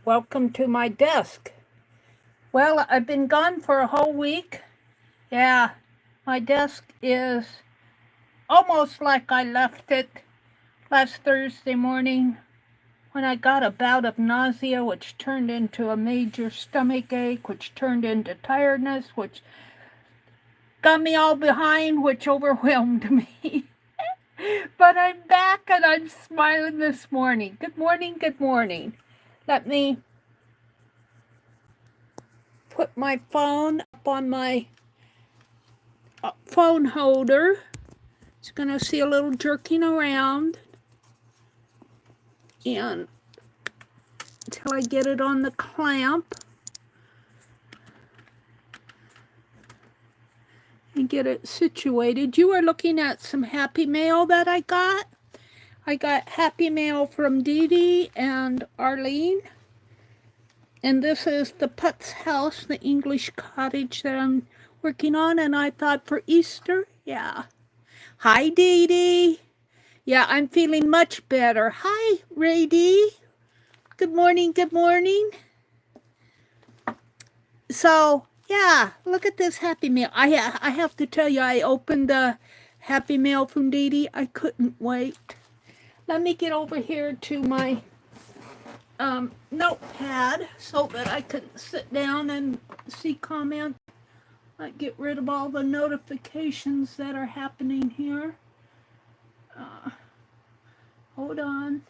Welcome to my desk. Well, I've been gone for a whole week. Yeah, my desk is almost like I left it last Thursday morning when I got a bout of nausea, which turned into a major stomach ache, which turned into tiredness, which got me all behind, which overwhelmed me. But I'm back and I'm smiling this morning. Good morning, good morning. Let me put my phone up on my phone holder. It's going to see a little jerking around and until I get it on the clamp and get it situated. You are looking at some happy mail that I got. I got happy mail from Dee Dee and Arlene. And this is the Putz house, the English cottage that I'm working on. And I thought for Easter, yeah. Hi, Dee Dee. Yeah, I'm feeling much better. Hi, Ray D. Good morning, good morning. So, yeah, look at this happy mail. I have to tell you, I opened the happy mail from Dee Dee. I couldn't wait. Let me get over here to my notepad so that I can sit down and see comments. Get rid of all the notifications that are happening here. Hold on.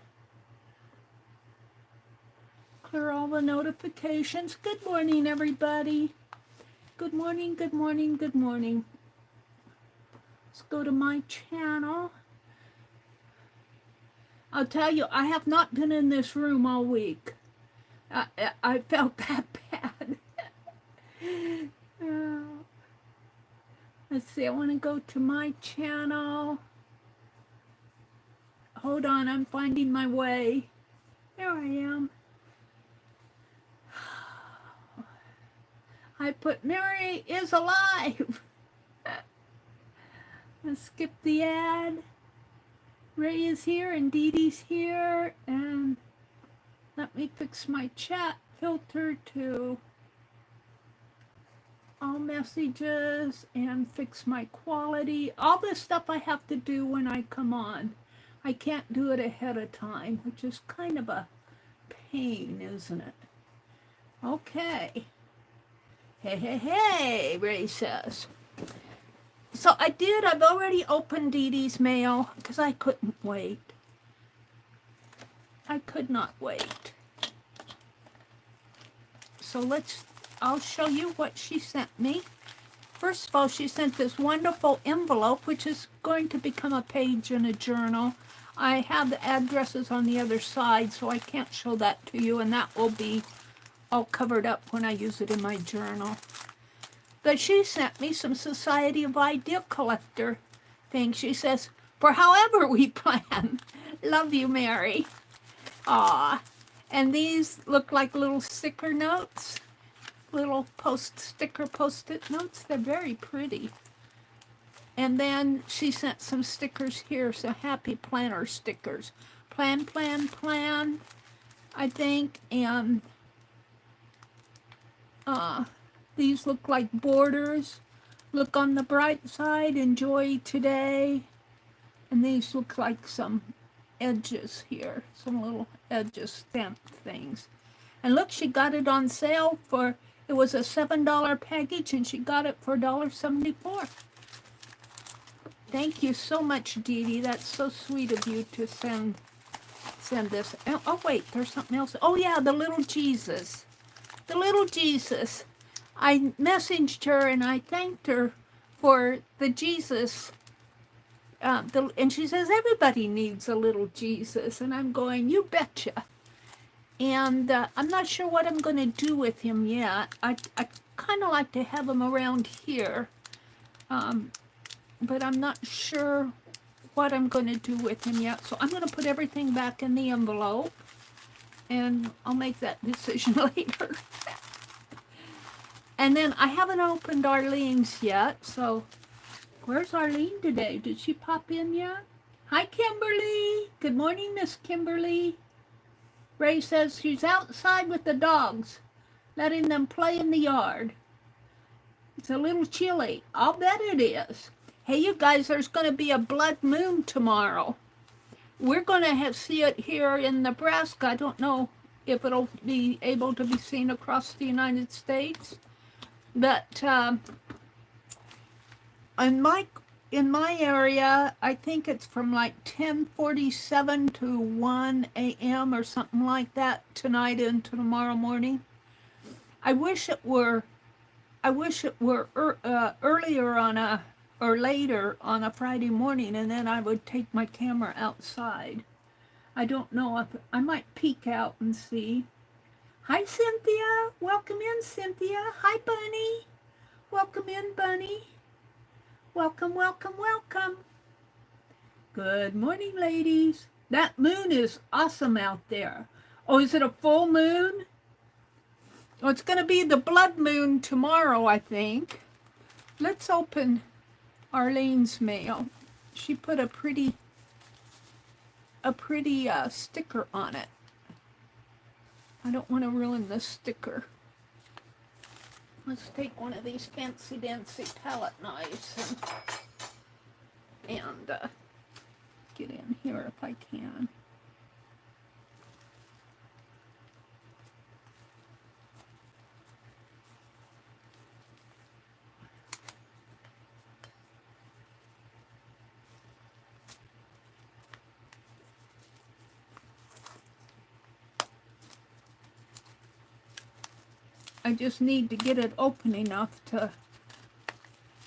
Clear all the notifications. Good morning, everybody. Good morning, good morning, good morning. Let's go to my channel. I'll tell you, I have not been in this room all week. I felt that bad. Let's see, I want to go to my channel. Hold on, I'm finding my way. There I am. I put Meri is alive. Let's skip the ad. Ray is here and Dee Dee's here. And let me fix my chat filter to all messages and fix my quality. All this stuff I have to do when I come on. I can't do it ahead of time, which is kind of a pain, isn't it? Okay. Hey, hey, hey, Ray says. So I've already opened Dee Dee's mail because I couldn't wait. I could not wait. So I'll show you what she sent me. First of all, she sent this wonderful envelope, which is going to become a page in a journal. I have the addresses on the other side, so I can't show that to you, and that will be all covered up when I use it in my journal. But she sent me some Society of Idea Collector things. She says, for however we plan. Love you, Meri. Aw. And these look like little sticker notes. Little post-it notes. They're very pretty. And then she sent some stickers here, some happy planner stickers. Plan, plan, plan, I think. And these look like borders. Look on the bright side, enjoy today. And these look like some edges here, some little edges stamped things. And look, she got it on sale for, it was a $7 package and she got it for $1.74. Thank you so much, Dee Dee. That's so sweet of you to send this. Oh, wait, there's something else. Oh, yeah, the little Jesus. The little Jesus. I messaged her and I thanked her for the Jesus. And she says, everybody needs a little Jesus. And I'm going, you betcha. And I'm not sure what I'm going to do with him yet. I kind of like to have him around here. But I'm not sure what I'm going to do with him yet. So I'm going to put everything back in the envelope. And I'll make that decision later. And then I haven't opened Arlene's yet. So where's Arlene today? Did she pop in yet? Hi, Kimberly. Good morning, Miss Kimberly. Ray says she's outside with the dogs, letting them play in the yard. It's a little chilly. I'll bet it is. Hey, you guys, there's going to be a blood moon tomorrow. We're going to see it here in Nebraska. I don't know if it'll be able to be seen across the United States. But in my area, I think it's from like 10:47 to 1 a.m. or something like that tonight into tomorrow morning. I wish it were earlier or later on a Friday morning, and then I would take my camera outside. I don't know if I might peek out and see. Hi, Cynthia. Welcome in, Cynthia. Hi, Bunny. Welcome in, Bunny. Welcome, welcome, welcome. Good morning, ladies. That moon is awesome out there. Oh, is it a full moon? Oh, it's going to be the blood moon tomorrow, I think. Let's open Arlene's mail. She put a pretty sticker on it. I don't want to ruin the sticker. Let's take one of these fancy dancy palette knives and get in here if I can. I just need to get it open enough to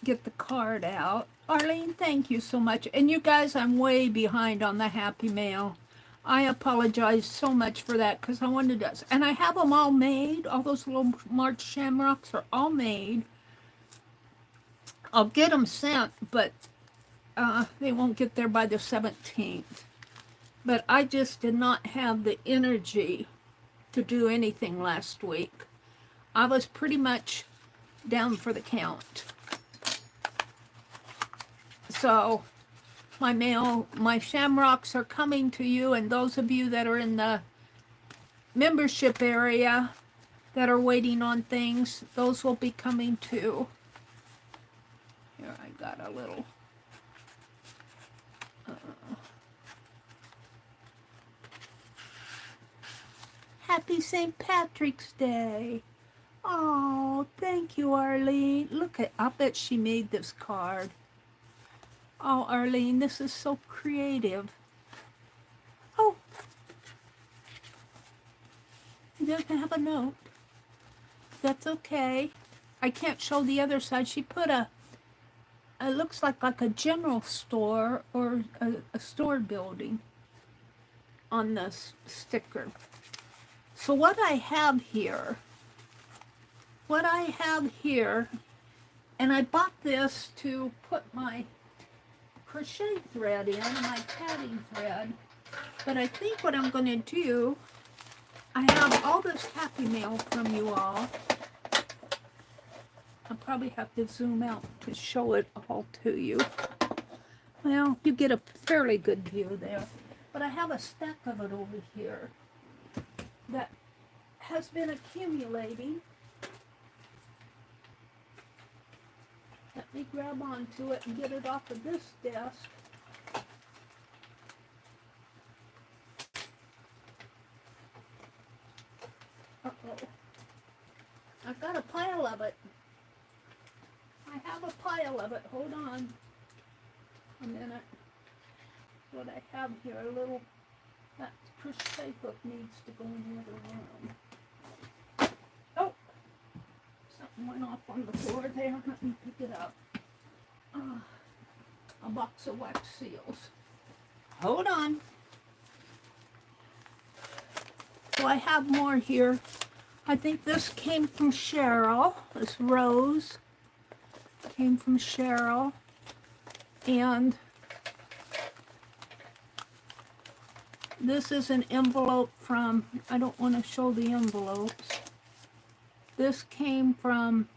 get the card out. Arlene, thank you so much. And you guys, I'm way behind on the Happy Mail. I apologize so much for that because I wanted to, and I have them all made. All those little March shamrocks are all made. I'll get them sent, but they won't get there by the 17th. But I just did not have the energy to do anything last week. I was pretty much down for the count. So my shamrocks are coming to you, and those of you that are in the membership area that are waiting on things, those will be coming too. Here, I got a little Happy St. Patrick's Day. Oh, thank you, Arlene. Look at, I bet she made this card. Oh, Arlene, this is so creative. Oh, it doesn't have a note. That's okay. I can't show the other side. She put it looks like a general store or a store building on this sticker. So what I have here, and I bought this to put my crochet thread in, my padding thread, but I think what I'm going to do, I have all this Happy Mail from you all. I'll probably have to zoom out to show it all to you. Well, you get a fairly good view there. But I have a stack of it over here that has been accumulating. Let me grab onto it and get it off of this desk. Uh-oh. I've got a pile of it. I have a pile of it. Hold on a minute. What I have here, a little, that crochet hook needs to go in the other room. Oh, something went off on the floor there. Let me pick it up. A box of wax seals. Hold on. So I have more here. I think this came from Cheryl. This rose came from Cheryl. And this is an envelope from, I don't want to show the envelopes. This came from,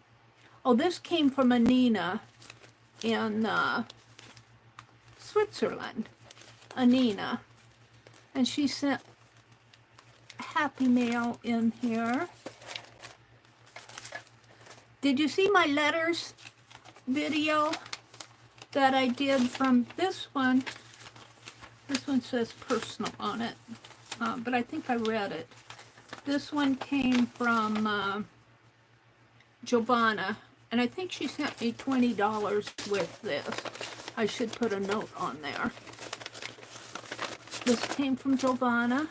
oh, this came from Anina in Switzerland. Anina. And she sent Happy Mail in here. Did you see my letters video that I did from this one? This one says personal on it, but I think I read it. This one came from Giovanna, and I think she sent me $20 with this. I should put a note on there. This came from Giovanna.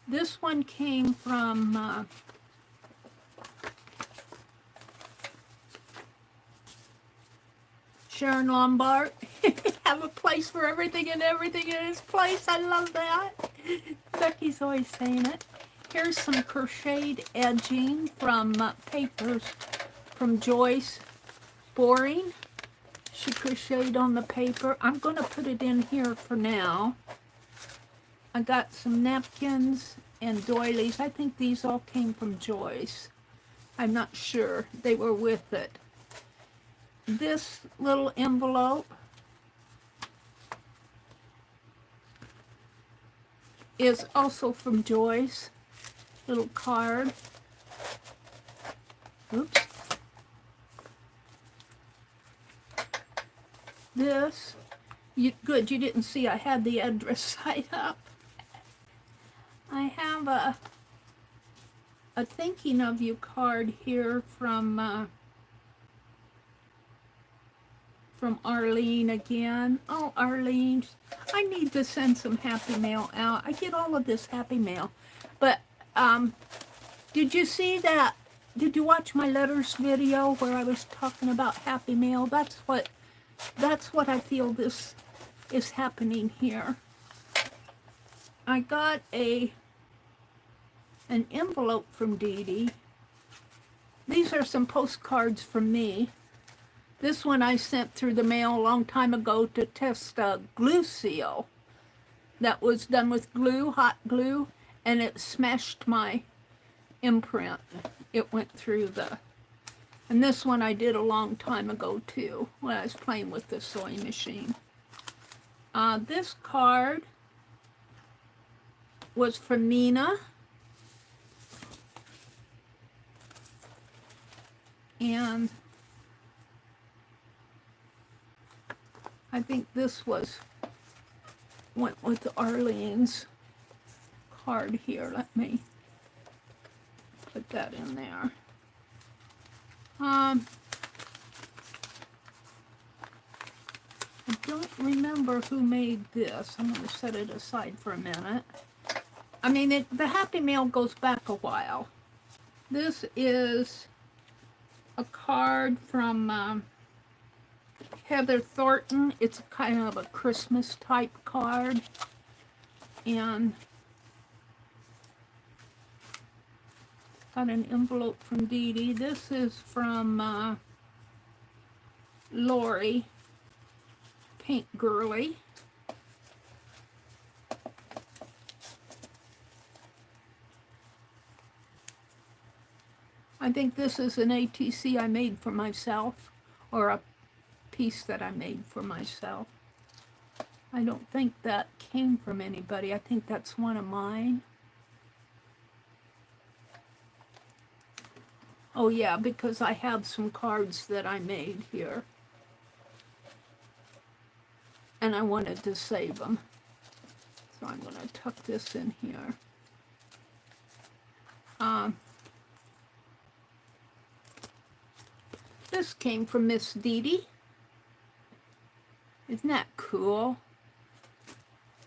This one came from Sharon Lombard. Have a place for everything and everything in its place. I love that. Becky's always saying it. Here's some crocheted edging from papers from Joyce Boring. She crocheted on the paper. I'm going to put it in here for now. I got some napkins and doilies. I think these all came from Joyce. I'm not sure. They were with it. This little envelope is also from Joyce. Little card. Oops. This, good, you didn't see I had the address side up. I have a thinking of you card here from Arlene again. Oh, Arlene, I need to send some happy mail out. I get all of this happy mail. But did you see that? Did you watch my letters video where I was talking about happy mail? That's what I feel this is happening here. I got an envelope from Dee Dee. These are some postcards from me. This one I sent through the mail a long time ago to test a glue seal that was done with glue, hot glue, and it smashed my imprint. It went through the... And this one I did a long time ago too, when I was playing with the sewing machine. This card was from Nina. And I think this went with Arlene's card here. Let me put that in there. I don't remember who made this. I'm going to set it aside for a minute. I mean, the Happy Mail goes back a while. This is a card from Heather Thornton. It's kind of a Christmas type card. And got an envelope from Dee Dee. This is from Lori, Paint Girly. I think this is an ATC I made for myself, or a piece that I made for myself. I don't think that came from anybody. I think that's one of mine. Oh yeah, because I have some cards that I made here. And I wanted to save them. So I'm going to tuck this in here. This came from Miss Dee Dee. Isn't that cool?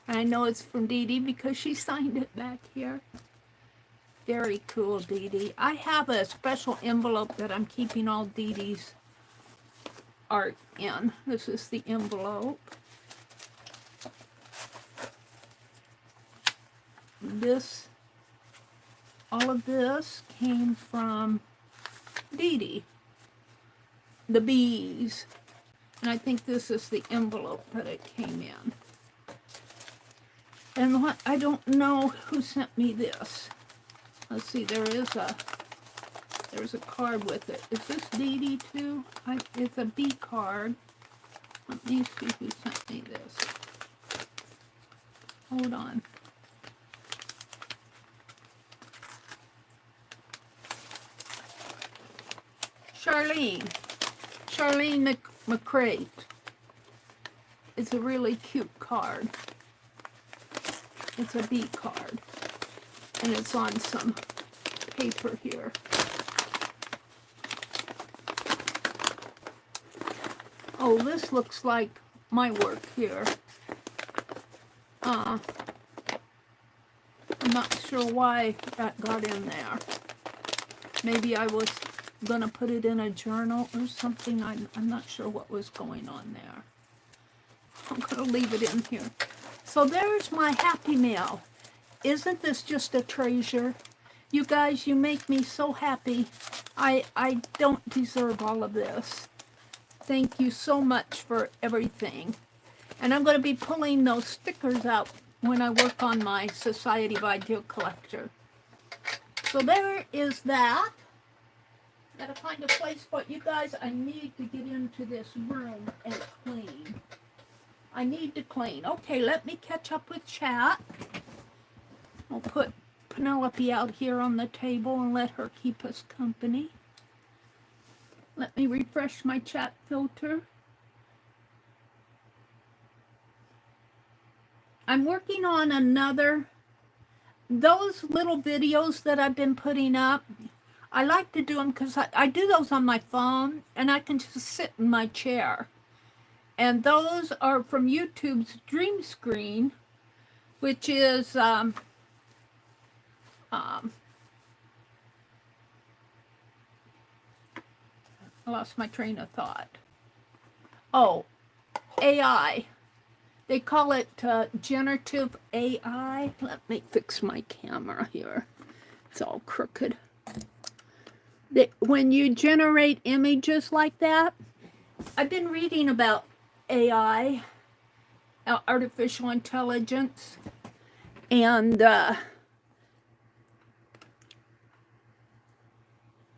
And I know it's from Dee Dee because she signed it back here. Very cool, Dee Dee. I have a special envelope that I'm keeping all Dee Dee's art in. This is the envelope. All of this came from Dee Dee. The bees. And I think this is the envelope that it came in. And I don't know who sent me this. Let's see, there's a card with it. Is this Dee Dee too? It's a B card. Let me see who sent me this. Hold on. Charlene. Charlene McCrate. It's a really cute card. It's a B card. And it's on some paper here. Oh, this looks like my work here. I'm not sure why that got in there. Maybe I was gonna put it in a journal or something. I'm not sure what was going on there. I'm gonna leave it in here. So there's my Happy Mail. Isn't this just a treasure? You guys, you make me so happy. I don't deserve all of this. Thank you so much for everything. And I'm going to be pulling those stickers out when I work on my Society of Ideal Collector. So there is that. Gotta find a place, but you guys, I need to get into this room and clean. I need to clean. Okay, let me catch up with chat. I'll put Penelope out here on the table and let her keep us company. Let me refresh my chat filter. I'm working on those little videos that I've been putting up. I like to do them because I do those on my phone and I can just sit in my chair. And those are from YouTube's Dream Screen, which is I lost my train of thought. Oh, AI. They call it generative AI. Let me fix my camera here. It's all crooked. When you generate images like that, I've been reading about AI, artificial intelligence, and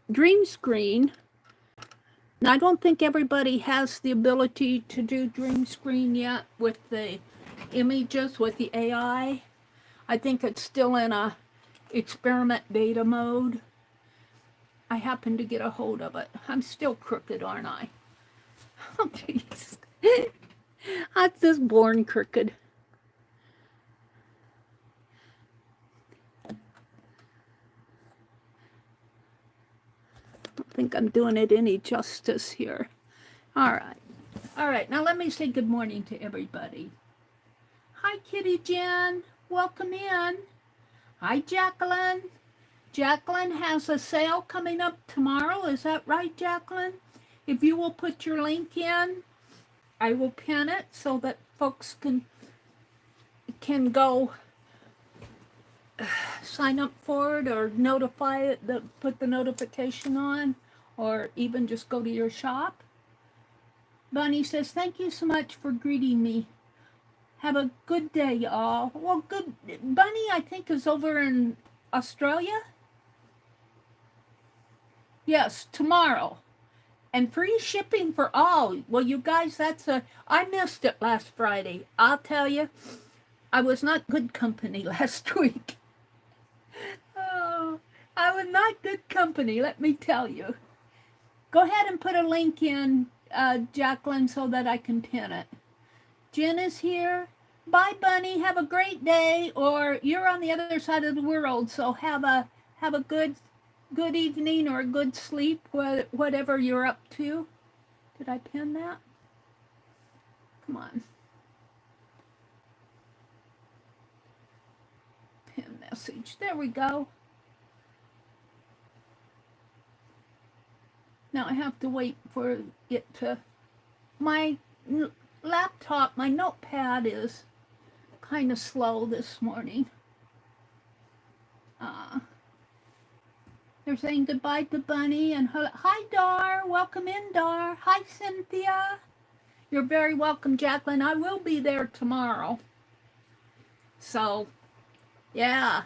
Dream Screen. Now, I don't think everybody has the ability to do Dream Screen yet with the images, with the AI. I think it's still in a experiment beta mode. I happen to get a hold of it. I'm still crooked, aren't I? Oh, jeez. I'm just born crooked. I don't think I'm doing it any justice here. All right, now let me say good morning to everybody. Hi, Kitty Jen. Welcome in. Hi, Jacqueline. Jacqueline has a sale coming up tomorrow. Is that right, Jacqueline? If you will put your link in, I will pin it so that folks can go sign up for it or notify it, put the notification on, or even just go to your shop. Bunny says, thank you so much for greeting me. Have a good day, y'all. Well, good. Bunny, I think, is over in Australia. Yes, tomorrow. And free shipping for all. Well, you guys, I missed it last Friday. I'll tell you, I was not good company last week. Oh, I was not good company, let me tell you. Go ahead and put a link in, Jacqueline, so that I can pin it. Jen is here. Bye, Bunny. Have a great day. Or you're on the other side of the world, so have a good evening or a good sleep, whatever you're up to. Did I pin that? Come on. Pin message. There we go. Now I have to wait for it to... My laptop, my notepad is kind of slow this morning. They're saying goodbye to Bunny and hi, Dar. Welcome in, Dar. Hi, Cynthia. You're very welcome, Jacqueline. I will be there tomorrow. So, yeah.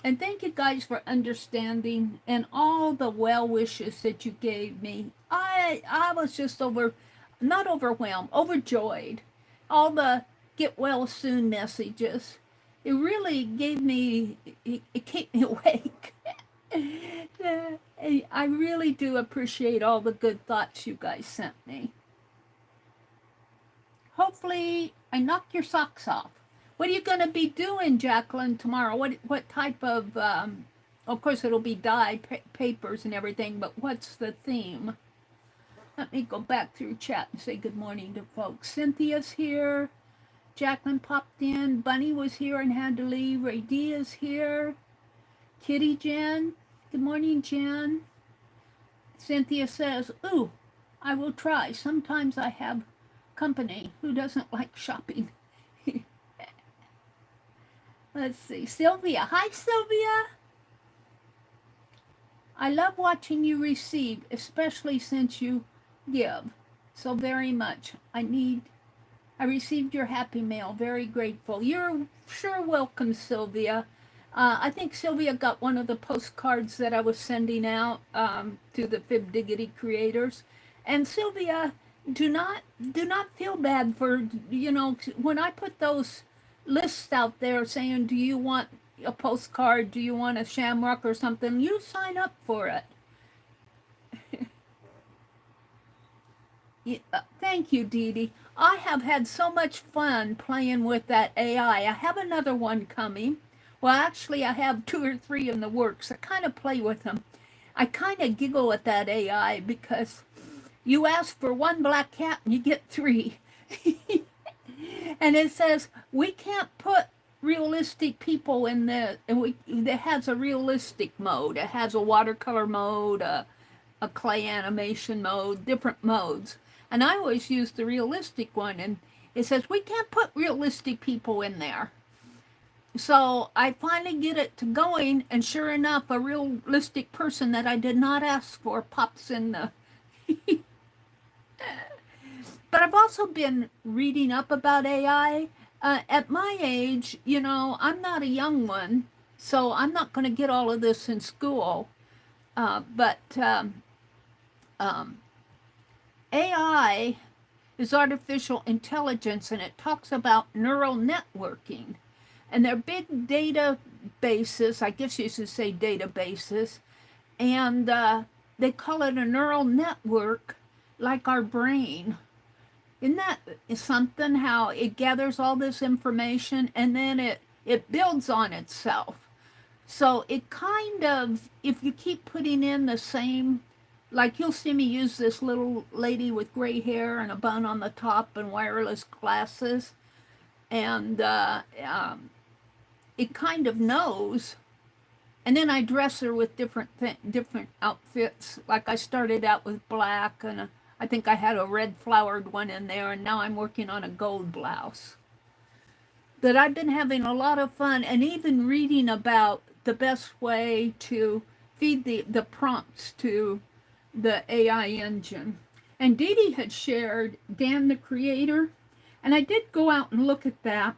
And thank you guys for understanding and all the well wishes that you gave me. I was just not overwhelmed, overjoyed. All the get well soon messages. It really gave me, it kept me awake. I really do appreciate all the good thoughts you guys sent me. Hopefully, I knock your socks off. What are you going to be doing, Jacqueline, tomorrow? What type of course, it'll be dye, papers and everything, but what's the theme? Let me go back through chat and say good morning to folks. Cynthia's here. Jacqueline popped in. Bunny was here and had to leave. Ray D is here. Kitty Jen. Good morning, Jen. Cynthia says, ooh, I will try. Sometimes I have company. Who doesn't like shopping? Let's see. Sylvia. Hi, Sylvia. I love watching you receive, especially since you give so very much. I received your happy mail. Very grateful. You're sure welcome, Sylvia. I think Sylvia got one of the postcards that I was sending out to the Fib Diggity creators. And Sylvia, do not feel bad for, when I put those lists out there saying, do you want a postcard, do you want a shamrock or something, you sign up for it. Thank you, Dee Dee. I have had so much fun playing with that AI. I have another one coming. Well, actually, I have 2 or 3 in the works. I kind of play with them. I kind of giggle at that AI because you ask for 1 black cat and you get 3. And it says, we can't put realistic people in it has a realistic mode. It has a watercolor mode, a clay animation mode, different modes. And I always use the realistic one, and it says, we can't put realistic people in there. So I finally get it to going, and sure enough, a realistic person that I did not ask for pops in the... But I've also been reading up about AI. At my age, I'm not a young one, so I'm not going to get all of this in school. But AI is artificial intelligence, and it talks about neural networking. And they're big databases, I guess you should say databases, and they call it a neural network like our brain. Isn't that something, how it gathers all this information and then it builds on itself? So it kind of, if you keep putting in the same, like you'll see me use this little lady with gray hair and a bun on the top and wireless glasses, and it kind of knows. And then I dress her with different outfits. Like I started out with black, and I think I had a red flowered one in there, and now I'm working on a gold blouse. But I've been having a lot of fun, and even reading about the best way to feed the prompts to the AI engine. And Dee Dee had shared Dan the Creator, and I did go out and look at that.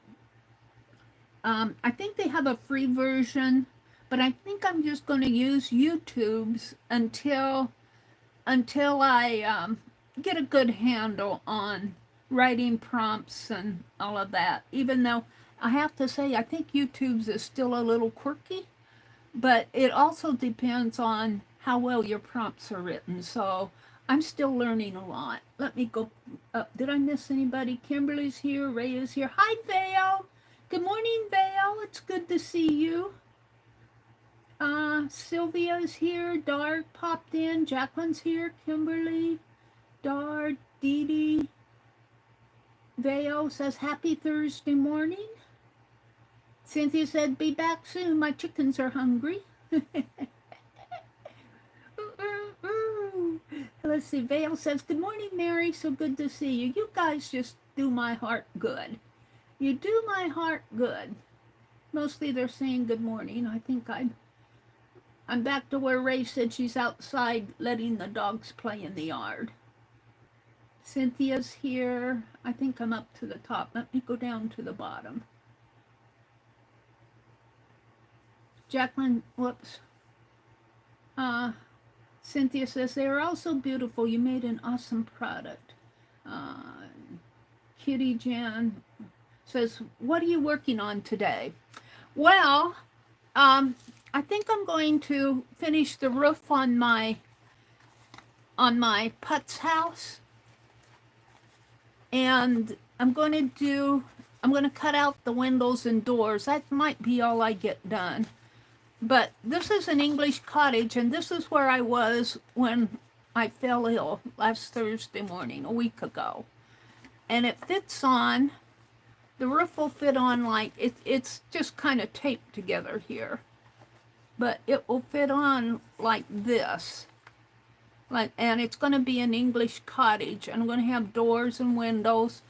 I think they have a free version, but I think I'm just going to use YouTube's until I get a good handle on writing prompts and all of that. Even though I have to say, I think YouTube's is still a little quirky, but it also depends on how well your prompts are written. So I'm still learning a lot. Let me go up. Did I miss anybody? Kimberly's here. Ray is here. Hi, Vale. Good morning, Vale. It's good to see you. Sylvia's here. Dar popped in. Jacqueline's here. Kimberly, Dar, Dee Dee. Vale says, happy Thursday morning. Cynthia said, be back soon. My chickens are hungry. Let's see. Vale says, good morning, Meri. So good to see you. You guys just do my heart good. You do my heart good. Mostly they're saying good morning. I think I'm back to where Ray said she's outside letting the dogs play in the yard. Cynthia's here. I think I'm up to the top. Let me go down to the bottom. Jacqueline, whoops. Cynthia says, they are also beautiful. You made an awesome product. Kitty Jan says, what are you working on today? Well, I I think I'm going to finish the roof on my putz house, and I'm going to cut out the windows and doors. That might be all I get done. But this is an English cottage, and this is where I was when I fell ill last Thursday morning, a week ago. And it fits on, the roof will fit on like, it's just kind of taped together here. But it will fit on like this. And it's going to be an English cottage. I'm going to have doors and windows.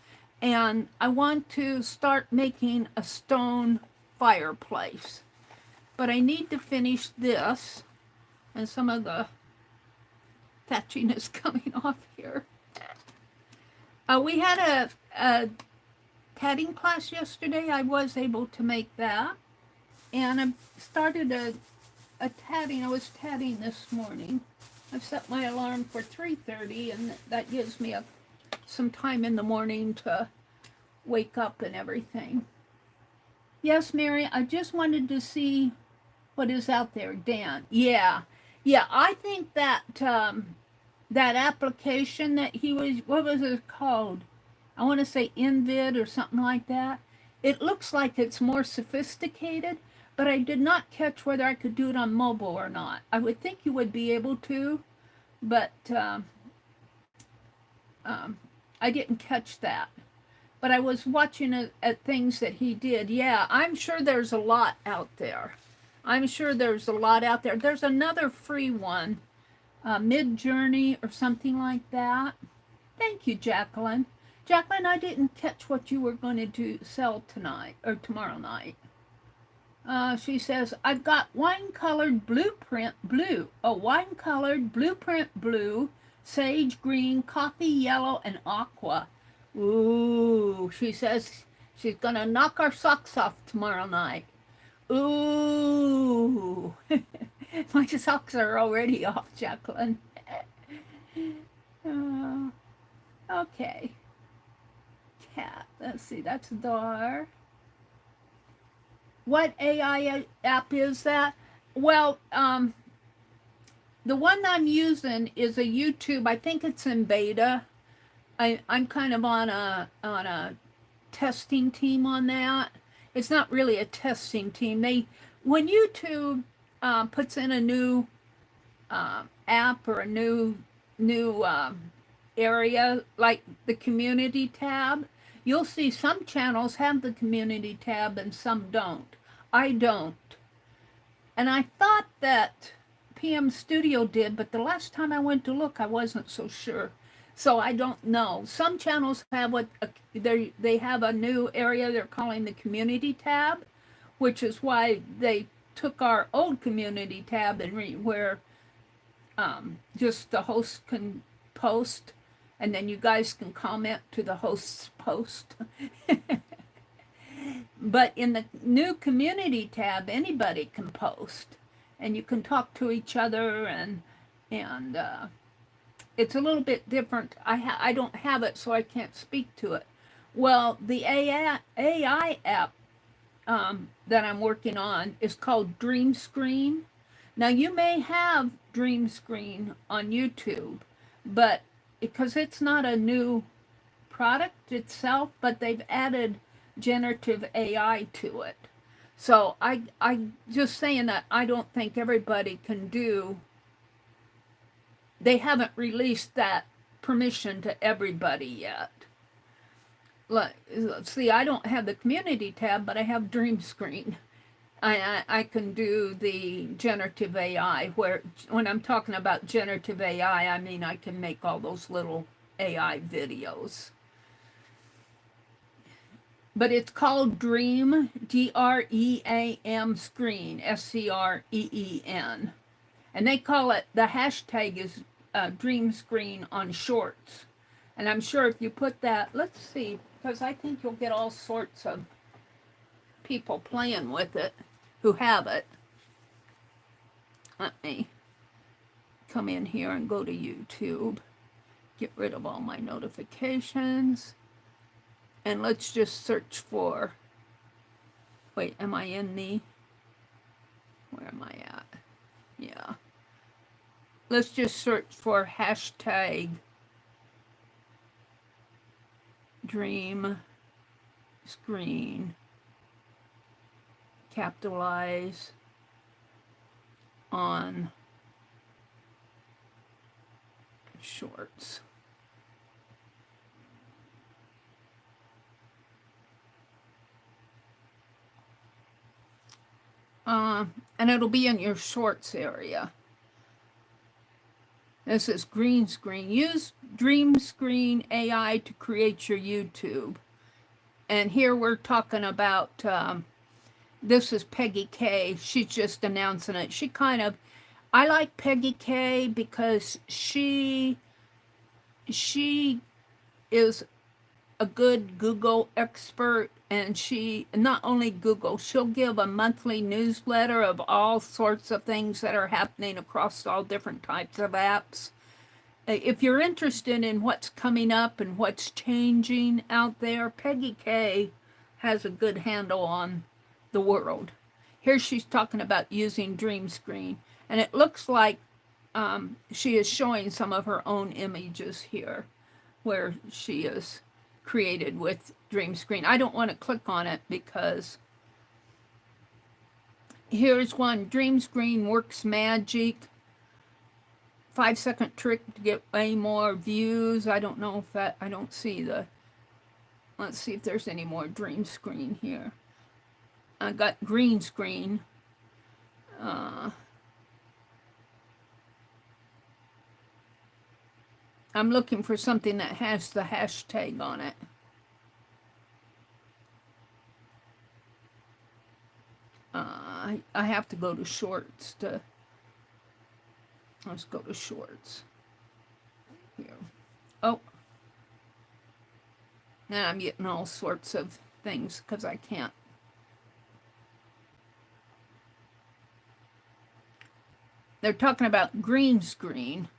And I want to start making a stone fireplace. But I need to finish this. And some of the thatching is coming off here. We had a tatting class yesterday. I was able to make that. And I started a tatting. I was tatting this morning. I've set my alarm for 3:30, and that gives me some time in the morning to wake up and everything. Yes, Mary, I just wanted to see what is out there. Dan, yeah, I think that that application that he was, what was it called? I want to say Invid or something like that. It looks like it's more sophisticated, but I did not catch whether I could do it on mobile or not. I would think you would be able to, but I didn't catch that. But I was watching at things that he did. Yeah, I'm sure there's a lot out there. There's another free one, Mid-Journey or something like that. Thank you, Jacqueline. Jacqueline, I didn't catch what you were going to sell tonight or tomorrow night. She says, I've got wine-colored blueprint blue, sage green, coffee yellow, and aqua. Ooh, she says she's going to knock our socks off tomorrow night. Ooh, my socks are already off, Jacqueline. Okay. Cat, let's see, that's Dar. What AI app is that? Well, the one I'm using is a YouTube. I think it's in beta. I'm kind of on a testing team on that. It's not really a testing team. When YouTube puts in a new app or a new area, like the community tab, you'll see some channels have the community tab and some don't. I don't. And I thought that PM Studio did, but the last time I went to look, I wasn't so sure. So I don't know. Some channels have they have a new area they're calling the community tab, which is why they took our old community tab and where just the host can post, and then you guys can comment to the host's post. But in the new community tab, anybody can post, and you can talk to each other, and it's a little bit different. I don't have it, so I can't speak to it. Well, the AI app that I'm working on is called Dream Screen. Now, you may have Dream Screen on YouTube, but because it's not a new product itself, but they've added generative AI to it. So I just saying that I don't think everybody can do. They haven't released that permission to everybody yet. Let's see, I don't have the community tab, but I have Dream Screen. I can do the generative AI, where when I'm talking about generative AI, I mean I can make all those little AI videos. But it's called Dream, DREAM Screen, SCREEN. And they call it, the hashtag is Dream Screen on Shorts. And I'm sure if you put that, let's see, because I think you'll get all sorts of people playing with it who have it. Let me come in here and go to YouTube, get rid of all my notifications. And let's just search for, wait, am I in the, Where am I at? Yeah. Let's just search for hashtag dream screen. Capitalize on shorts. And it'll be in your shorts area. This is green screen. Use Dream Screen AI to create your YouTube. And here we're talking about, this is Peggy K. She's just announcing it. She kind of, I like Peggy K because she is a good Google expert, and she, not only Google, she'll give a monthly newsletter of all sorts of things that are happening across all different types of apps. If you're interested in what's coming up and what's changing out there, Peggy K has a good handle on the world. Here she's talking about using Dream Screen, and it looks like she is showing some of her own images here where she is created with Dream Screen. I don't want to click on it because here's one. Dream Screen works magic. 5-second trick to get way more views. I don't know if that, I don't see the, let's see if there's any more Dream Screen here. I got green screen. I'm looking for something that has the hashtag on it. I have to go to shorts to, let's go to shorts. Here. Oh. Now I'm getting all sorts of things because I can't. They're talking about green screen.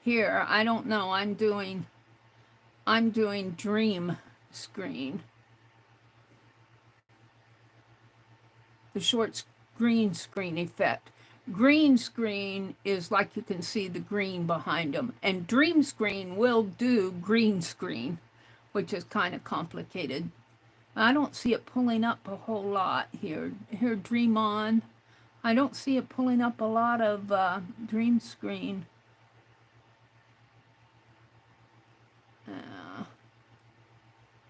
Here, I don't know. I'm doing Dream Screen. The shorts green screen effect. Green screen is like you can see the green behind them, and Dream Screen will do green screen, which is kind of complicated. I don't see it pulling up a whole lot here. Here, Dream On. I don't see it pulling up a lot of Dream Screen.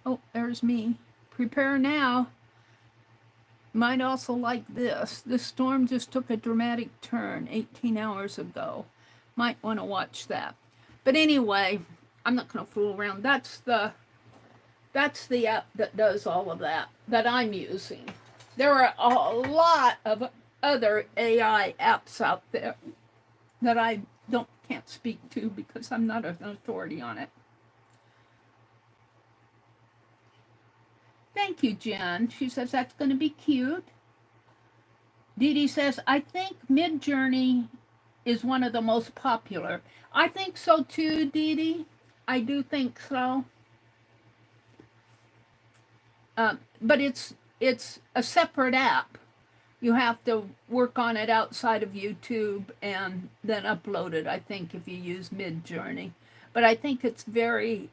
Oh, there's me. Prepare now. Might also like this. This storm just took a dramatic turn 18 hours ago. Might want to watch that. But anyway, I'm not going to fool around. That's the app that does all of that I'm using. There are a lot of other AI apps out there that I can't speak to because I'm not an authority on it. Thank you, Jen. She says that's going to be cute. Dee Dee says, I think Midjourney is one of the most popular. I think so too, Dee Dee. I do think so. But it's a separate app. You have to work on it outside of YouTube and then upload it, I think, if you use Midjourney. But I think it's very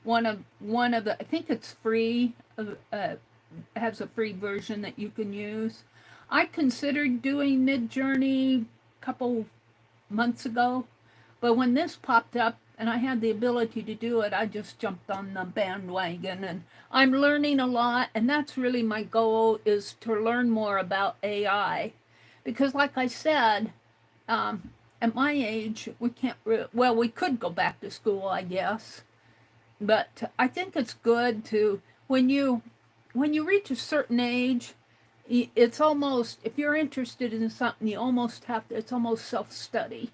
one of the. I think it's free. Has a free version that you can use. I considered doing Midjourney a couple months ago, but when this popped up and I had the ability to do it, I just jumped on the bandwagon, and I'm learning a lot. And that's really my goal, is to learn more about AI, because, like I said. At my age, we can't, well, we could go back to school, I guess. But I think it's good to, when you reach a certain age, it's almost, if you're interested in something, you almost have to, it's almost self-study.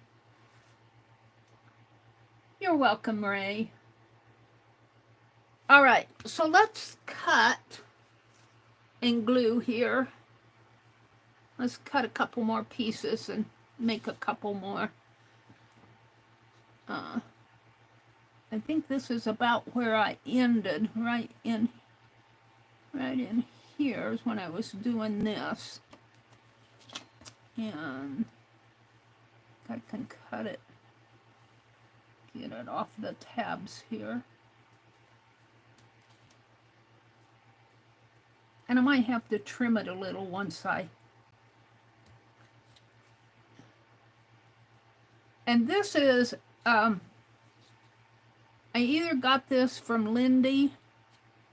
You're welcome, Ray. All right, so let's cut and glue here. Let's cut a couple more pieces and make a couple more. I think this is about where I ended, right in here is when I was doing this. And I can cut it, get it off the tabs here. And I might have to trim it a little once and this is, I either got this from Lindy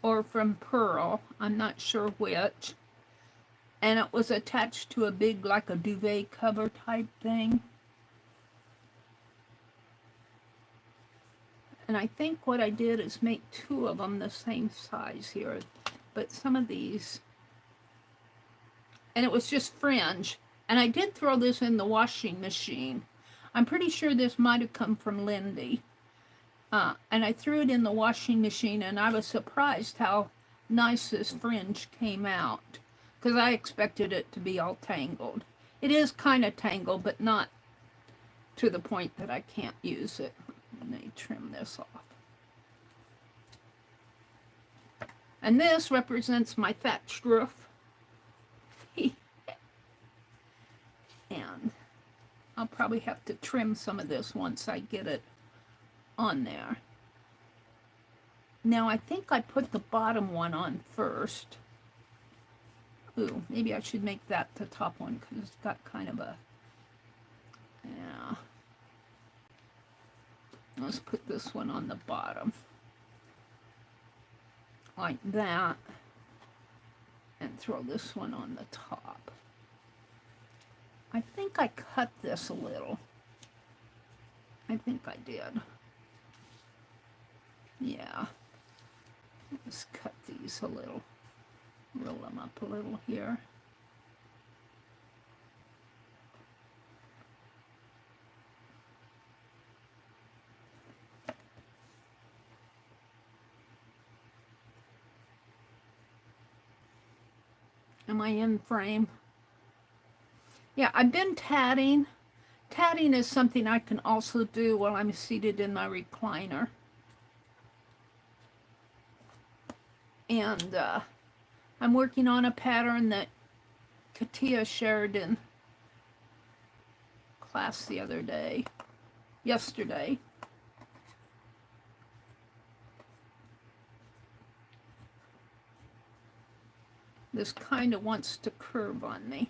or from Pearl. I'm not sure which. And it was attached to a big, like a duvet cover type thing. And I think what I did is make two of them the same size here. But some of these, and it was just fringe. And I did throw this in the washing machine. I'm pretty sure this might have come from Lindy. And I threw it in the washing machine, and I was surprised how nice this fringe came out, because I expected it to be all tangled. It is kind of tangled, but not to the point that I can't use it. Let me trim this off. And this represents my thatched roof. And I'll probably have to trim some of this once I get it on there. Now I think I put the bottom one on first. Ooh, maybe I should make that the top one because it's got kind of a, yeah. Let's put this one on the bottom. Like that. And throw this one on the top. I think I cut this a little. I think I did. Yeah. Let's cut these a little. Roll them up a little here. Am I in frame? Yeah, I've been tatting. Tatting is something I can also do while I'm seated in my recliner. And I'm working on a pattern that Katia shared in class the other day, yesterday. This kind of wants to curve on me.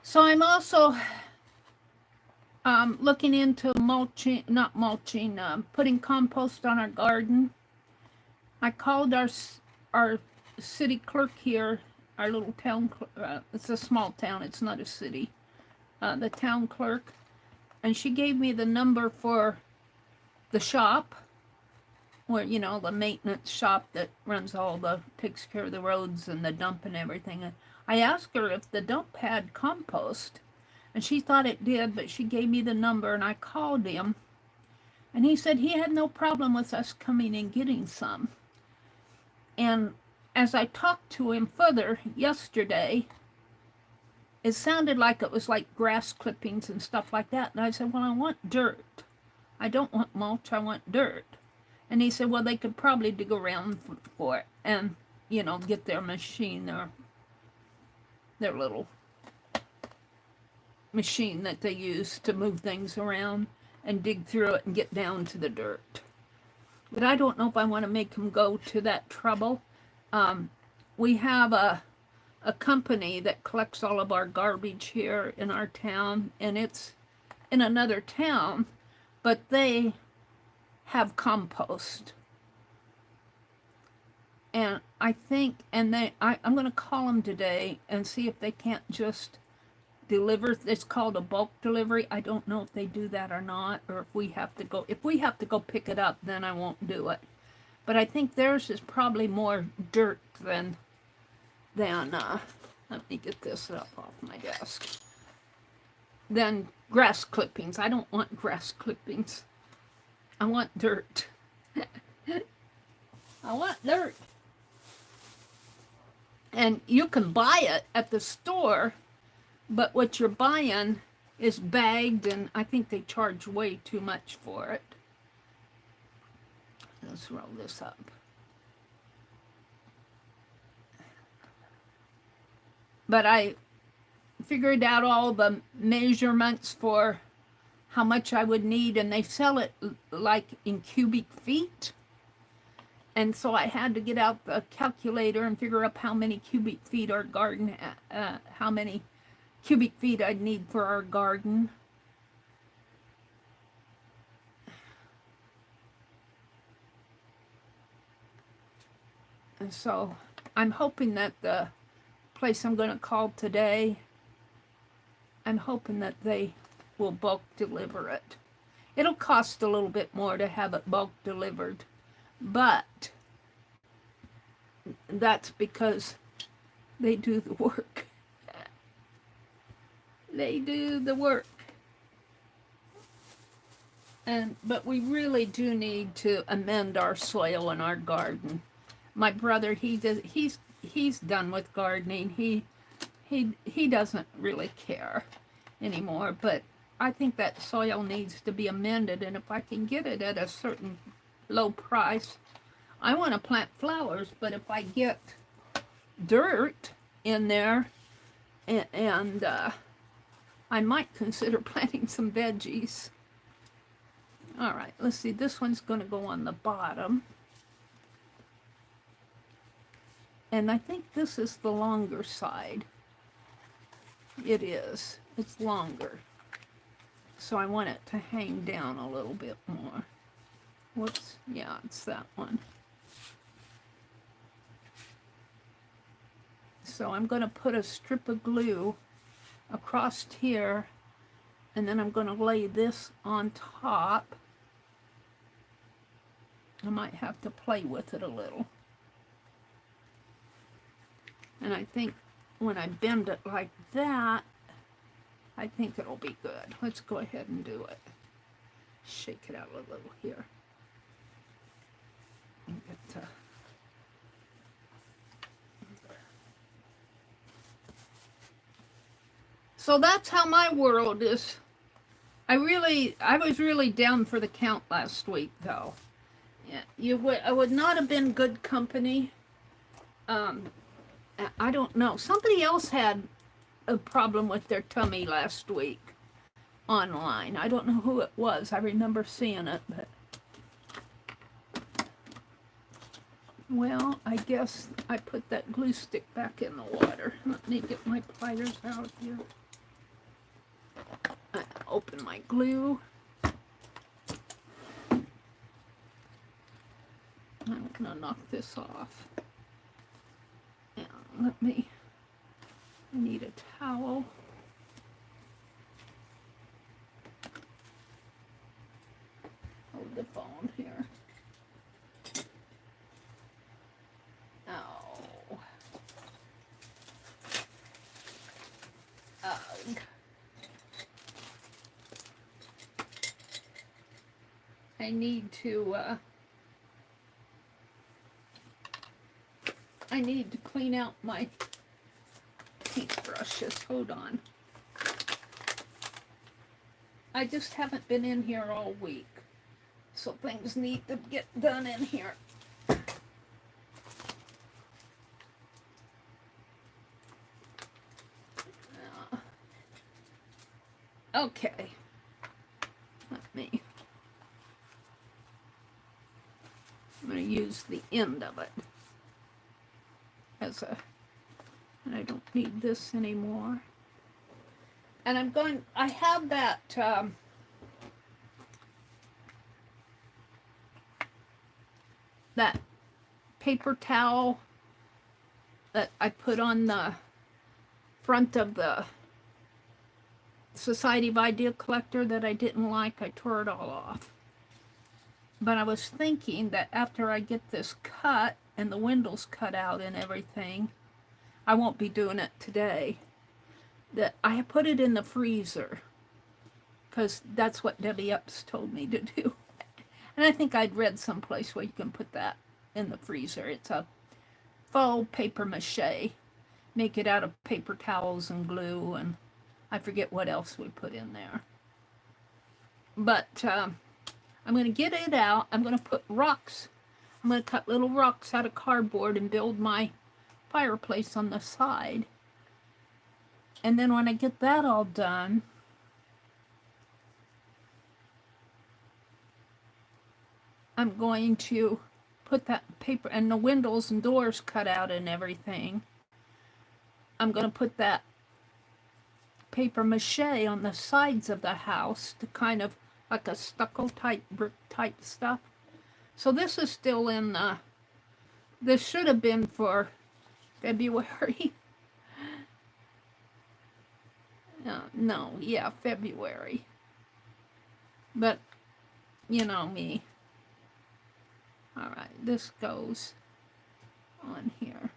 So I'm also looking into mulching, not mulching, putting compost on our garden. I called our city clerk here, our little town, it's a small town, it's not a city, the town clerk, and she gave me the number for the shop, where, you know, the maintenance shop that runs all the, takes care of the roads and the dump and everything. And I asked her if the dump had compost, and she thought it did, but she gave me the number, and I called him, and he said he had no problem with us coming and getting some. And as I talked to him further yesterday, it sounded like it was like grass clippings and stuff like that. And I said, well, I want dirt. I don't want mulch, I want dirt. And he said, well, they could probably dig around for it and, you know, get their machine, their little machine that they use to move things around and dig through it and get down to the dirt. But I don't know if I want to make them go to that trouble. We have a company that collects all of our garbage here in our town, and it's in another town, but they have compost. And I think, and I'm going to call them today and see if they can't just deliver. It's called a bulk delivery. I don't know if they do that or not, or if we have to go. If we have to go pick it up, then I won't do it. But I think theirs is probably more dirt than let me get this up off my desk, than grass clippings. I don't want grass clippings. I want dirt. I want dirt. And you can buy it at the store, but what you're buying is bagged, and I think they charge way too much for it. Let's roll this up. but I figured out all the measurements for how much I would need, and they sell it like in cubic feet. And so I had to get out the calculator and figure out how many cubic feet our garden, how many cubic feet I'd need for our garden. And so I'm hoping that the place I'm going to call today, I'm hoping that they will bulk deliver it. It'll cost a little bit more to have it bulk delivered, but that's because they do the work. They do the work. But we really do need to amend our soil in our garden. My brother, he's done with gardening. He doesn't really care anymore, but I think that soil needs to be amended, and if I can get it at a certain low price, I want to plant flowers, but if I get dirt in there, and I might consider planting some veggies. All right, let's see, this one's going to go on the bottom. And I think this is the longer side. It is. It's longer. So I want it to hang down a little bit more. Whoops. Yeah, it's that one. So I'm going to put a strip of glue across here, and then I'm going to lay this on top. I might have to play with it a little. And I think when I bend it like that, I think it'll be good. Let's go ahead and do it. Shake it out a little here. So that's how my world is. I was really down for the count last week, though. Yeah, I would not have been good company. I don't know. Somebody else had a problem with their tummy last week online. I don't know who it was. I remember seeing it, but well, I guess I put that glue stick back in the water. Let me get my pliers out here. I open my glue. I'm gonna knock this off. And I need a towel. Hold the phone here. Oh. Ugh. I need to clean out my paintbrushes. Hold on. I just haven't been in here all week, so things need to get done in here. Okay. I'm going to use the end of it and I don't need this anymore. And I have that paper towel that I put on the front of the Society of Idea Collector that I didn't like. I tore it all off. But I was thinking that after I get this cut and the windows cut out and everything, I won't be doing it today, that I put it in the freezer, because that's what Debbie Epps told me to do. And I think I'd read someplace where you can put that in the freezer. It's a faux paper mache. Make it out of paper towels and glue, and I forget what else we put in there. But I'm going to get it out. I'm going to put rocks. I'm going to cut little rocks out of cardboard and build my fireplace on the side. And then when I get that all done, I'm going to put that paper and the windows and doors cut out and everything. I'm going to put that paper mache on the sides of the house to kind of like a stucco type, brick type stuff. So this is still in this should have been for February. No, yeah, February. But you know me. All right, this goes on here.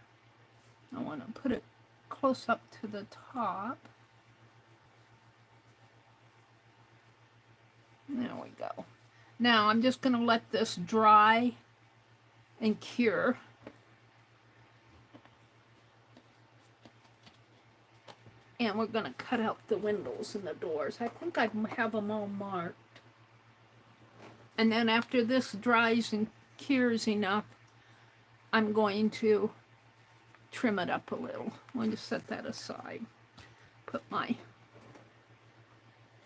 I want to put it close up to the top. There we go. Now I'm just going to let this dry and cure. And we're going to cut out the windows and the doors. I think I have them all marked. And then after this dries and cures enough, I'm going to trim it up a little. I'm going to set that aside. Put my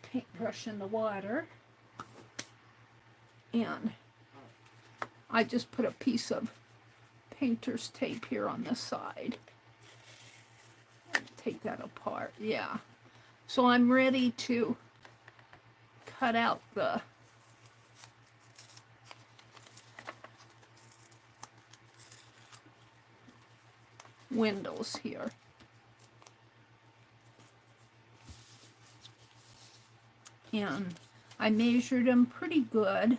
paintbrush in the water. And I just put a piece of painter's tape here on the side. Take that apart, yeah. So I'm ready to cut out the windows here. And I measured them pretty good.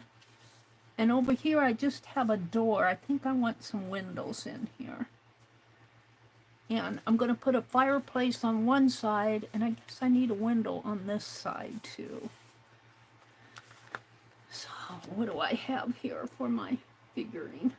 And over here I just have a door. I think I want some windows in here. And I'm going to put a fireplace on one side, and I guess I need a window on this side too. So what do I have here for my figuring?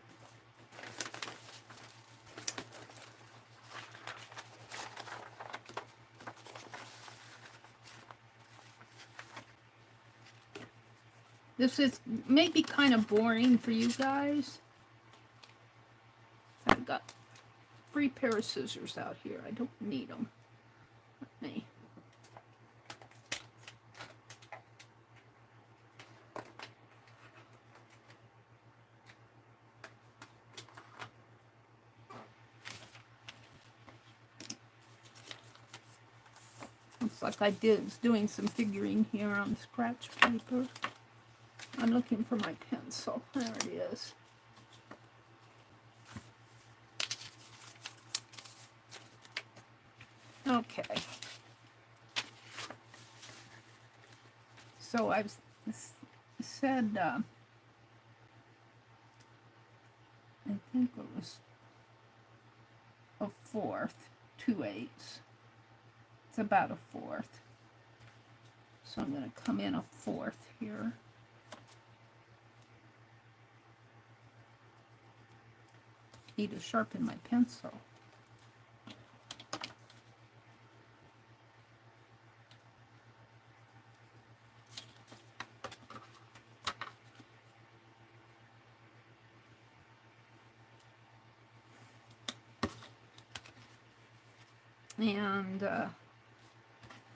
This is maybe kind of boring for you guys. I've got 3 pair of scissors out here. I don't need them. Let me. Looks like I was doing some figuring here on scratch paper. I'm looking for my pencil. There it is. Okay. So I've said, I think it was a 4/4, 2/8. It's about a 4/4. So I'm going to come in a 4/4 here. Need to sharpen my pencil. And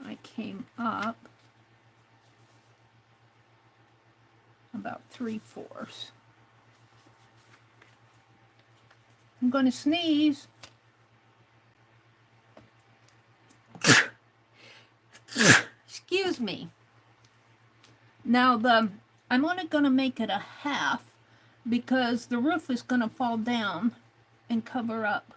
I came up about 3/4. I'm going to sneeze. Excuse me. Now I'm only going to make it a 1/2 because the roof is going to fall down and cover up.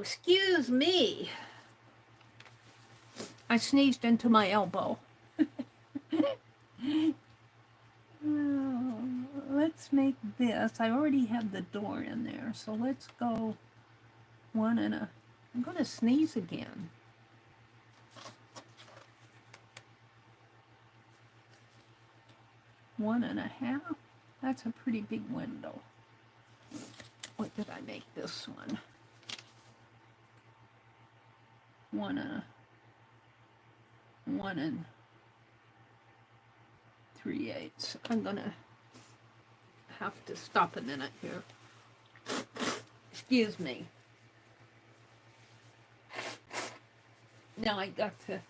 Excuse me. I sneezed into my elbow. Let's make this. I already have the door in there, so let's go 1 and a. I'm going to sneeze again. One and a 1/2. That's a pretty big window. What did I make this one? 1 and 3/8. I'm gonna have to stop a minute here. Excuse me. Now I got to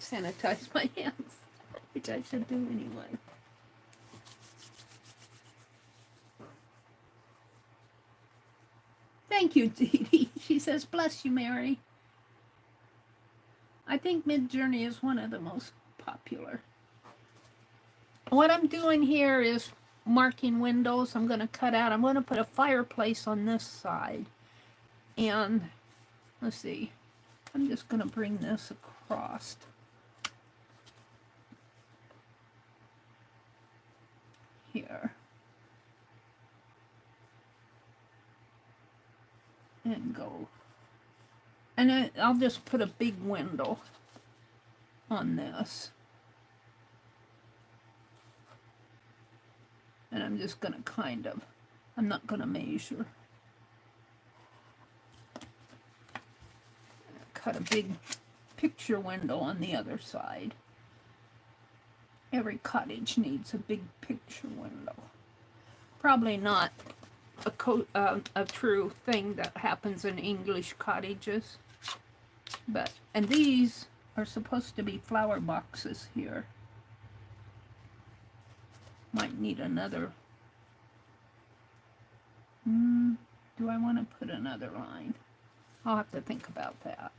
sanitize my hands, which I should do anyway. Thank you, Dee Dee. She says, bless you, Meri. I think Midjourney is one of the most popular. What I'm doing here is marking windows. I'm going to cut out. I'm going to put a fireplace on this side. And let's see. I'm just going to bring this across. Here. And go. And I'll just put a big window on this. And I'm just going to kind of, I'm not going to measure. Cut a big picture window on the other side. Every cottage needs a big picture window. Probably not a true thing that happens in English cottages. But, and these are supposed to be flower boxes here. Might need another. Do I want to put another line? I'll have to think about that.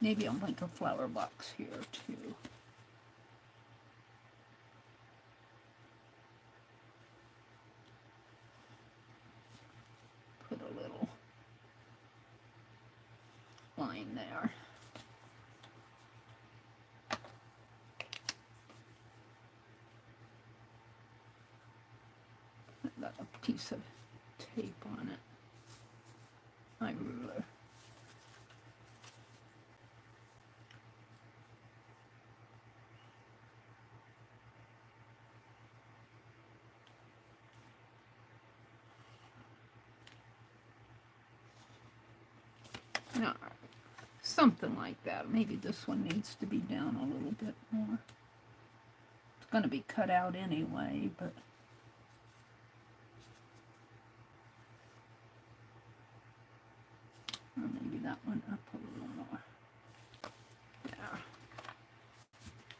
Maybe I'll make a flower box here too. Put a little line there. I've got a piece of tape on it. My ruler. All right. Something like that. Maybe this one needs to be down a little bit more. It's going to be cut out anyway, but or maybe that one up a little more. There.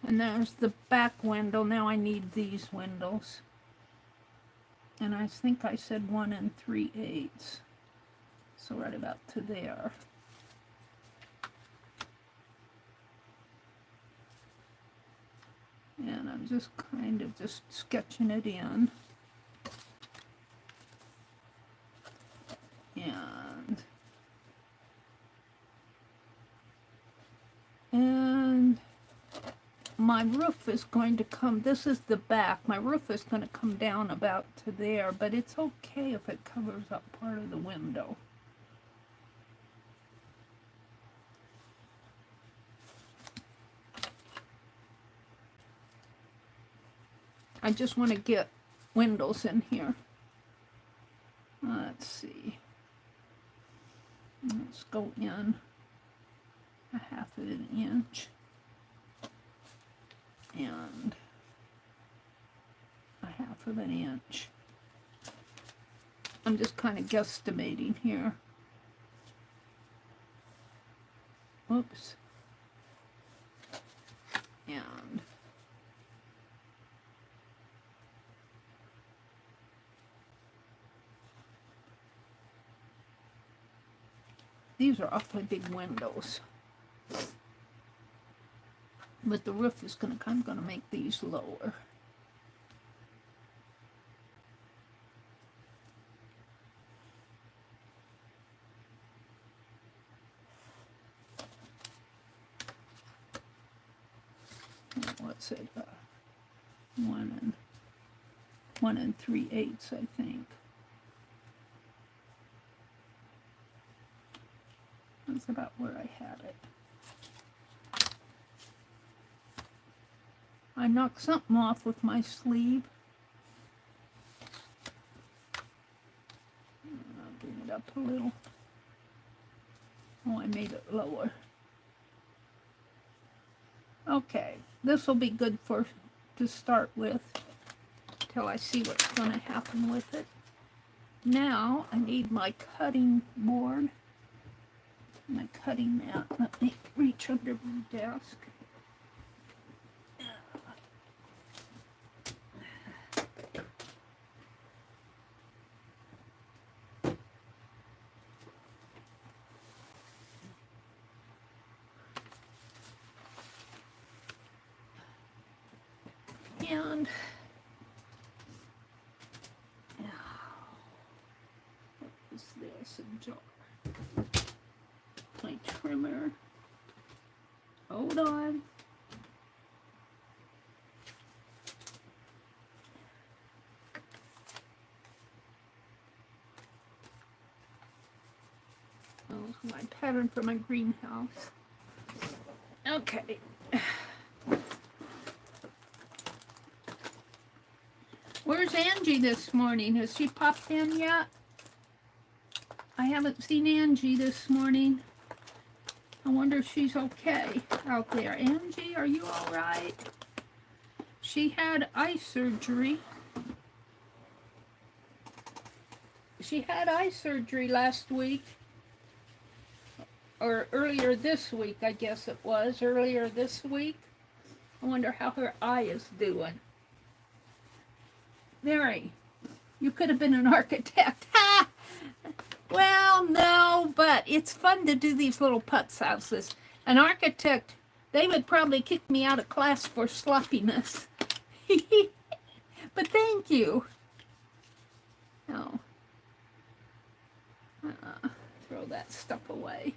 And there's the back window. Now I need these windows. And I think I said 1 3/8. So right about to there. And I'm just kind of just sketching it in. And my roof is going to come, this is the back, my roof is going to come down about to there, but it's okay if it covers up part of the window. I just want to get windows in here. Let's see. Let's go in a 1/2 inch and a 1/2 inch. I'm just kind of guesstimating here. Oops. And these are awfully big windows. But the roof is going to, I'm going to make these lower. What's it? 1 3/8, I think. That's about where I had it. I knocked something off with my sleeve. I'll bring it up a little. Oh, I made it lower. Okay, this will be good for to start with. till I see what's going to happen with it. Now I need my cutting board, my cutting mat. Let me reach under my desk. And what is this? A jar. My trimmer. Hold on. Oh, my pattern for my greenhouse. Okay. Where's Angie this morning? Has she popped in yet? I haven't seen Angie this morning. I wonder if she's okay out there. Angie, are you all right? She had eye surgery. She had eye surgery last week. Or earlier this week, I guess it was. Earlier this week. I wonder how her eye is doing. Meri, you could have been an architect. Ha! Well, no, but it's fun to do these little putz houses. An architect, they would probably kick me out of class for sloppiness. But thank you. Oh. Throw that stuff away.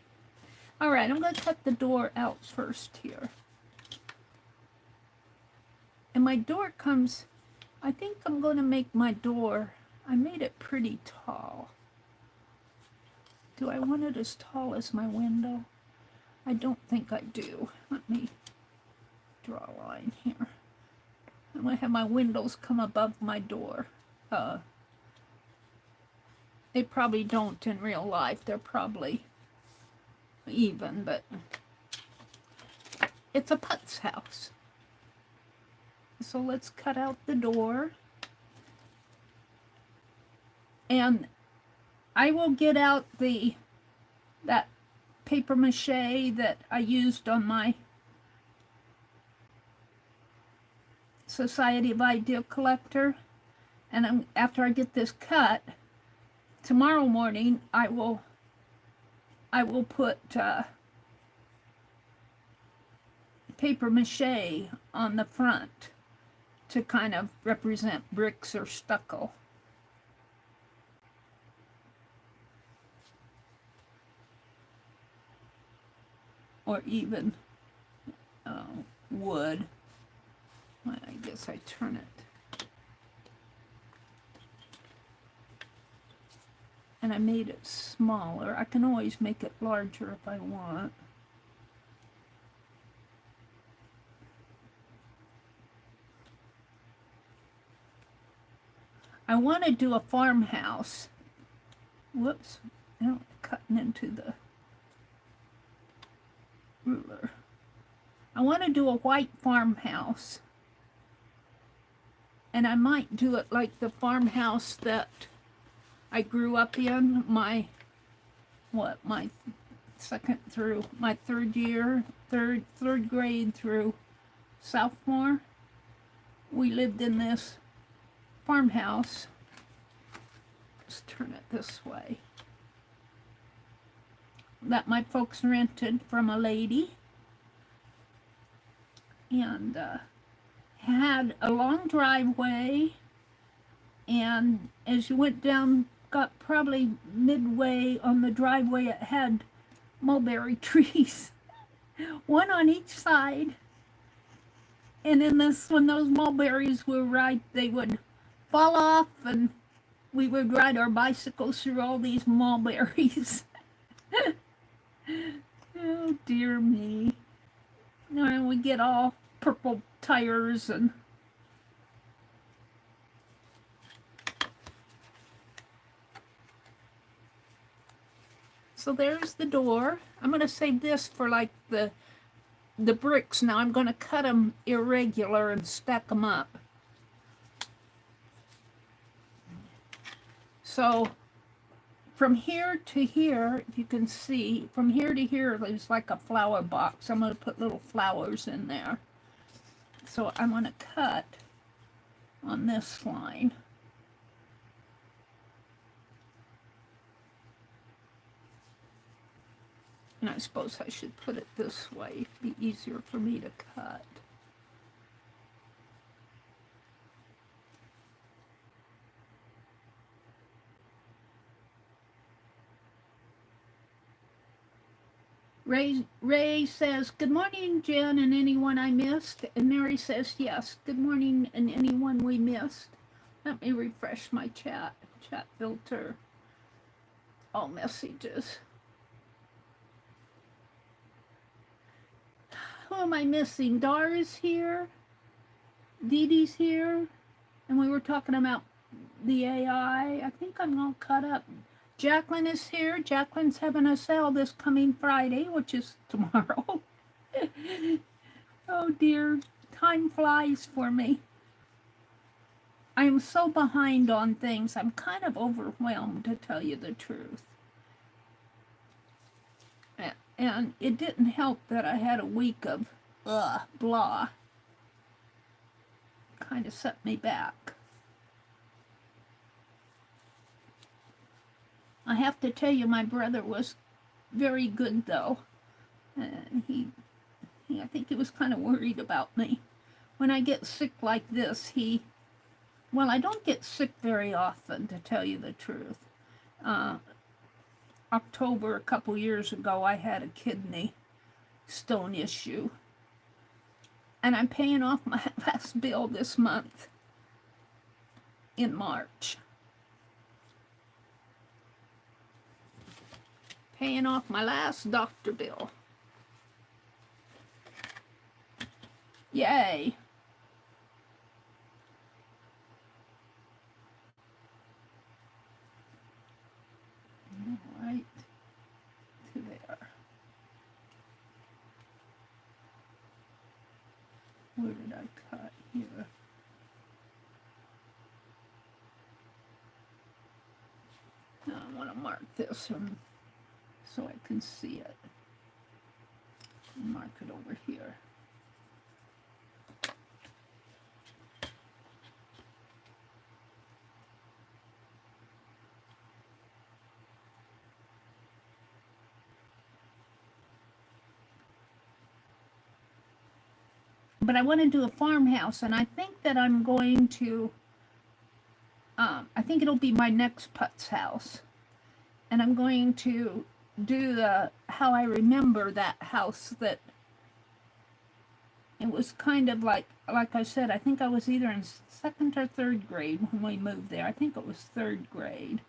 All right, I'm going to cut the door out first here. And my door comes... I think I'm going to make my door, I made it pretty tall. Do I want it as tall as my window? I don't think I do. Let me draw a line here. I'm going to have my windows come above my door. They probably don't in real life. They're probably even, but it's a putz house. So let's cut out the door. And I will get out that paper mache that I used on my Society of Ideal Collector. And after I get this cut, tomorrow morning I will put paper mache on the front to kind of represent bricks or stucco. Or even wood. Well, I guess I turn it. And I made it smaller. I can always make it larger if I want. I want to do a farmhouse. Whoops, I'm cutting into the ruler. I want to do a white farmhouse. And I might do it like the farmhouse that I grew up in, my third grade through sophomore. We lived in this farmhouse. Let's turn it this way. That my folks rented from a lady. And had a long driveway. And as you went down, got probably midway on the driveway, it had mulberry trees. One on each side. And in this, when those mulberries were ripe, they would fall off, and we would ride our bicycles through all these mulberries. Oh, dear me. And we get all purple tires and... So there's the door. I'm going to save this for like the bricks. Now I'm going to cut them irregular and stack them up. So from here to here, if you can see, from here to here, there's like a flower box. I'm going to put little flowers in there. So I'm going to cut on this line. And I suppose I should put it this way. It'd be easier for me to cut. Ray says, good morning, Jen, and anyone I missed. And Mary says, yes, good morning, and anyone we missed. Let me refresh my chat filter. All messages. Who am I missing? Dara's here. Dee Dee's here. And we were talking about the AI. I think I'm all caught up. Jacqueline is here. Jacqueline's having a sale this coming Friday, which is tomorrow. Oh dear, time flies for me. I'm so behind on things. I'm kind of overwhelmed, to tell you the truth. And it didn't help that I had a week of blah. Kind of set me back. I have to tell you, my brother was very good, though. I think he was kind of worried about me. When I get sick like this, well, I don't get sick very often, to tell you the truth. October, a couple years ago, I had a kidney stone issue. And I'm paying off my last bill this month in March. Paying off my last doctor bill. Yay. Right to there. Where did I cut here? Now I want to mark this one so I can see it. Mark it over here. But I want to do a farmhouse, and I think that I'm going to, I think it'll be my next putz house. And I'm going to do how I remember that house, that it was kind of like I said, I think I was either in 2nd or 3rd grade when we moved there. I think it was 3rd grade.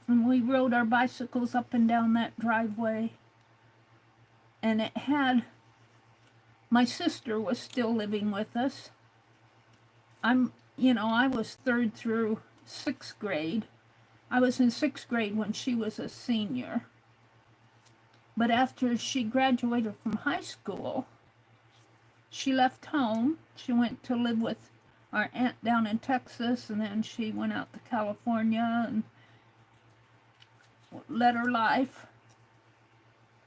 And we rode our bicycles up and down that driveway. And it had, my sister was still living with us. I was 3rd through 6th grade. I was in 6th grade when she was a senior. But after she graduated from high school, she left home. She went to live with our aunt down in Texas, and then she went out to California and led her life.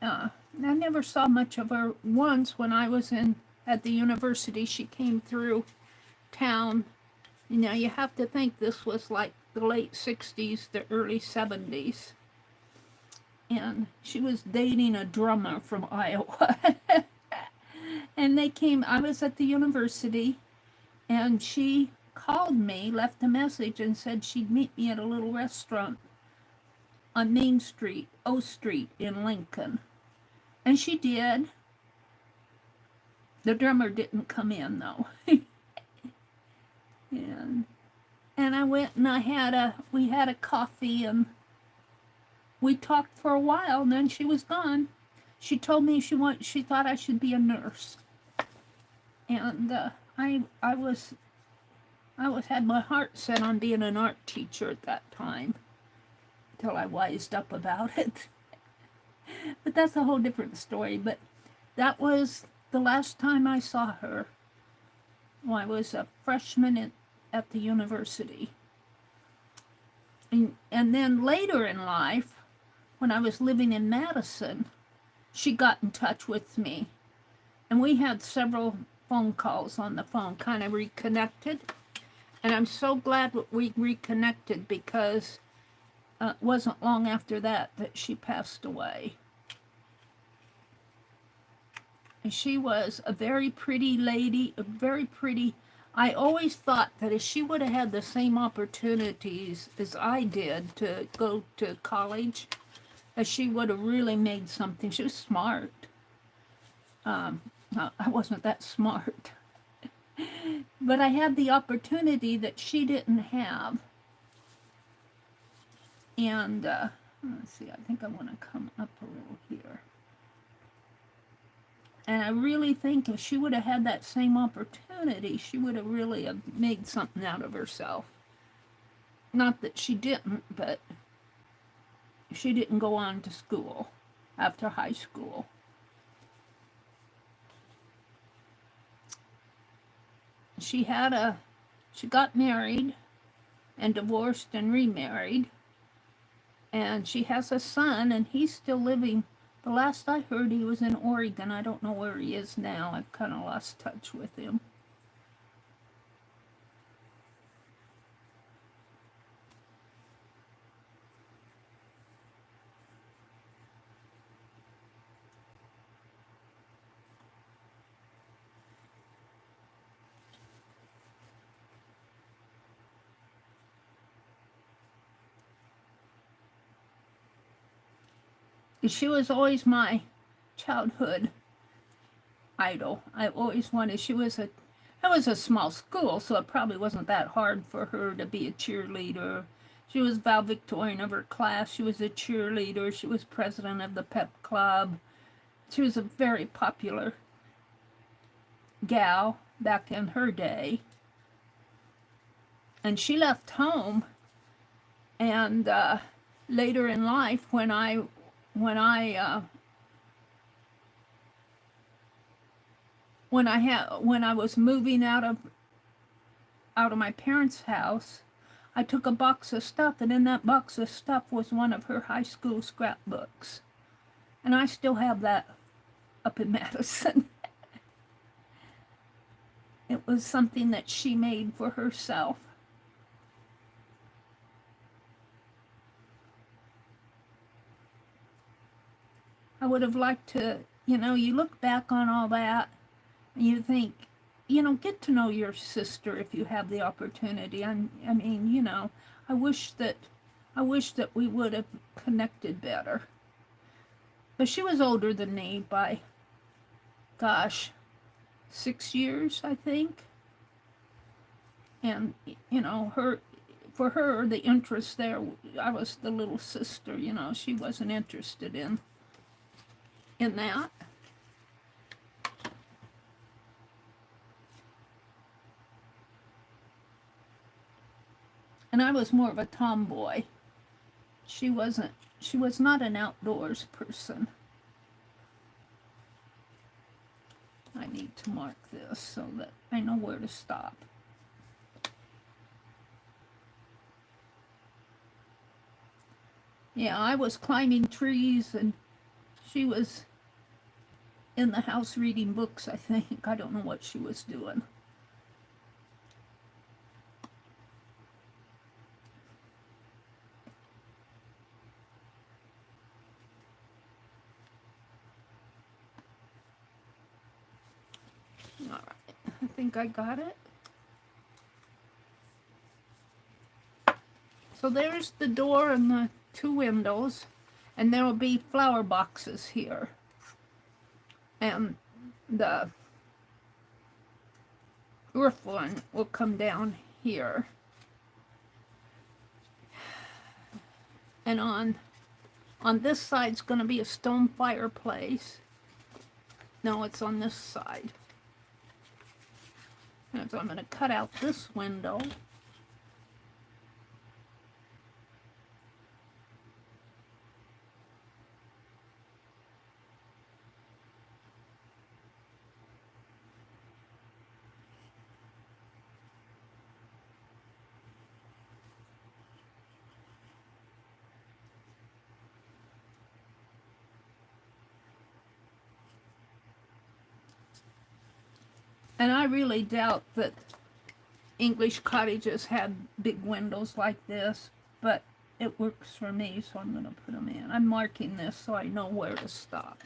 I never saw much of her. Once when I was at the university, she came through town. You have to think this was like the late 60s, the early 70s. And she was dating a drummer from Iowa. And they came, I was at the university, and she called me, left a message, and said she'd meet me at a little restaurant on Main Street, O Street in Lincoln. And she did. The drummer didn't come in, though. And I went and we had a coffee, and we talked for a while, and then she was gone. She told me she thought I should be a nurse. And I had my heart set on being an art teacher at that time, until I wised up about it. But that's a whole different story. But that was the last time I saw her. Well, I was a freshman at the university. And then later in life, when I was living in Madison, she got in touch with me. And we had several phone calls on the phone, kind of reconnected. And I'm so glad that we reconnected, because it wasn't long after that she passed away. And she was a very pretty lady, a very pretty. I always thought that if she would have had the same opportunities as I did to go to college, that she would have really made something. She was smart. I wasn't that smart. But I had the opportunity that she didn't have. And let's see, I think I want to come up a little here. And I really think if she would have had that same opportunity, she would have really made something out of herself. Not that she didn't, but she didn't go on to school after high school. She got married and divorced and remarried. And she has a son, and he's still living. The last I heard, he was in Oregon. I don't know where he is now. I've kind of lost touch with him. She was always my childhood idol. I always wanted, it was a small school, so it probably wasn't that hard for her to be a cheerleader. She was valedictorian of her class. She was a cheerleader. She was president of the pep club. She was a very popular gal back in her day. And she left home, and later in life, when I was moving out of my parents' house, I took a box of stuff, and in that box of stuff was one of her high school scrapbooks. And I still have that up in Madison. It was something that she made for herself. I would have liked to, you look back on all that and you think, get to know your sister if you have the opportunity. I mean, I wish that we would have connected better. But she was older than me by, 6 years, I think. And, for her, the interest there, I was the little sister, she wasn't interested in that. And I was more of a tomboy. She was not an outdoors person. I need to mark this so that I know where to stop. Yeah, I was climbing trees, and she was in the house reading books, I think. I don't know what she was doing. All right, I think I got it. So there's the door and the 2 windows, and there will be flower boxes here. And the roof one will come down here. And on this side's going to be a stone fireplace. No, it's on this side. And so I'm going to cut out this window. And I really doubt that English cottages have big windows like this, but it works for me, so I'm going to put them in. I'm marking this so I know where to stop.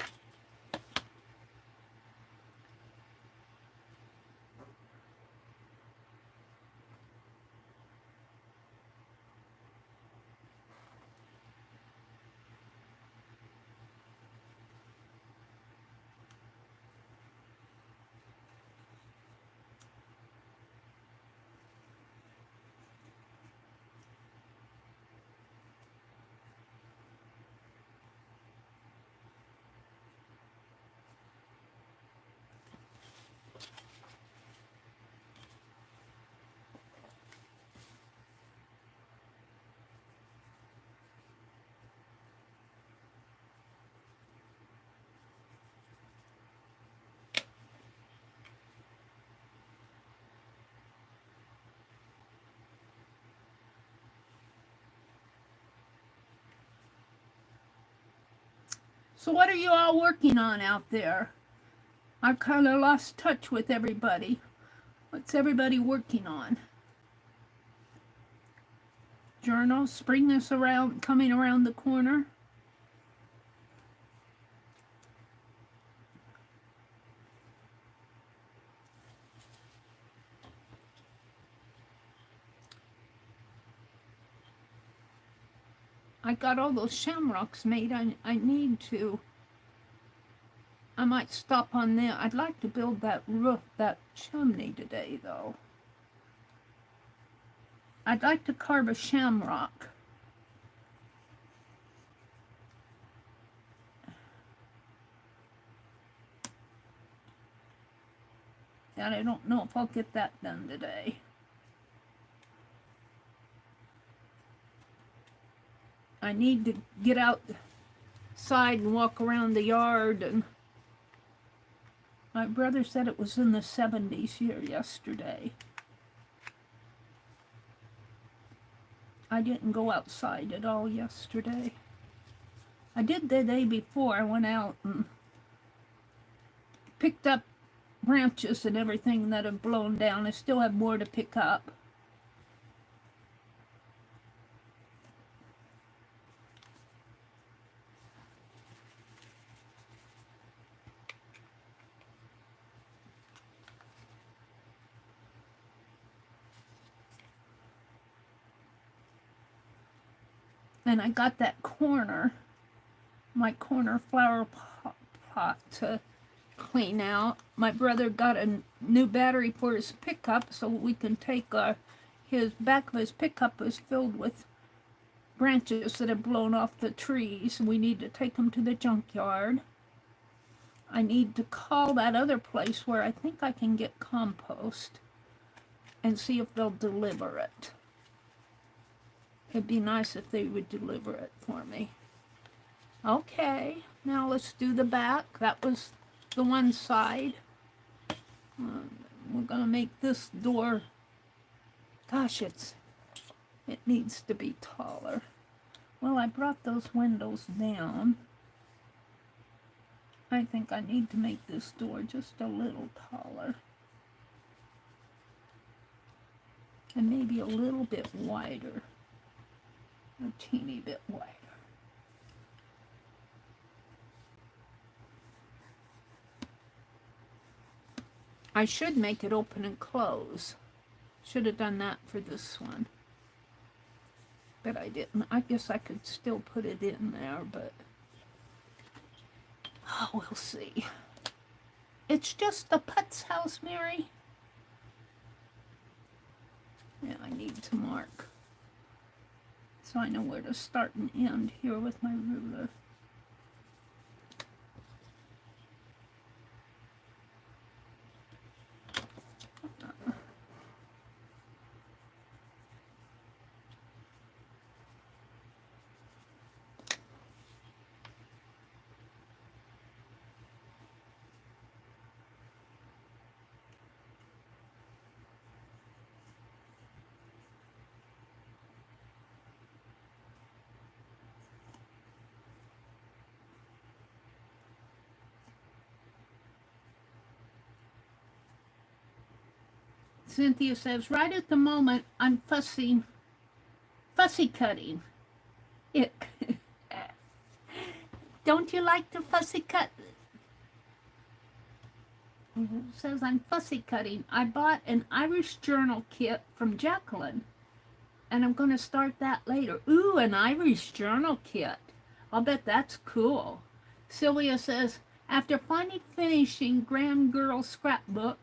So what are you all working on out there? I've kind of lost touch with everybody. What's everybody working on? Journal, spring is coming around the corner. I got all those shamrocks made. I need to. I might stop on there. I'd like to build that roof, that chimney today, though. I'd like to carve a shamrock. And I don't know if I'll get that done today. I need to get outside and walk around the yard. And my brother said it was in the 70s here yesterday. I didn't go outside at all yesterday. I did the day before. I went out and picked up branches and everything that have blown down. I still have more to pick up. And I got that corner, my corner flower pot to clean out. My brother got a new battery for his pickup so we can take his back of his pickup is filled with branches that have blown off the trees. We need to take them to the junkyard. I need to call that other place where I think I can get compost and see if they'll deliver it. It'd be nice if they would deliver it for me. Okay, now let's do the back. That was the one side. We're gonna make this door, gosh, it needs to be taller. Well, I brought those windows down. I think I need to make this door just a little taller. And maybe a little bit wider. A teeny bit wider. I should make it open and close. Should have done that for this one. But I didn't. I guess I could still put it in there, but oh, we'll see. It's just the putz house, Meri. Yeah, I need to mark so I know where to start and end here with my ruler. Cynthia says, right at the moment, I'm fussy cutting. It. Don't you like to fussy cut? It says I'm fussy cutting. I bought an Irish journal kit from Jacqueline, and I'm going to start that later. Ooh, an Irish journal kit. I'll bet that's cool. Sylvia says, after finally finishing Grand Girl Scrapbook,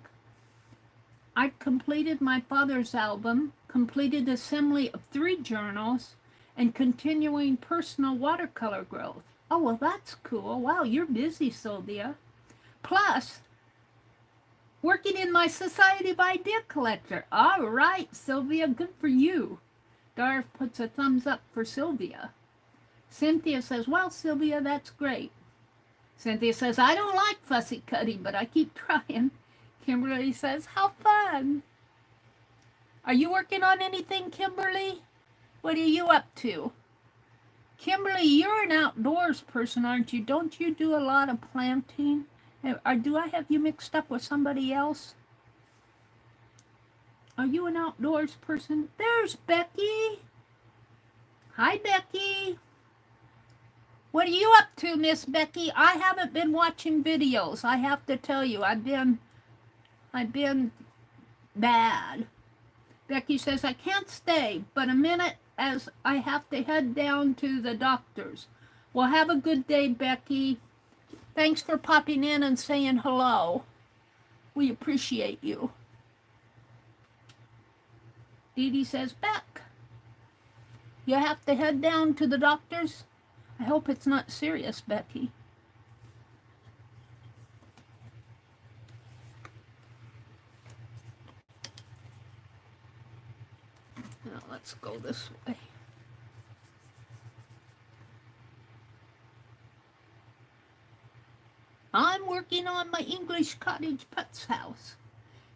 I've completed my father's album, completed assembly of 3 journals, and continuing personal watercolor growth. Oh, well, that's cool. Wow, you're busy, Sylvia. Plus, working in my Society of Idea Collector. All right, Sylvia, good for you. Darth puts a thumbs up for Sylvia. Cynthia says, well, Sylvia, that's great. Cynthia says, I don't like fussy cutting, but I keep trying. Kimberly says, how fun. Are you working on anything, Kimberly? What are you up to? Kimberly, you're an outdoors person, aren't you? Don't you do a lot of planting? Or do I have you mixed up with somebody else? Are you an outdoors person? There's Becky. Hi, Becky. What are you up to, Miss Becky? I haven't been watching videos. I have to tell you, I've been bad. Becky says, I can't stay but a minute as I have to head down to the doctor's. Well, have a good day, Becky. Thanks for popping in and saying hello. We appreciate you. Dee Dee says, Beck, you have to head down to the doctor's? I hope it's not serious, Becky. Now let's go this way. I'm working on my English cottage putz house.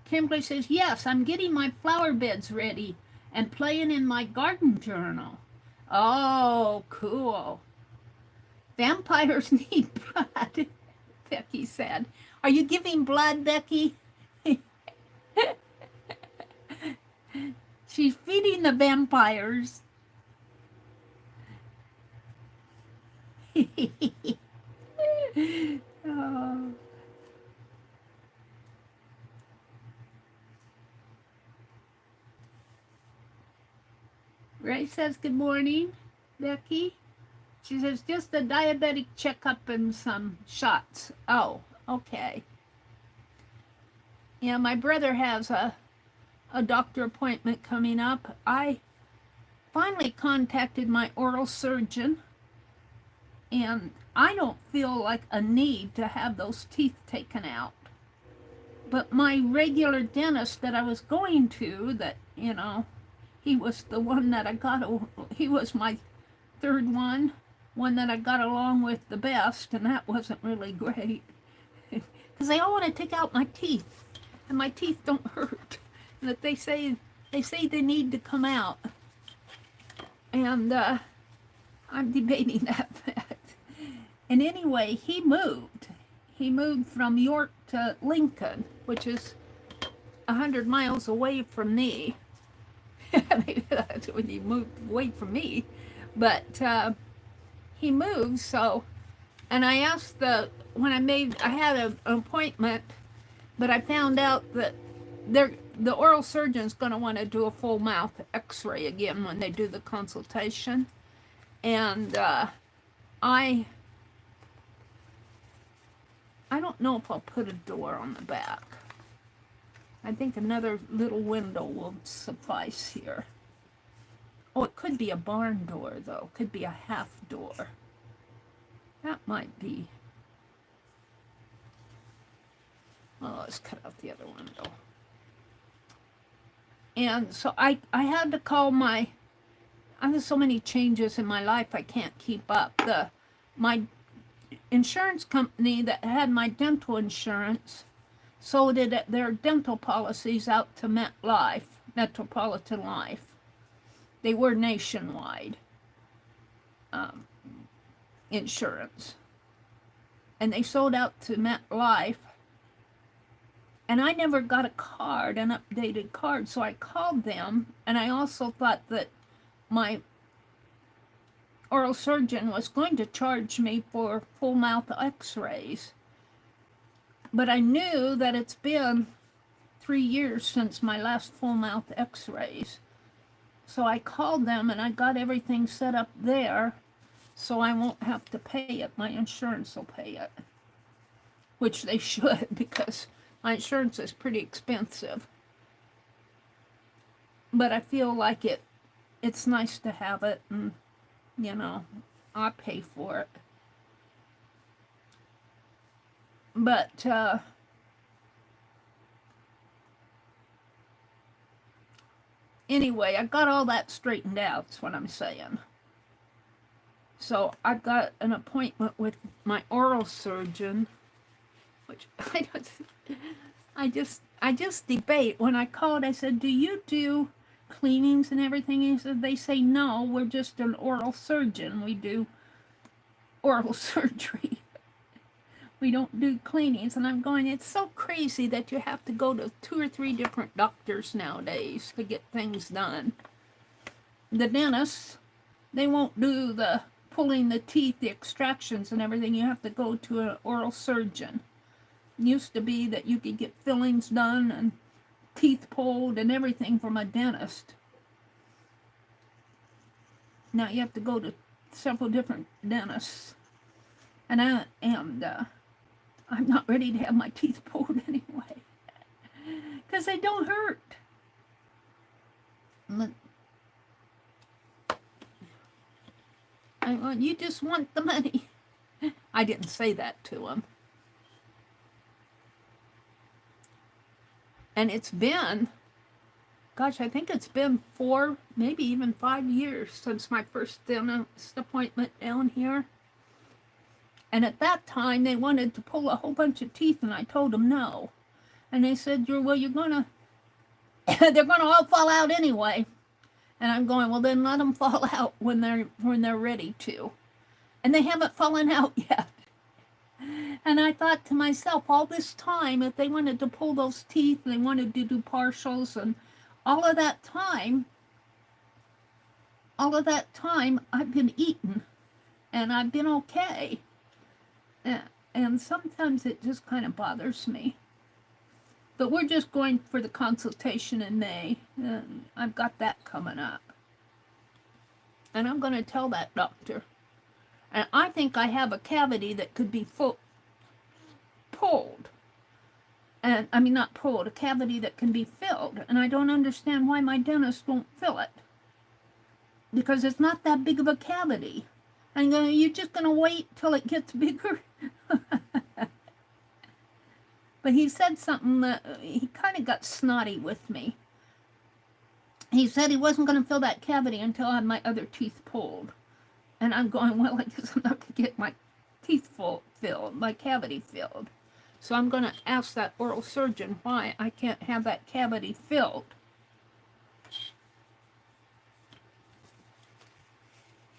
Kimberly says, yes, I'm getting my flower beds ready and playing in my garden journal. Oh, cool. Vampires need blood, Becky said. Are you giving blood, Becky? She's feeding the vampires. Oh. Ray says, good morning, Becky. She says, just a diabetic checkup and some shots. Oh, okay. Yeah, my brother has a doctor appointment coming up. I finally contacted my oral surgeon, and I don't feel like a need to have those teeth taken out. But my regular dentist that I was going to, that, you know, he was the one that I got, he was my third one that I got along with the best, and that wasn't really great. Because they all want to take out my teeth, and my teeth don't hurt. And that they say they need to come out. And I'm debating that fact. And anyway, he moved. He moved from York to Lincoln, which is 100 miles away from me. Maybe that's when he moved away from me. But he moved, so, and I asked I had an appointment, but I found out that the oral surgeon's going to want to do a full mouth x-ray again when they do the consultation. And I don't know if I'll put a door on the back. I think another little window will suffice here. Oh, it could be a barn door, though. It could be a half door. That might be. Oh, let's cut out the other window. And so I had to call I have so many changes in my life I can't keep up. My insurance company that had my dental insurance sold their dental policies out to MetLife, Metropolitan Life. They were nationwide insurance. And they sold out to MetLife. And I never got a card, an updated card, so I called them, and I also thought that my oral surgeon was going to charge me for full mouth x-rays. But I knew that it's been 3 years since my last full mouth x-rays. So I called them and I got everything set up there so I won't have to pay it. My insurance will pay it. Which they should, because my insurance is pretty expensive. But I feel like it's nice to have it, and, you know, I pay for it. But, anyway, I got all that straightened out, is what I'm saying. So I got an appointment with my oral surgeon, which I just debate. When I called, I said, "Do you do cleanings and everything?" He said, "They say no, we're just an oral surgeon. We do oral surgery. We don't do cleanings." And I'm going, it's so crazy that you have to go to 2 or 3 different doctors nowadays to get things done. The dentists, they won't do the pulling the teeth, the extractions and everything. You have to go to an oral surgeon. It used to be that you could get fillings done and teeth pulled and everything from a dentist. Now you have to go to several different dentists. And I'm not ready to have my teeth pulled anyway, because they don't hurt. You just want the money. I didn't say that to him. And it's been, gosh, I think it's been 4, maybe even 5 years since my first dentist appointment down here. And at that time, they wanted to pull a whole bunch of teeth, and I told them no. And they said, they're gonna all fall out anyway. And I'm going, well, then let them fall out when they're ready to. And they haven't fallen out yet. And I thought to myself, all this time, if they wanted to pull those teeth, they wanted to do partials, and all of that time, I've been eating, and I've been okay. And sometimes it just kind of bothers me. But we're just going for the consultation in May, and I've got that coming up. And I'm going to tell that doctor. And I think I have a cavity that could be pulled. And I mean, not pulled, a cavity that can be filled. And I don't understand why my dentist won't fill it. Because it's not that big of a cavity. And you're just going to wait till it gets bigger? But he said something that he kind of got snotty with me. He said he wasn't going to fill that cavity until I had my other teeth pulled. And I'm going, well, I guess I'm not going to get my teeth filled, my cavity filled. So I'm going to ask that oral surgeon why I can't have that cavity filled.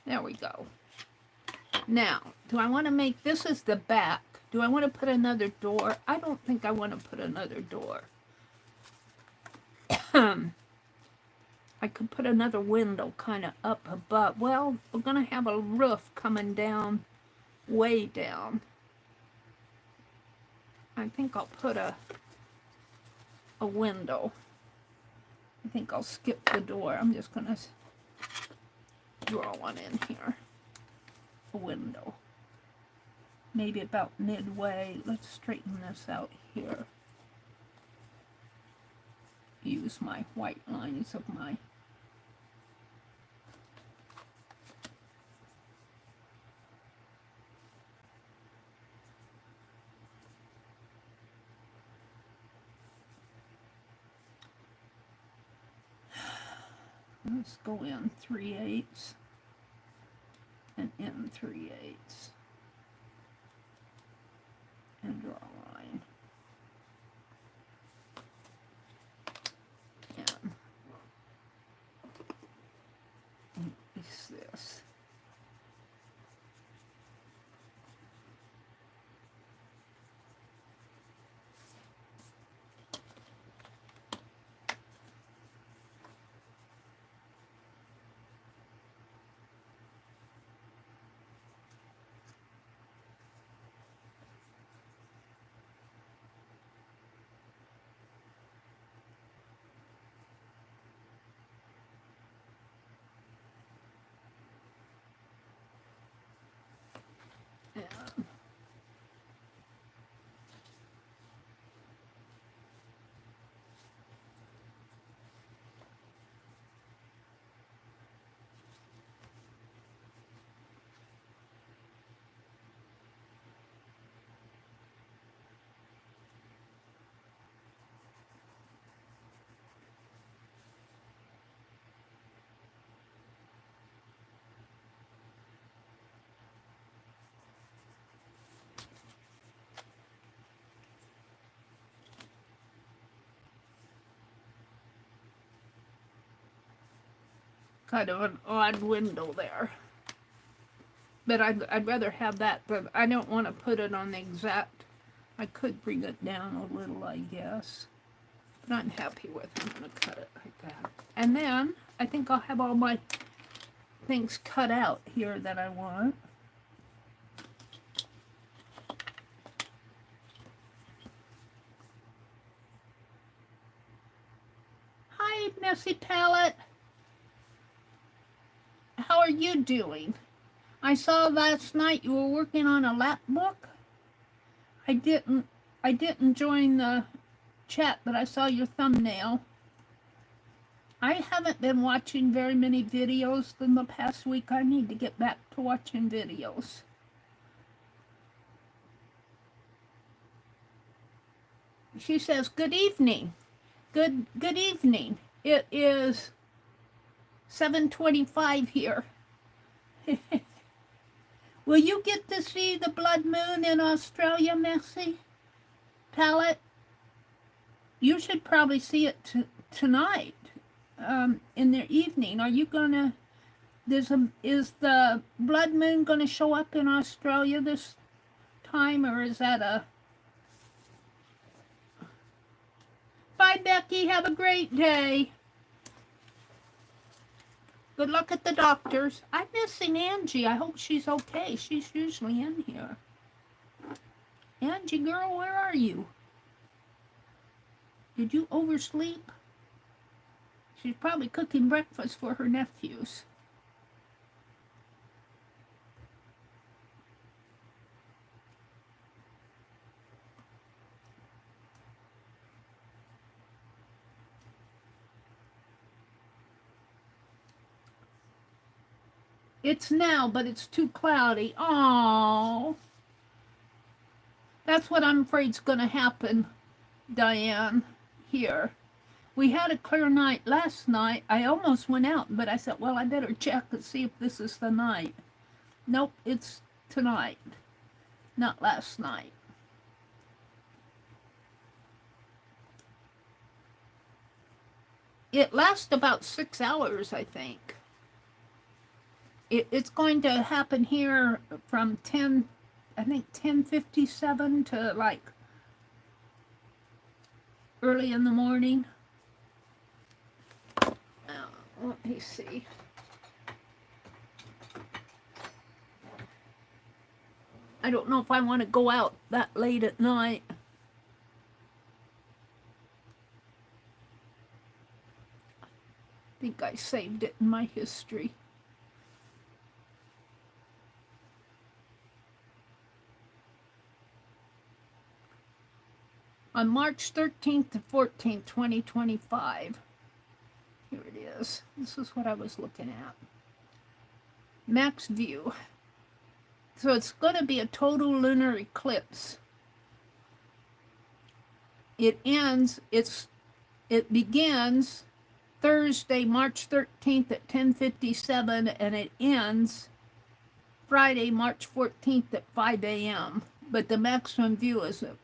There we go. Now, do I want to make, this is the back. Do I want to put another door? I don't think I want to put another door. I could put another window kind of up above. Well, we're going to have a roof coming down, way down. I think I'll put a window. I think I'll skip the door. I'm just going to draw one in here. A window. Maybe about midway. Let's straighten this out here. Use my white lines of my let's go in 3/8 and in 3/8 and draw a line. And is this. kind of an odd window there. But I'd rather have that, but I don't want to put it on the exact. I could bring it down a little, I guess. But I'm happy with it. I'm going to cut it like that. And then I think I'll have all my things cut out here that I want. Hi, Messy Palette. How are you doing? I saw last night you were working on a lap book. I didn't join the chat, but I saw your thumbnail. I haven't been watching very many videos in the past week. I need to get back to watching videos. She says, good evening. Good evening. It is 7:25 here. Will you get to see the blood moon in Australia, Messy Palette? You should probably see it tonight, in the evening. Are you gonna? Is the blood moon gonna show up in Australia this time, or is that a? Bye, Becky. Have a great day. Good luck at the doctor's. I'm missing Angie. I hope she's okay. She's usually in here. Angie, girl, where are you? Did you oversleep? She's probably cooking breakfast for her nephews. It's now, but it's too cloudy. Oh, that's what I'm afraid's going to happen, Diane, here. We had a clear night last night. I almost went out, but I said, well, I better check and see if this is the night. Nope, it's tonight, not last night. It lasts about 6 hours, I think. It's going to happen here from 10:57 to like early in the morning. Let me see. I don't know if I want to go out that late at night. I think I saved it in my history. On March 13th to 14th, 2025. Here it is. This is what I was looking at. Max view. So it's going to be a total lunar eclipse. It begins Thursday, March 13th at 10:57, and it ends Friday, March 14th at 5 a.m. But the maximum view is at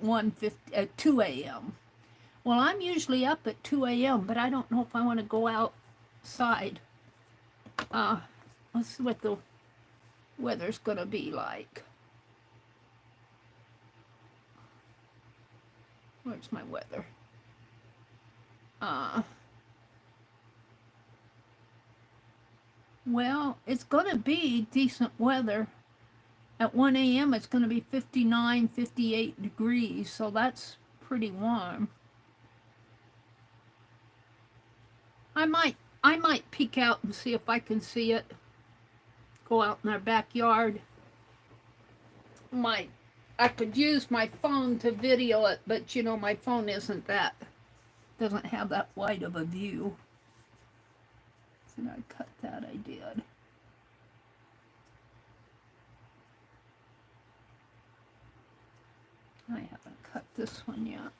2 a.m. Well, I'm usually up at 2 a.m., but I don't know if I want to go outside. Let's see what the weather's going to be like. Where's my weather? Well, it's going to be decent weather. At 1 a.m. it's going to be 59, 58 degrees, so that's pretty warm. I might peek out and see if I can see it. Go out in our backyard. I could use my phone to video it, but you know, my phone doesn't have that wide of a view. So I cut that, I did. I haven't cut this one yet.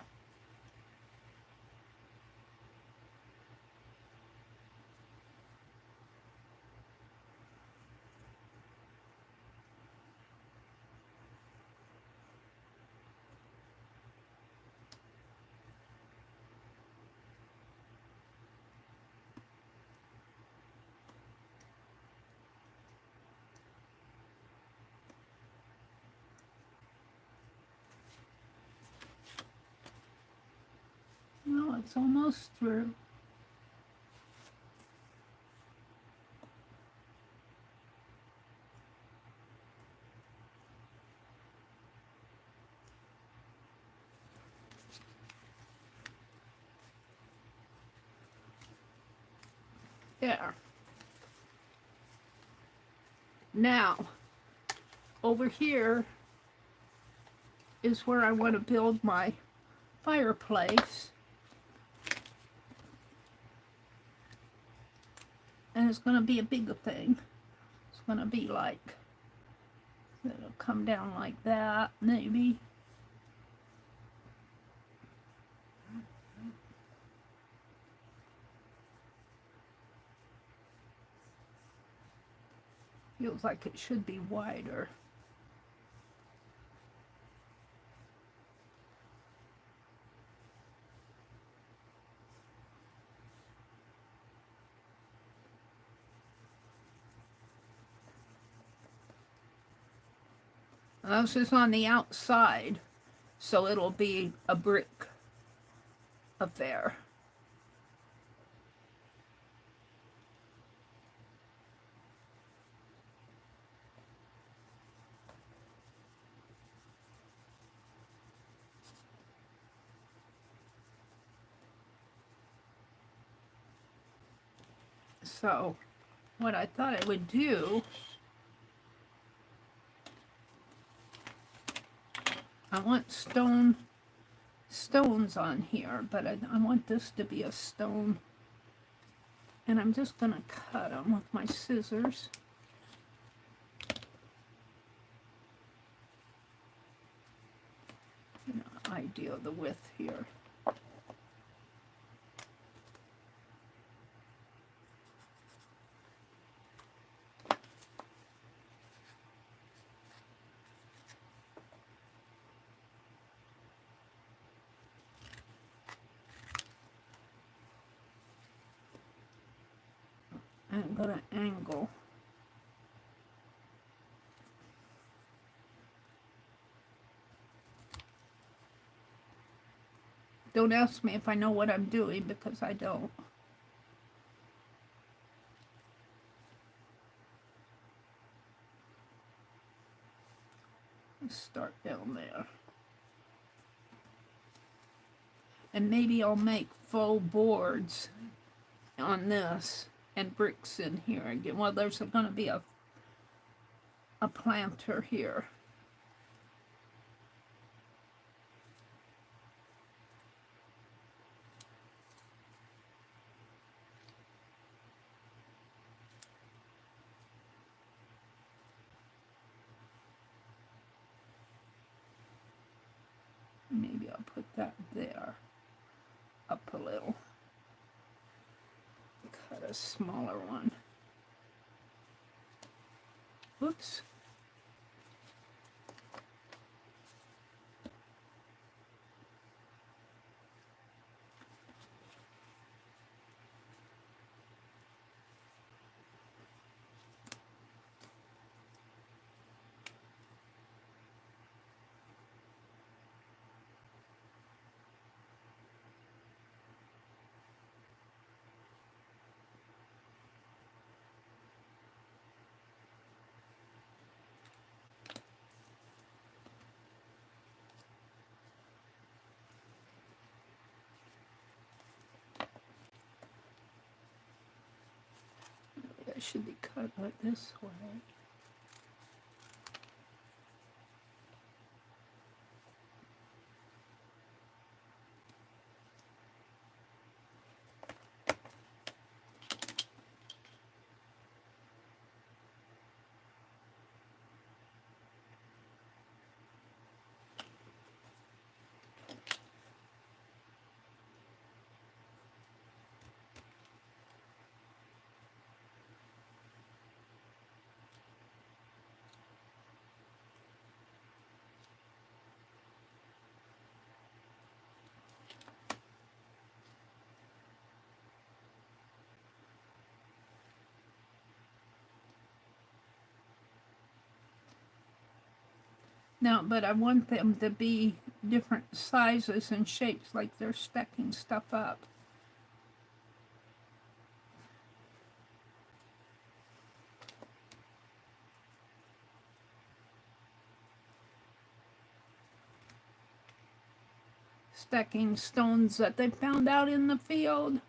it's almost through. There. Now, over here is where I want to build my fireplace. And it's going to be a bigger thing. It's going to be like, it'll come down like that, maybe. Feels like it should be wider. This is on the outside, so it'll be a brick affair. So, what I thought I would do, I want stones on here, but I want this to be a stone. And I'm just going to cut them with my scissors. Idea of the width here. I'm going to angle. Don't ask me if I know what I'm doing, because I don't. Let's start down there. And maybe I'll make faux boards on this and bricks in here again. Well, there's going to be a planter here. Maybe I'll put that there, up a little. Cut a smaller one. Oops. That should be cut like this way. Now, but I want them to be different sizes and shapes, like they're stacking stuff up. Stacking stones that they found out in the field.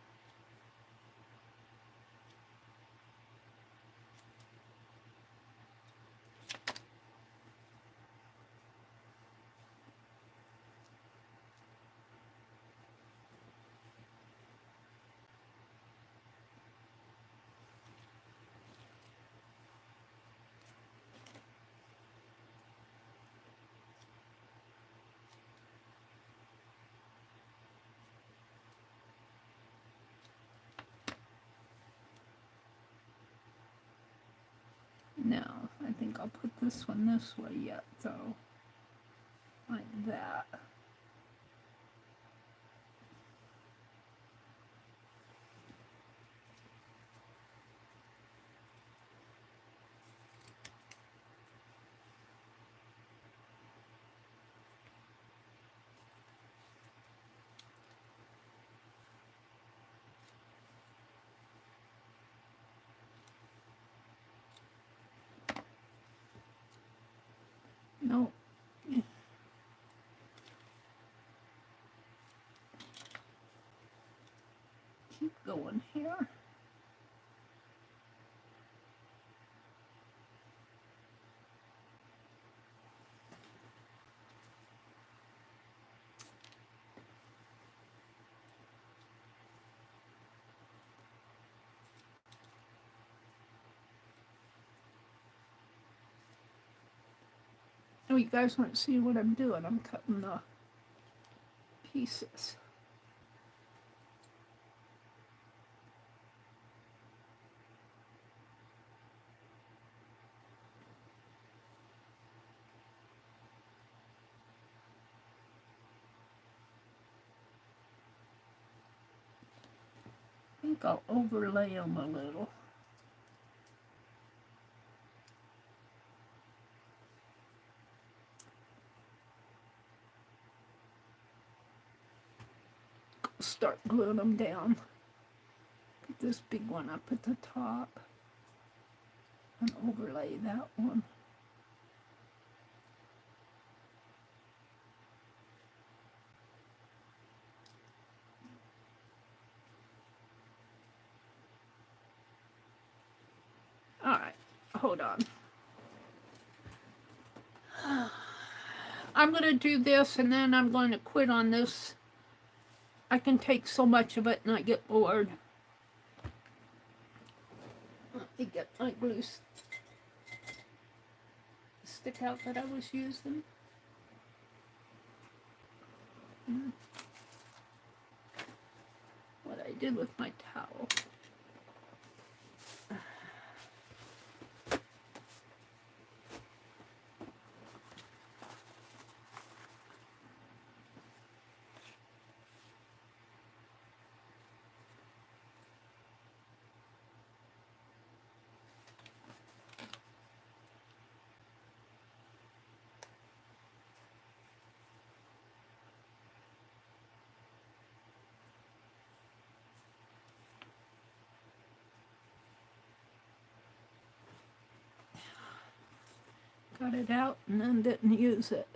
No, I think I'll put this one this way yet, though. Like that. No. Keep going here. Oh, you guys want to see what I'm doing? I'm cutting the pieces. I think I'll overlay them a little. Start gluing them down. Put this big one up at the top and overlay that one. All right, hold on. I'm going to do this and then I'm going to quit on this. I can take so much of it and I get bored. Let me get my glue stick out that I was using. What I did with my towel. Got it out and then didn't use it.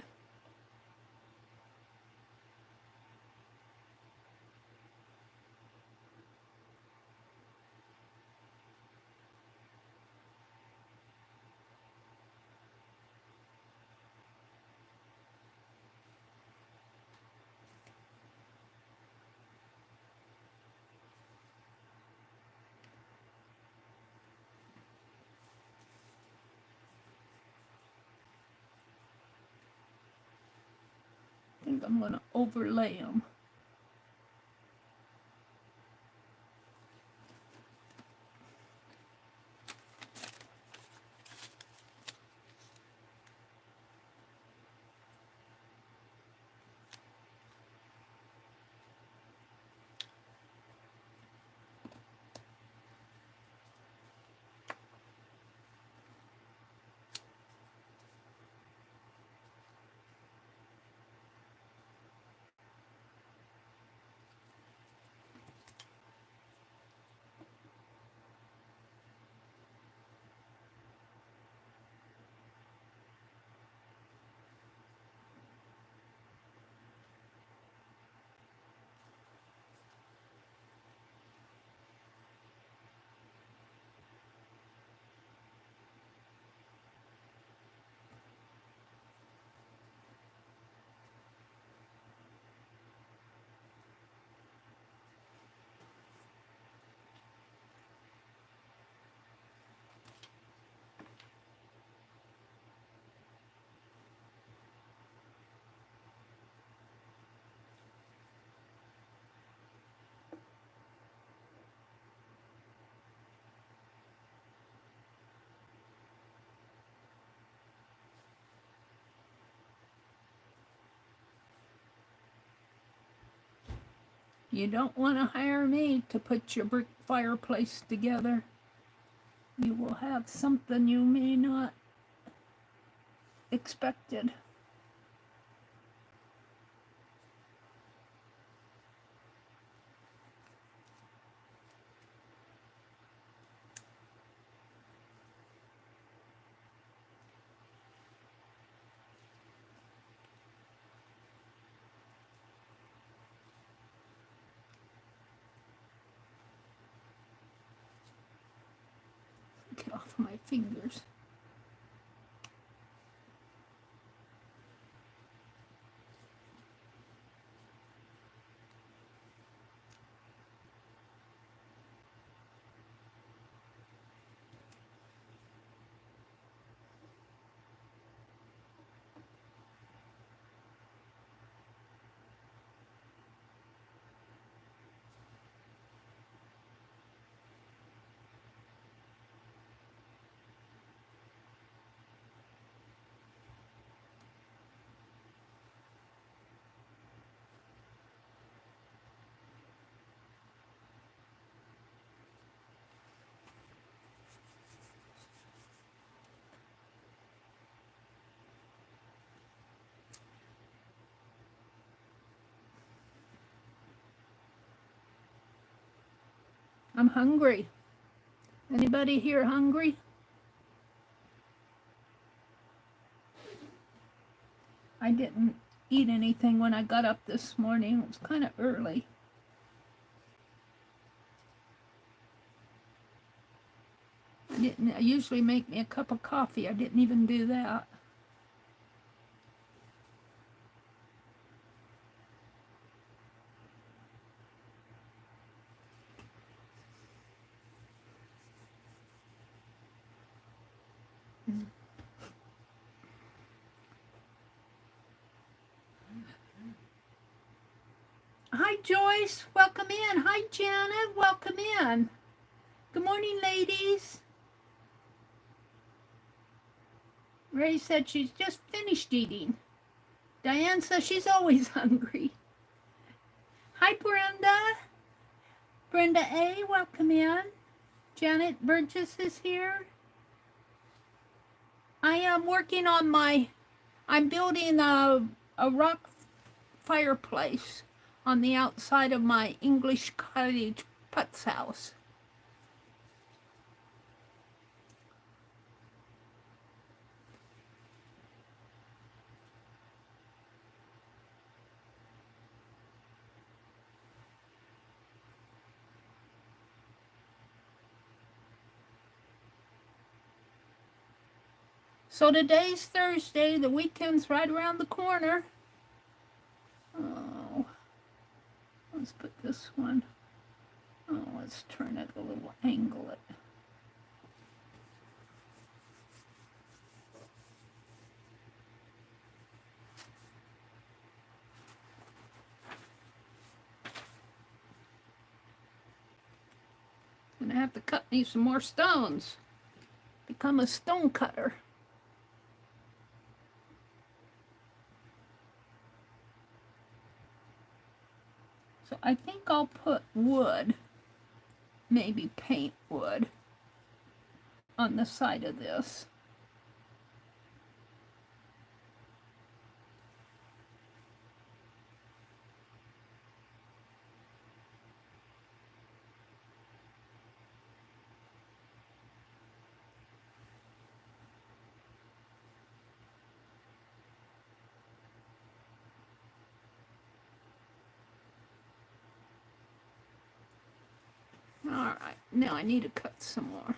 I think I'm going to overlay them. You don't want to hire me to put your brick fireplace together. You will have something you may not expected. Get off my fingers. I'm hungry. Anybody here hungry? I didn't eat anything when I got up this morning. It was kind of early. I usually make me a cup of coffee. I didn't even do that. Hi, Joyce. Welcome in. Hi, Janet. Welcome in. Good morning, ladies. Ray said she's just finished eating. Diane says she's always hungry. Hi, Brenda. Brenda A., welcome in. Janet Burgess is here. I am working on I'm building a rock fireplace on the outside of my English cottage putz house. So today's Thursday, the weekend's right around the corner. Oh, let's put this one. Oh, let's turn it a little, angle it. Gonna have to cut me some more stones. Become a stone cutter. So I think I'll put wood, maybe paint wood, on the side of this. All right, now I need to cut some more.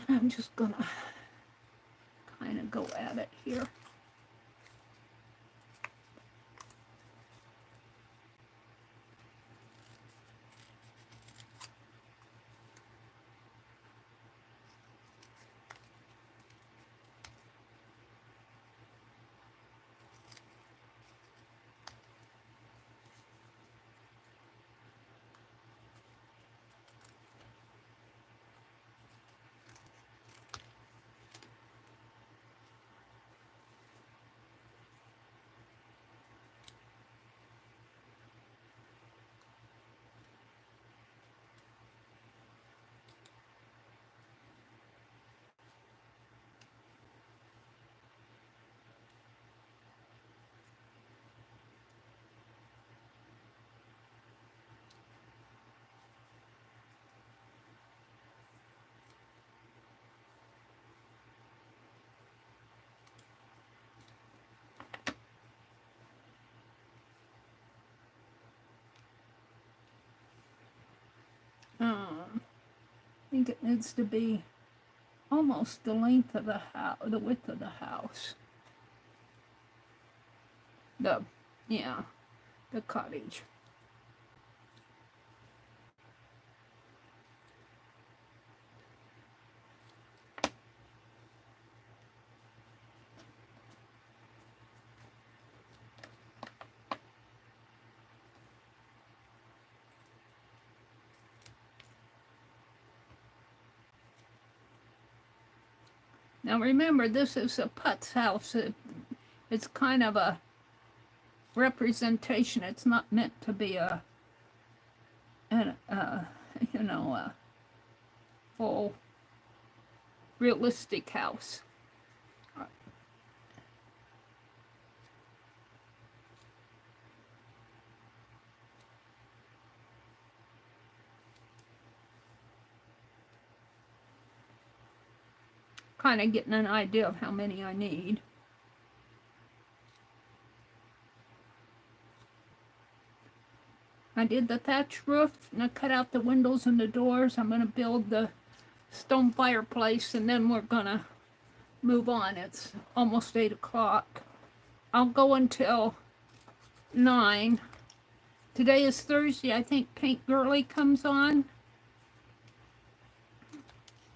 And I'm just gonna kind of go at it here. think it needs to be almost the length of the house, the width of the house. The cottage. Now remember, this is a putz house. It's kind of a representation. It's not meant to be a full realistic house. Kind of getting an idea of how many I need. I did the thatch roof, and I cut out the windows and the doors. I'm going to build the stone fireplace, and then we're going to move on. It's almost 8 o'clock. I'll go until 9. Today is Thursday. I think Paint Girly comes on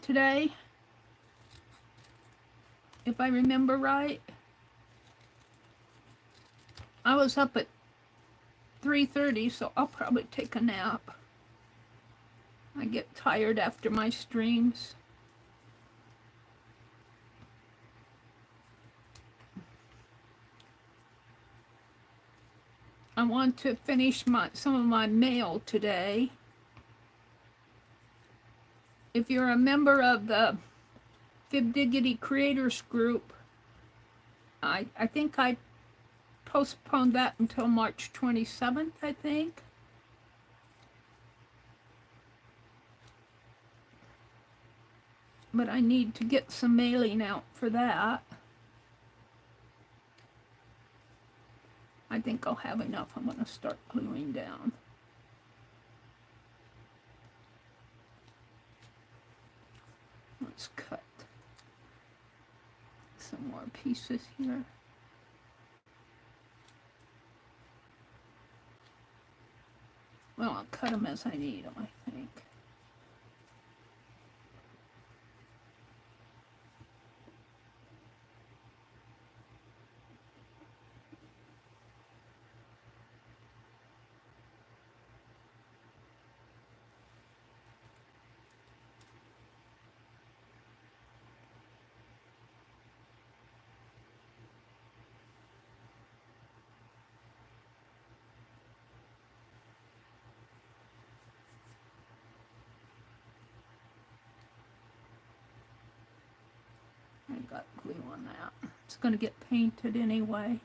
today, if I remember right. I was up at 3:30, so I'll probably take a nap. I get tired after my streams. I want to finish some of my mail today. If you're a member of the Fibdiggity Creators Group, I think I postponed that until March 27th, I think. But I need to get some mailing out for that. I think I'll have enough. I'm going to start gluing down. Let's cut some more pieces here. Well, I'll cut them as I need them, I think. I got glue on that. It's going to get painted anyway.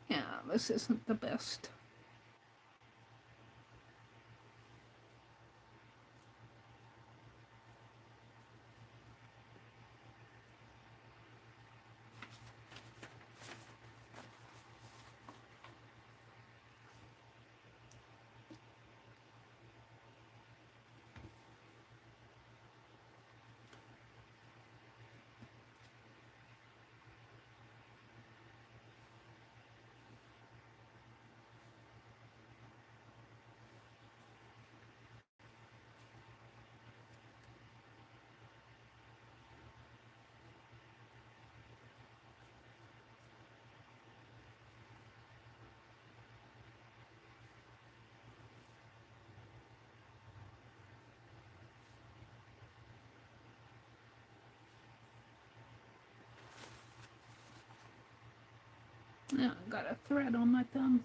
Yeah, this isn't the best. Yeah, I got a thread on my thumb.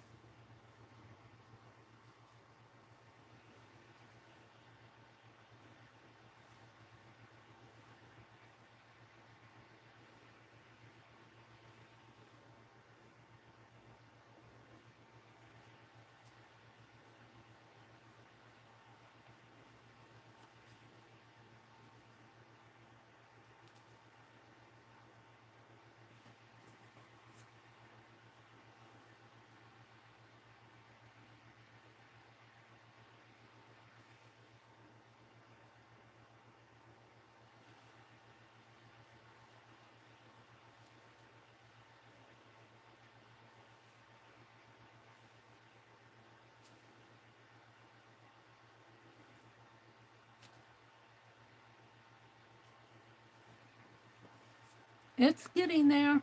It's getting there.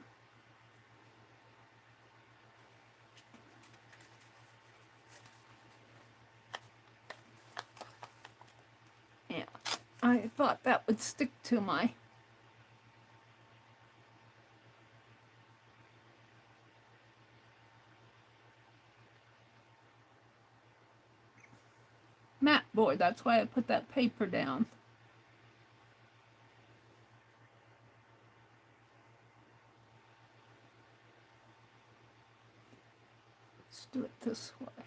Yeah, I thought that would stick to my mat board. That's why I put that paper down. Let's do it this way.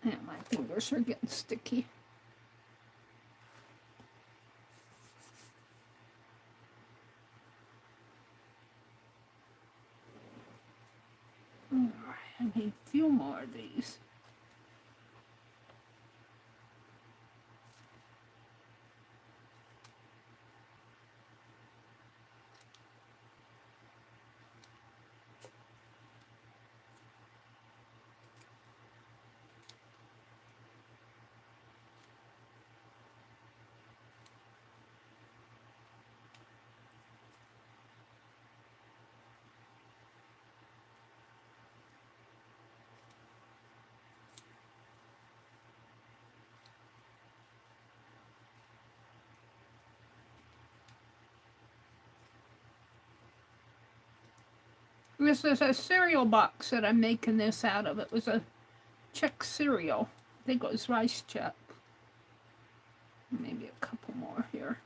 Yeah, my fingers are getting sticky. All right, I need a few more of these. This is a cereal box that I'm making this out of. It was a Czech cereal. I think it was rice Czech. Maybe a couple more here.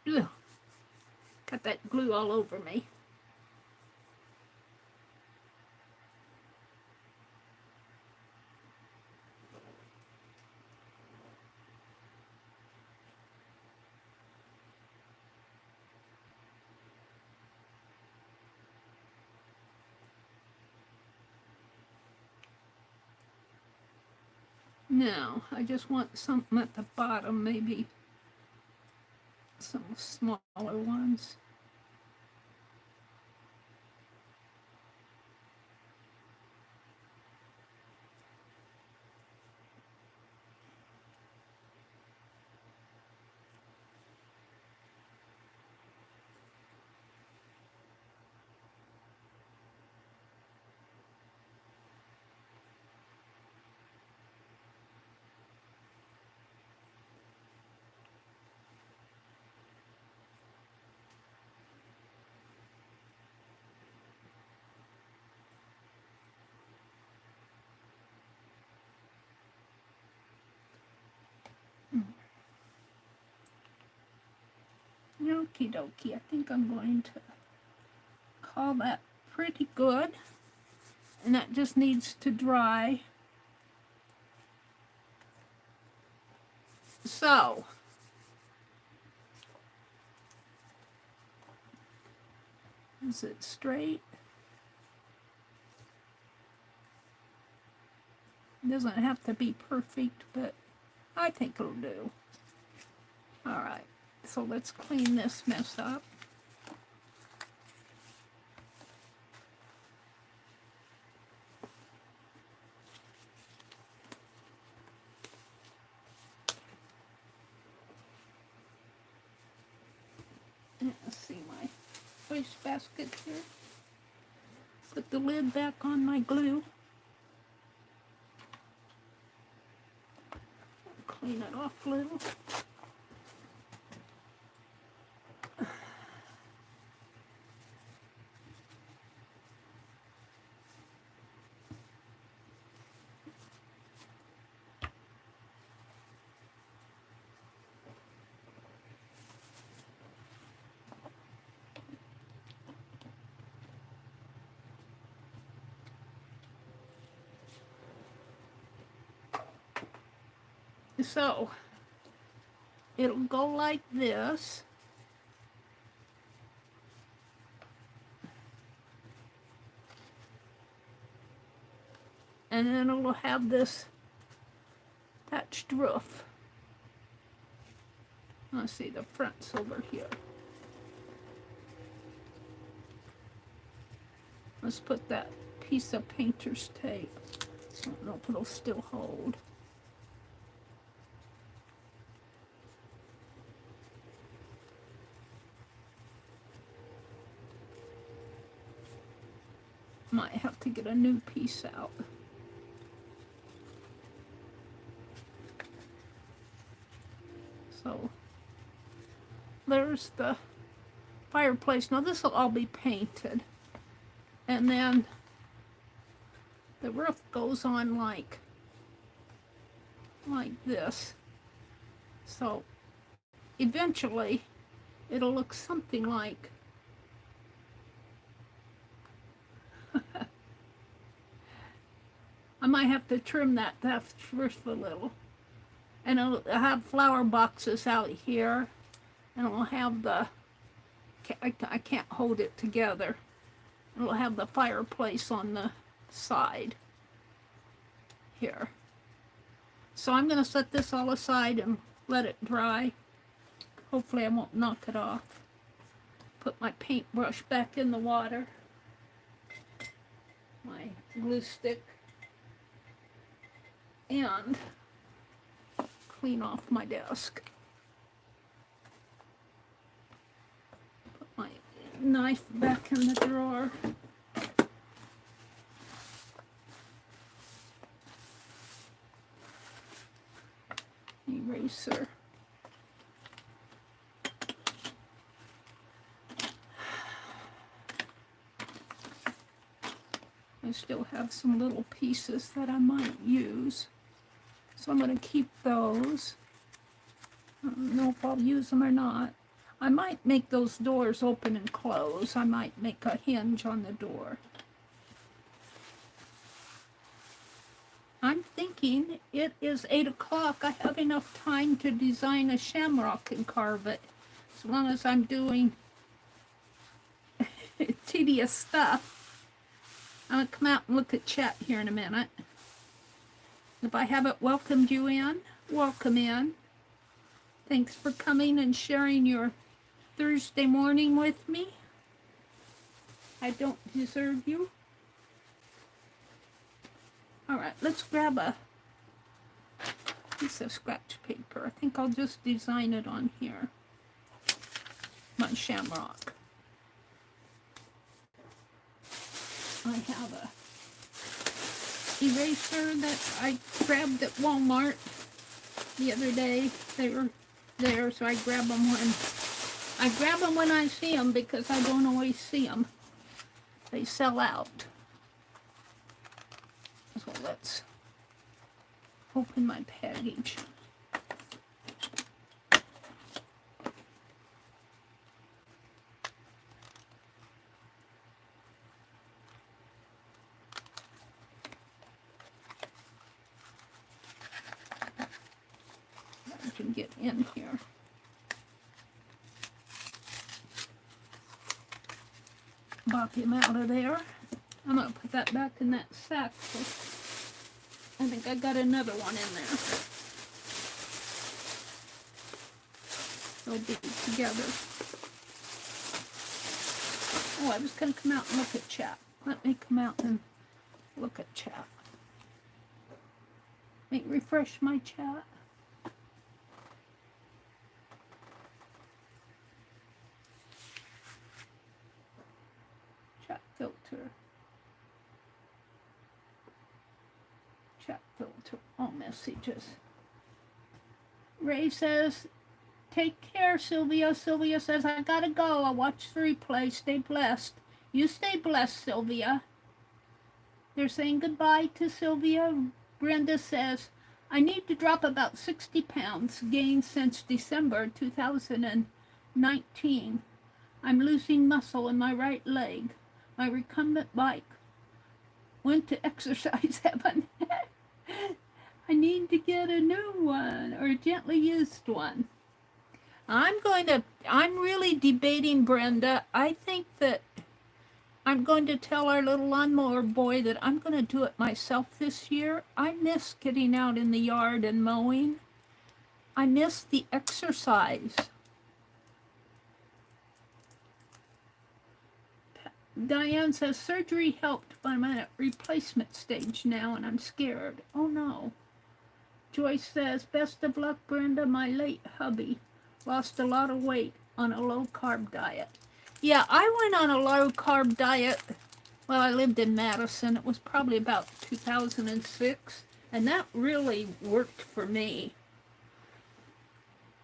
Ugh. Got that glue all over me. Now, I just want something at the bottom, maybe some smaller ones. Okie dokie, I think I'm going to call that pretty good. And that just needs to dry. So, is it straight? It doesn't have to be perfect, but I think it'll do. All right, so let's clean this mess up. Let's see my waste basket here. Put the lid back on my glue. Clean it off a little. So, it'll go like this. And then it'll have this thatched roof. Let's see, the front's over here. Let's put that piece of painter's tape. I don't know if it'll still hold. Might have to get a new piece out. So there's the fireplace. Now this will all be painted. And then the roof goes on like this. So eventually it'll look something like I might have to trim that roof a little. And it'll have flower boxes out here. And it'll have the, I can't hold it together. It'll have the fireplace on the side here. So I'm going to set this all aside and let it dry. Hopefully I won't knock it off. Put my paintbrush back in the water. My glue stick. And clean off my desk. Put my knife back in the drawer. Eraser. I still have some little pieces that I might use. So I'm going to keep those. I don't know if I'll use them or not. I might make those doors open and close. I might make a hinge on the door. I'm thinking it is 8 o'clock. I have enough time to design a shamrock and carve it. As long as I'm doing tedious stuff. I'm going to come out and look at chat here in a minute. If I haven't welcomed you in, welcome in. Thanks for coming and sharing your Thursday morning with me. I don't deserve you. All right, let's grab a piece of scratch paper. I think I'll just design it on here. My shamrock. I have a eraser that I grabbed at Walmart the other day. They were there, so I grab them when I see them because I don't always see them. They sell out. So let's open my package. get in here. Pop him out of there. I'm going to put that back in that sack. So I think I got another one in there. They'll be together. Oh, I was going to come out and look at chat. Let me come out and look at chat. Let me refresh my chat. Chat filter. Chat filter. All messages. Ray says, take care, Sylvia. Sylvia says, I gotta go. I'll watch the replay. Stay blessed. You stay blessed, Sylvia. They're saying goodbye to Sylvia. Brenda says, I need to drop about 60 pounds gained since December 2019. I'm losing muscle in my right leg. My recumbent bike went to exercise heaven. I need to get a new one or a gently used one. I'm really debating, Brenda. I think that I'm going to tell our little lawnmower boy that I'm going to do it myself this year. I miss getting out in the yard and mowing. I miss the exercise. Diane says, surgery helped, but I'm at replacement stage now and I'm scared. Oh no. Joyce says, best of luck, Brenda. My late hubby lost a lot of weight on a low-carb diet. Yeah, I went on a low-carb diet while I lived in Madison. It was probably about 2006, and that really worked for me.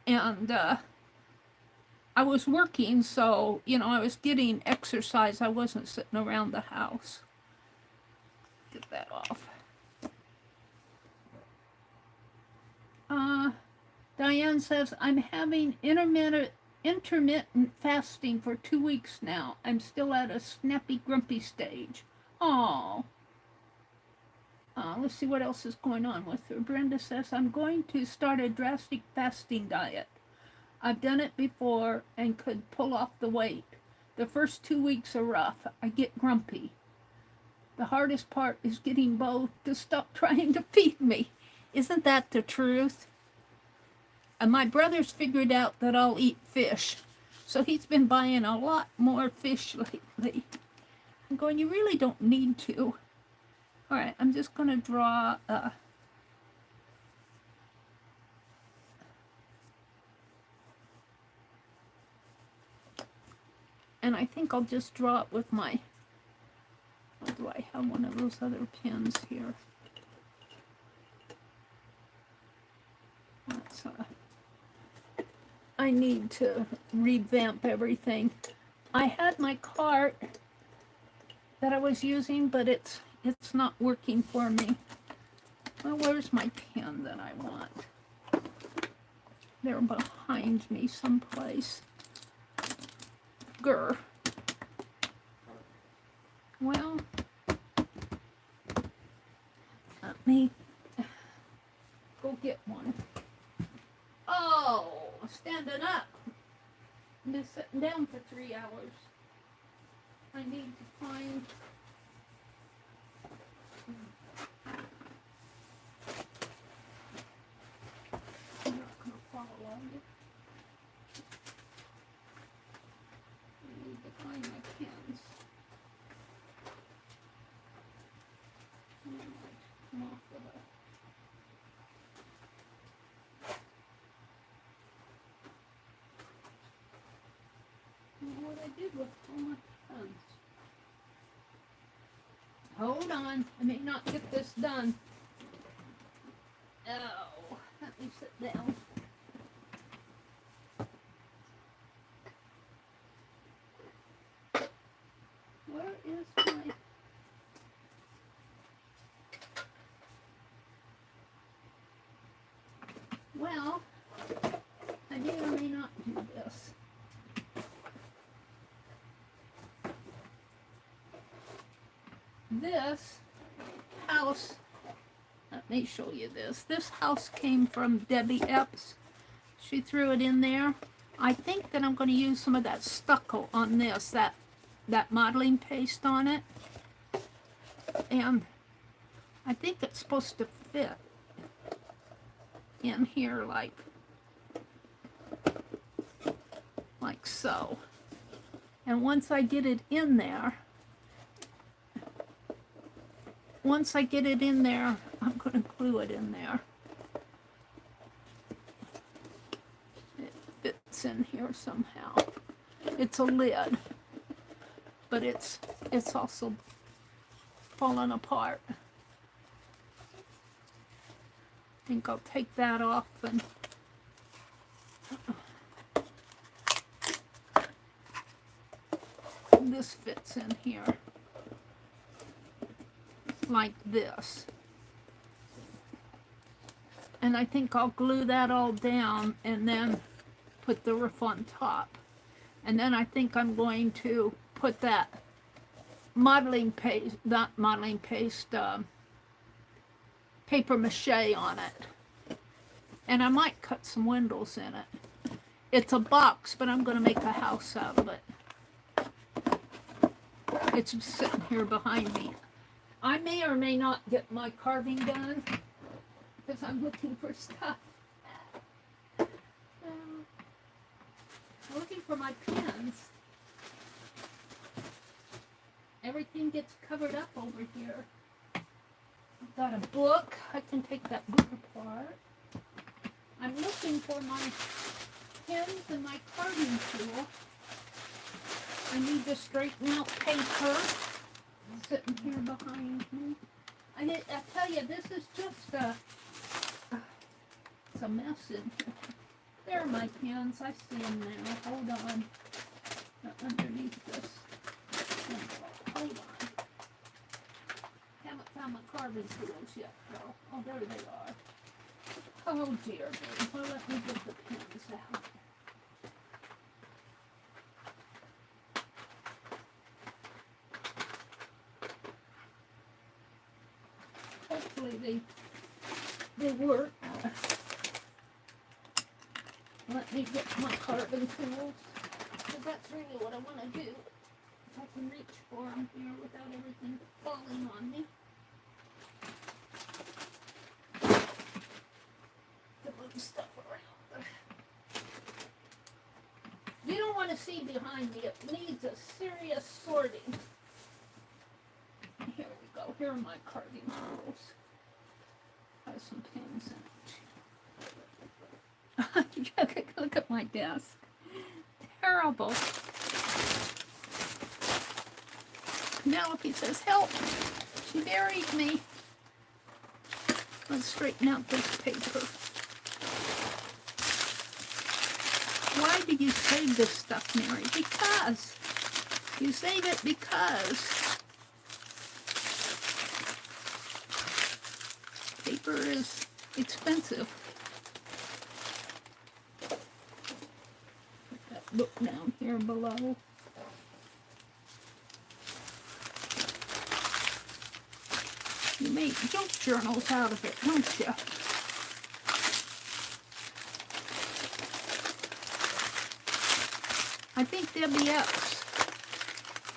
And I was working, so, you know, I was getting exercise. I wasn't sitting around the house. Get that off. Diane says, I'm having intermittent fasting for 2 weeks now. I'm still at a snappy, grumpy stage. Oh. Let's see what else is going on with her. Brenda says, I'm going to start a drastic fasting diet. I've done it before and could pull off the weight. The first 2 weeks are rough. I get grumpy. The hardest part is getting Bo to stop trying to feed me. Isn't that the truth? And my brother's figured out that I'll eat fish. So he's been buying a lot more fish lately. I'm going, you really don't need to. All right, I'm just going to draw and I think I'll just draw it with my, do I have one of those other pens here? Let's, I need to revamp everything. I had my cart that I was using, but it's not working for me. Well, where's my pen that I want? They're behind me someplace. Grr. Well, let me go get one. Oh, standing up. I've been sitting down for 3 hours. I need to find... I'm not going to follow you. I need to find my pens. Come off of it. What I did with all my pens. Hold on, I may not get this done. Oh, let me sit down. Where is my... Well, I may or may not do this. This house, let me show you this. This house came from Debbie Epps. she threw it in there. I think that I'm going to use some of that stucco on this, that modeling paste on it. And I think it's supposed to fit in here like so. And once I get it in there, I'm going to glue it in there. It fits in here somehow. It's a lid, but it's also falling apart. I think I'll take that off and this fits in here like this. And I think I'll glue that all down and then put the roof on top. And then I think I'm going to put that modeling paste, paper mache on it. And I might cut some windows in it. It's a box, but I'm going to make a house out of it. It's sitting here behind me. I may or may not get my carving done because I'm looking for stuff. I'm looking for my pens. Everything gets covered up over here. I've got a book. I can take that book apart. I'm looking for my pens and my carving tool. I need to straighten out paper. Sitting here behind me. I tell you, this is just it's a mess in here. There are my pens. I see them now. Hold on. Underneath this. Hold on. Haven't found my carving tools yet, though. Oh, there they are. Oh, dear me. Well, let me get the pens out. Hopefully they work. Let me get my carving tools, because that's really what I want to do. If I can reach for them here without everything falling on me. To move stuff around. You don't want to see behind me. It needs a serious sorting. Here we go. Here are my carving tools. Have some pins in it. Look at my desk. Terrible. Penelope says, help. She buried me. Let's straighten out this paper. Why do you save this stuff, Meri? Because. You save it because paper is expensive. Put that book down here below. You make junk journals out of it, don't you? I think Debbie X.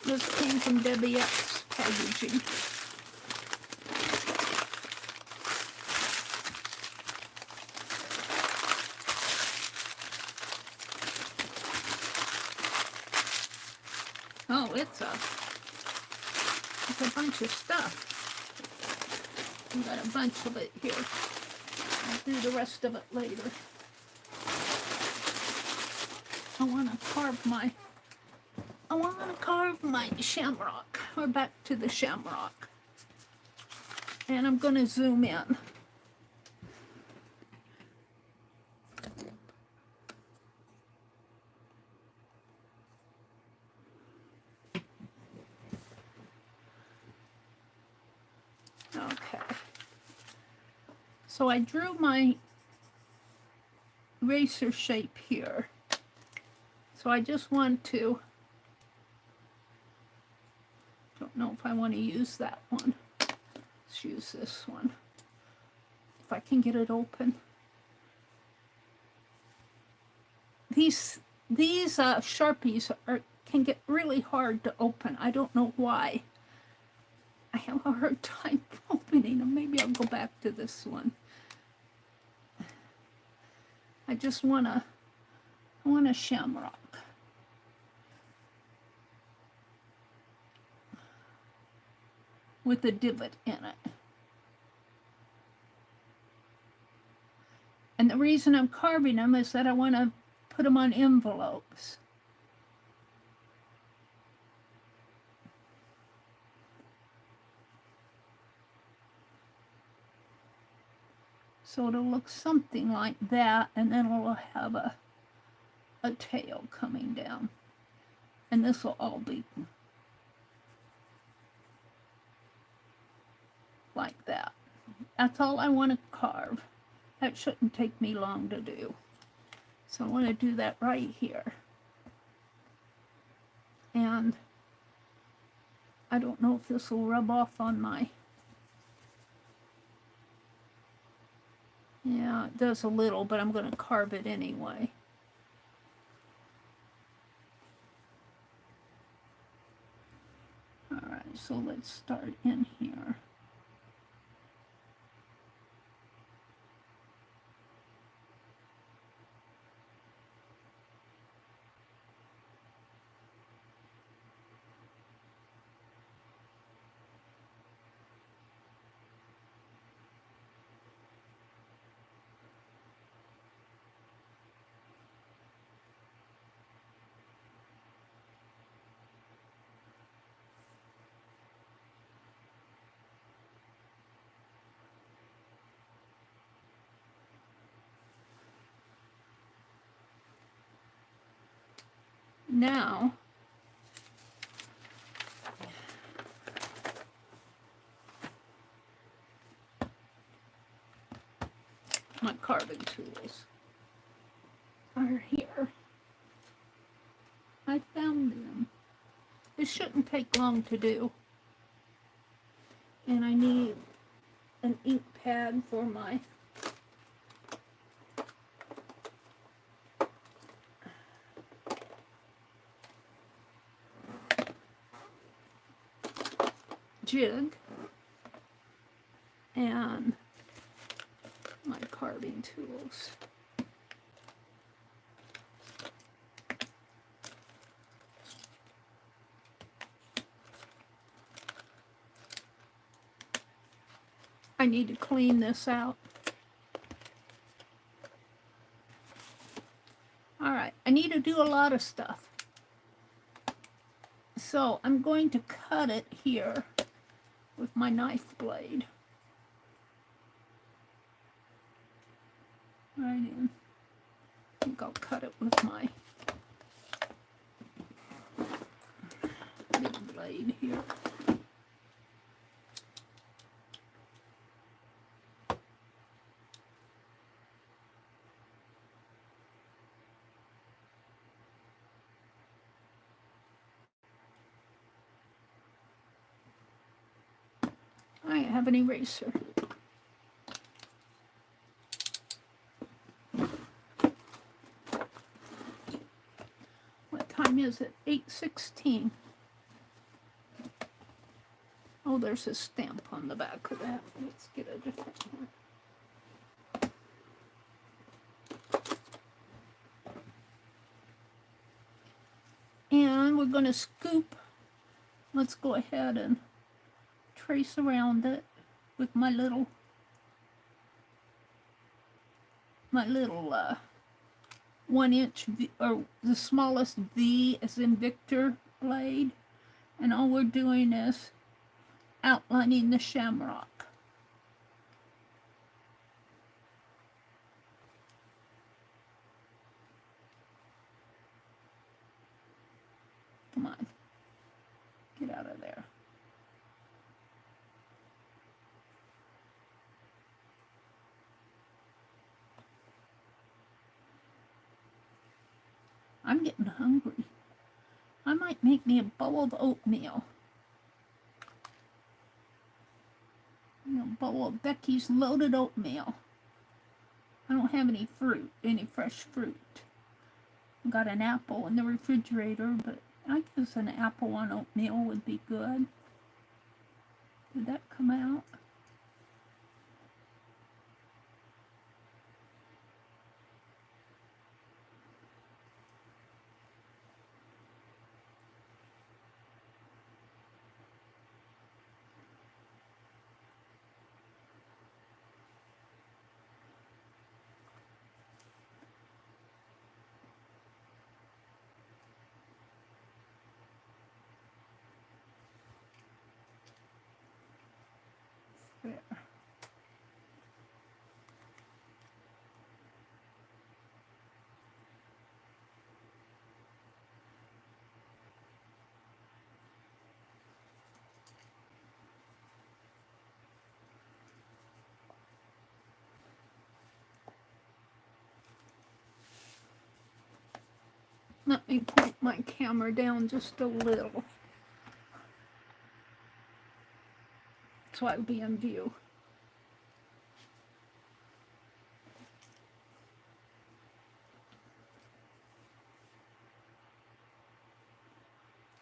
This came from Debbie X packaging. Oh, it's a bunch of stuff. I've got a bunch of it here. I'll do the rest of it later. I want to carve my shamrock. We're back to the shamrock. And I'm going to zoom in. Okay. So I drew my eraser shape here. So I just want to, don't know if I want to use that one. Let's use this one. If I can get it open. these Sharpies can get really hard to open. I don't know why. I have a hard time opening them. Maybe I'll go back to this one. I just want a shamrock. With a divot in it. And the reason I'm carving them is that I want to put them on envelopes. So it'll look something like that, and then it'll have a tail coming down. And this will all be like that. That's all I want to carve. That shouldn't take me long to do. So I want to do that right here. And I don't know if this will rub off on my... Yeah, it does a little, but I'm going to carve it anyway. All right, so let's start in here. Now, my carving tools are here. I found them. This shouldn't take long to do. And I need an ink pad for my jig and my carving tools. I need to clean this out. All right, I need to do a lot of stuff. So I'm going to cut it here with my knife blade. Right in. I think I'll cut it with my big blade here. I have an eraser. What time is it? 8:16. Oh, there's a stamp on the back of that. Let's get a different one. And we're going to scoop. Let's go ahead and trace around it with my little 1-inch V, or the smallest V as in Victor blade, and all we're doing is outlining the shamrock. Come on, get out of there. I'm getting hungry. I might make me a bowl of oatmeal. A bowl of Becky's loaded oatmeal. I don't have any fruit, any fresh fruit. Got an apple in the refrigerator, but I guess an apple on oatmeal would be good. Did that come out? There. Let me point my camera down just a little so I'll be in view.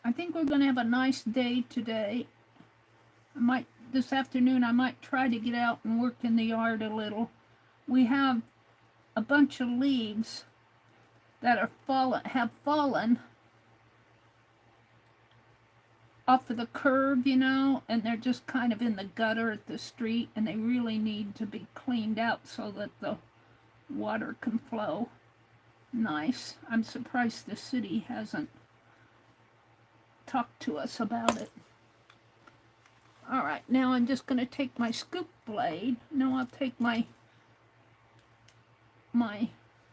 I think we're going to have a nice day today. This afternoon I might try to get out and work in the yard a little. We have a bunch of leaves that have fallen off of the curb, you know, and they're just kind of in the gutter at the street, and they really need to be cleaned out so that the water can flow nice. I'm surprised the city hasn't talked to us about it. All right, now I'm just going to take my scoop blade. Now I'll take my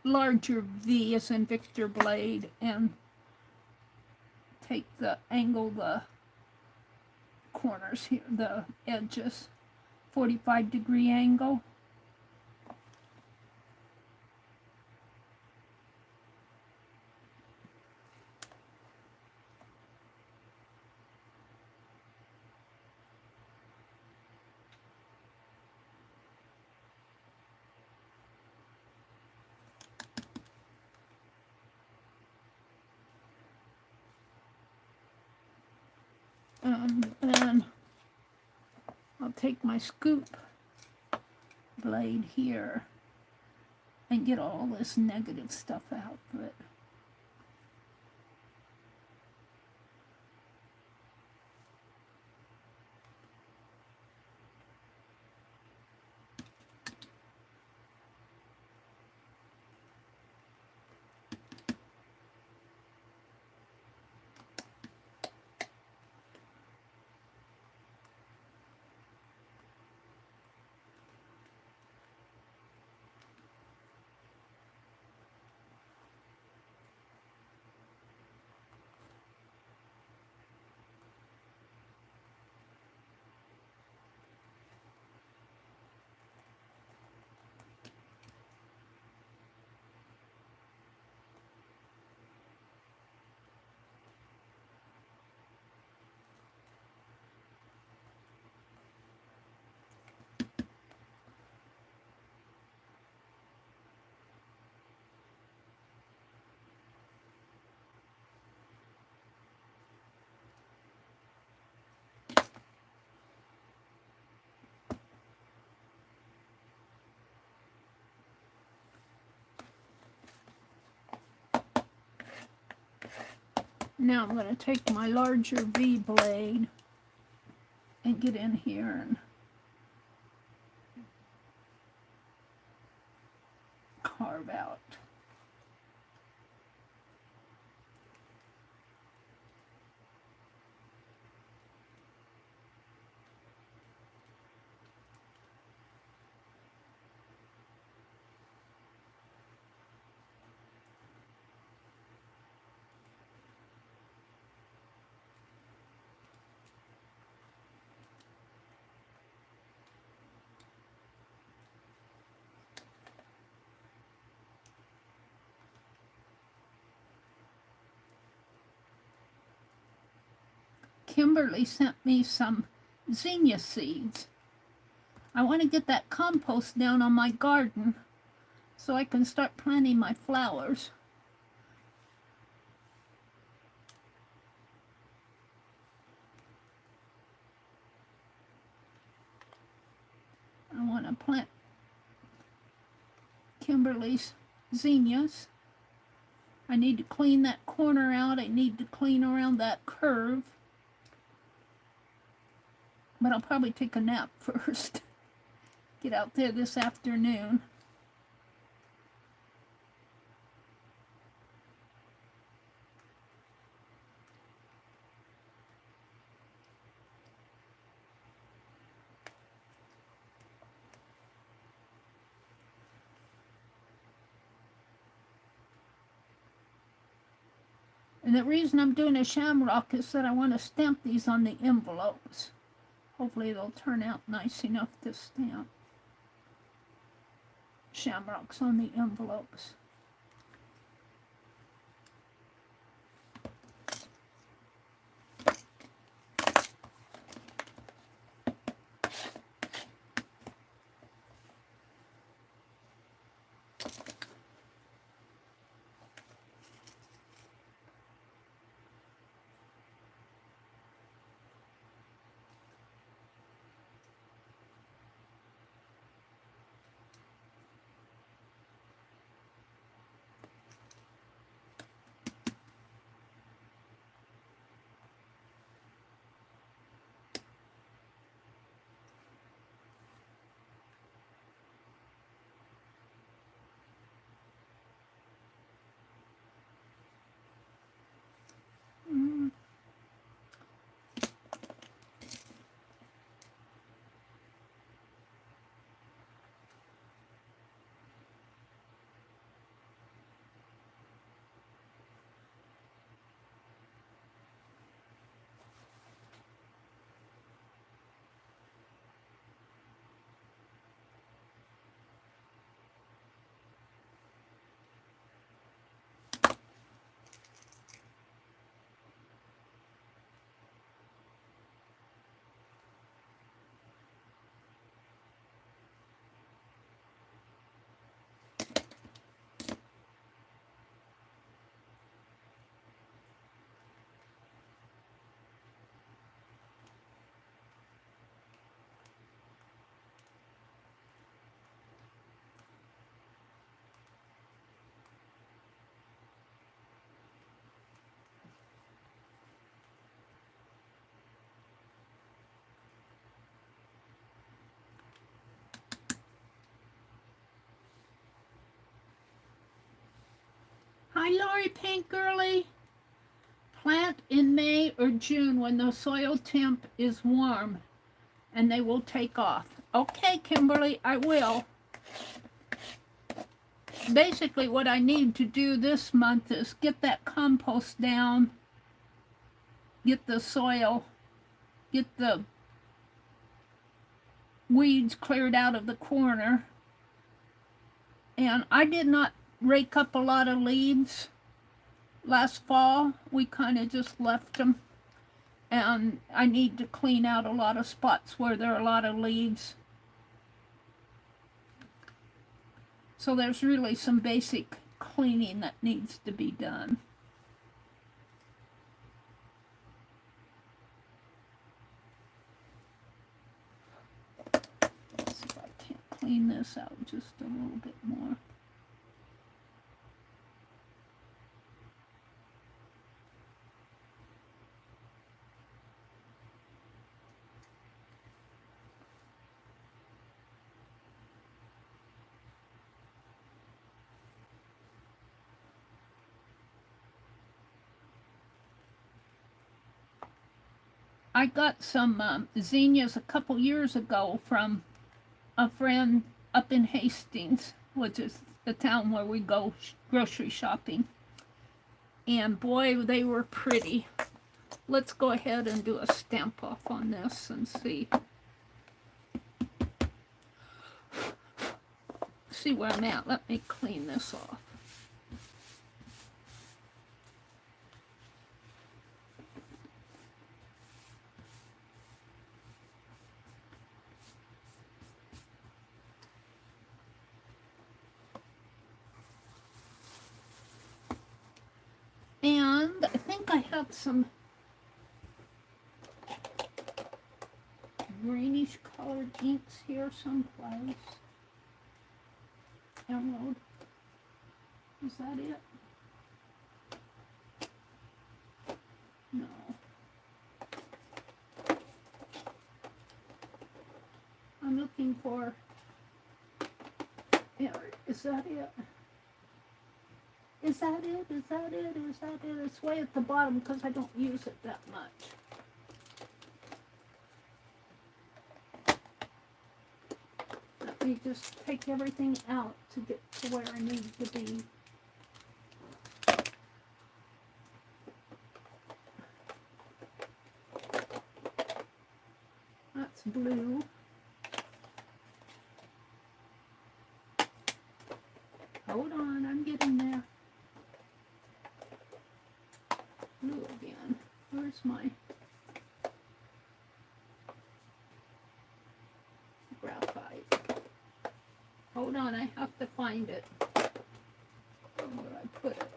larger V as in Victor blade and take the corners here, the edges, 45-degree angle. And I'll take my scoop blade here and get all this negative stuff out of it. Now I'm going to take my larger V blade and get in here and carve out. Kimberly sent me some zinnia seeds. I want to get that compost down on my garden so I can start planting my flowers. plant Kimberly's zinnias. I need to clean that corner out. I need to clean around that curve. But I'll probably take a nap first. Get out there this afternoon. And the reason I'm doing a shamrock is that I want to stamp these on the envelopes. Hopefully they'll turn out nice enough to stamp. Shamrocks on the envelopes. Hi, Lori Pink Girly. Plant in May or June when the soil temp is warm, and they will take off. Okay, Kimberly, I will. Basically, what I need to do this month is get that compost down, get the soil, get the weeds cleared out of the corner. And I did not rake up a lot of leaves last fall. We kind of just left them. And I need to clean out a lot of spots where there are a lot of leaves. So there's really some basic cleaning that needs to be done. Let's see if I can't clean this out just a little bit more. I got some zinnias a couple years ago from a friend up in Hastings, which is the town where we go grocery shopping. And boy, they were pretty. Let's go ahead and do a stamp off on this and see where I'm at. Let me clean this off. And I think I have some greenish colored inks here someplace. Emerald. Is that it? No. I'm looking for, yeah, is that it? Is that it? Is that it? Is that it? It's way at the bottom because I don't use it that much. Let me just take everything out to get to where I need to be. That's blue. Hold on, I'm getting there. Blue again. Where's my graphite? Hold on, I have to find it. Where I put it.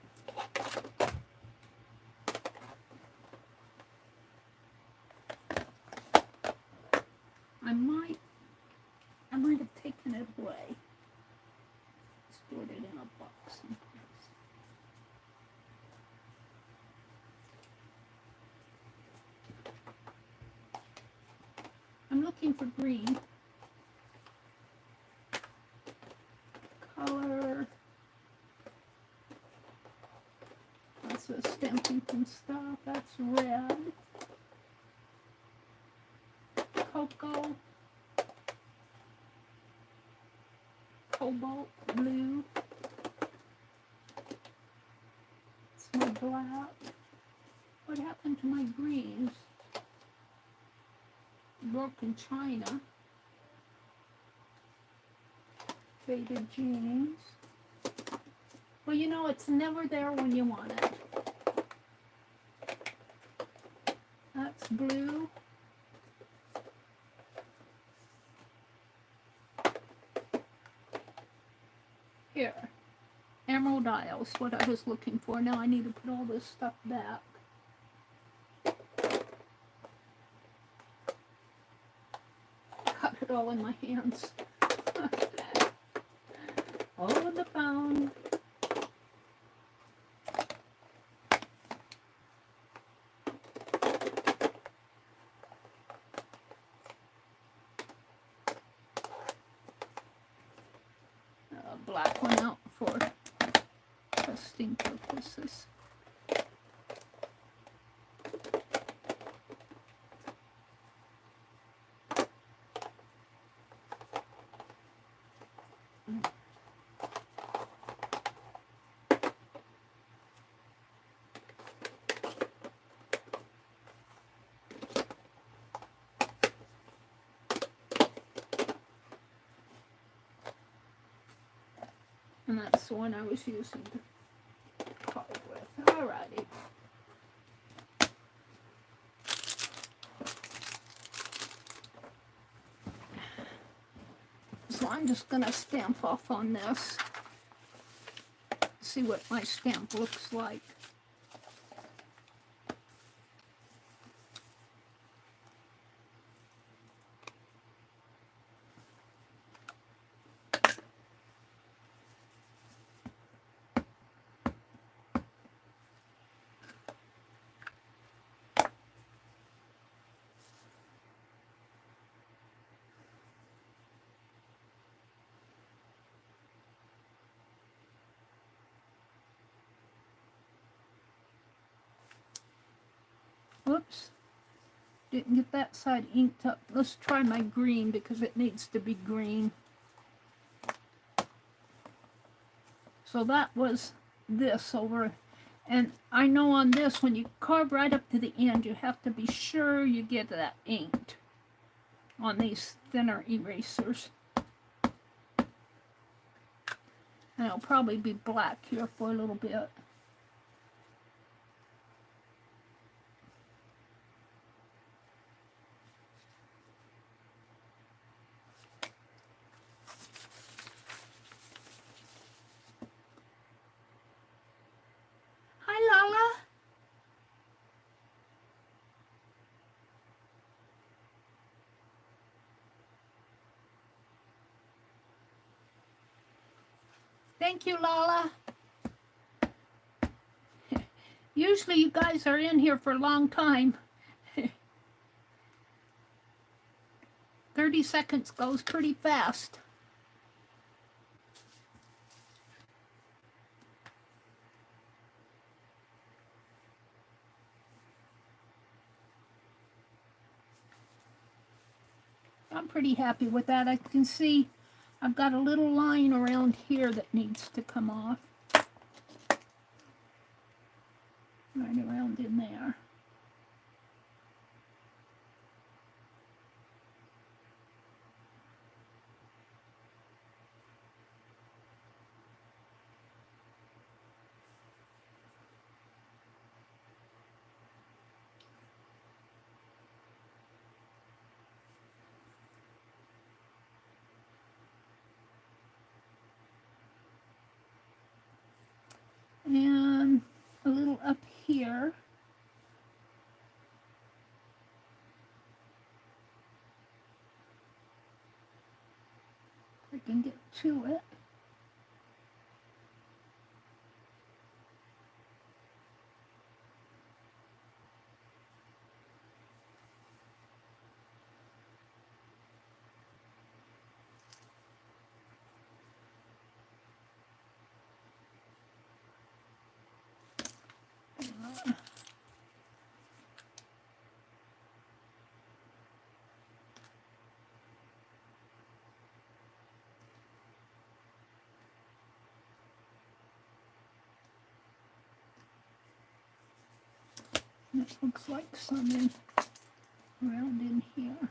I might have taken it away. Stored it in a box someplace. I'm looking for green. Color. That's a stamping and stuff. That's red. Cocoa. Cobalt blue. It's my black. What happened to my greens? Broken china. Faded jeans. Well, you know, it's never there when you want it. That's blue. Here. Emerald Isle's what I was looking for. Now I need to put all this stuff back. Got it all in my hands. Oh, the phone. Black one out for testing purposes. And that's the one I was using to carve with. Alrighty. So I'm just going to stamp off on this. See what my stamp looks like. Whoops, didn't get that side inked up. Let's try my green because it needs to be green. So that was this over. And I know on this, when you carve right up to the end, you have to be sure you get that inked on these thinner erasers. And it'll probably be black here for a little bit. Thank you, Lala. Usually you guys are in here for a long time. 30 seconds goes pretty fast. I'm pretty happy with that. I can see I've got a little line around here that needs to come off. Right around in there. And a little up here. If I can get to it. It looks like something around in here.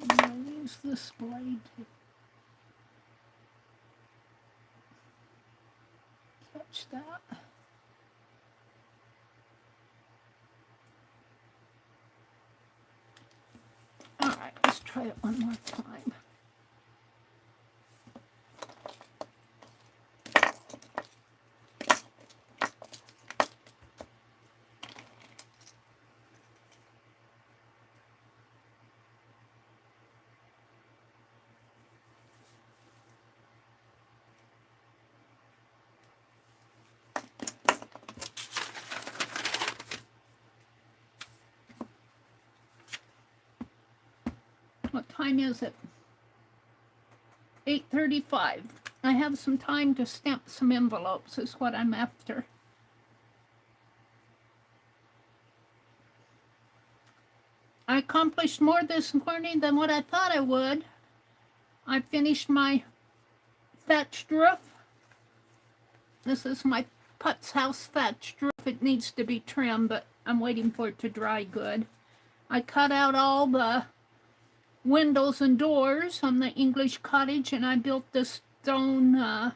I'll use this blade to catch that. All right, let's try it one more time. What time is it? 8:35. I have some time to stamp some envelopes is what I'm after. I accomplished more this morning than what I thought I would. I finished my thatched roof. This is my Putz house thatched roof. It needs to be trimmed, but I'm waiting for it to dry good. I cut out all the windows and doors on the English cottage, and I built this stone, I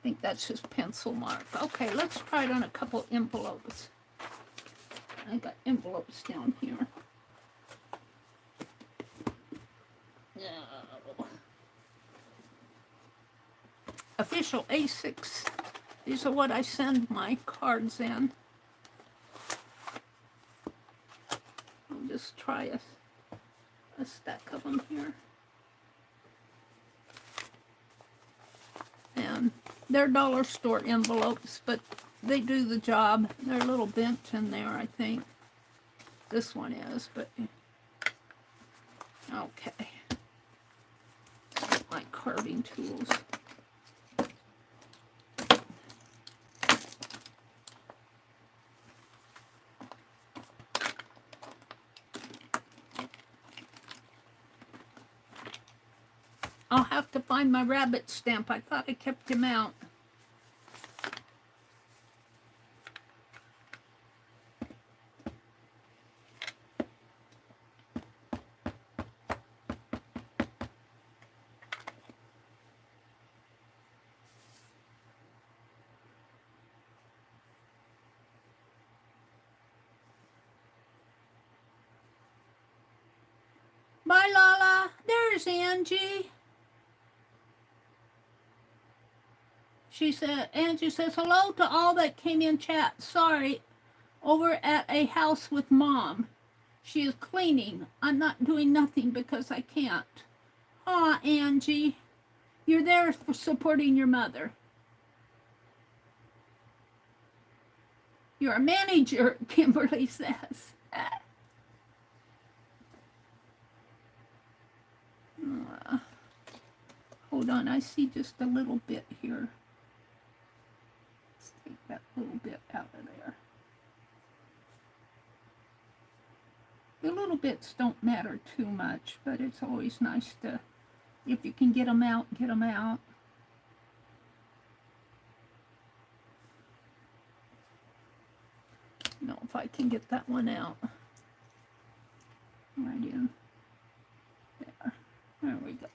think that's just pencil mark. Okay, let's try it on a couple envelopes. I got envelopes down here. No. Official A6. These are what I send my cards in. I'll just try a stack of them here. And they're dollar store envelopes, but they do the job. They're a little bent in there, I think. This one is, but okay. Get my carving tools. I'll have to find my rabbit stamp. I thought I kept him out. Bye, Lala. There's Angie. She said, Angie says, hello to all that came in chat. Sorry, over at a house with Mom. She is cleaning. I'm not doing nothing because I can't. Aw, Angie, you're there for supporting your mother. You're a manager, Kimberly says. Hold on, I see just a little bit here. Let's take that little bit out of there. The little bits don't matter too much, but it's always nice to, if you can get them out, get them out. No, if I can get that one out. Right in. There. There we go.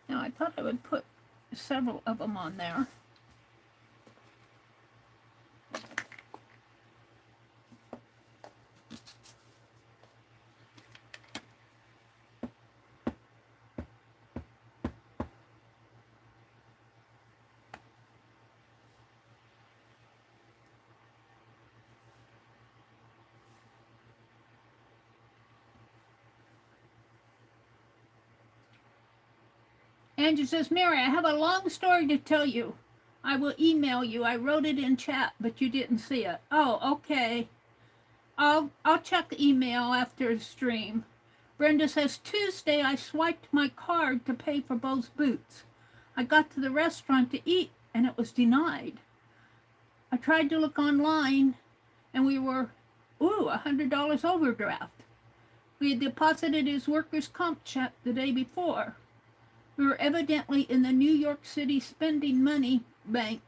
Now, I thought I would put several of them on there. Andrew says, Meri, I have a long story to tell you. I will email you. I wrote it in chat, but you didn't see it. Oh, okay. I'll check the email after the stream. Brenda says, Tuesday I swiped my card to pay for both boots. I got to the restaurant to eat, and it was denied. I tried to look online, and we were, $100 overdraft. We had deposited his workers' comp check the day before. We were evidently in the New York City spending money bank,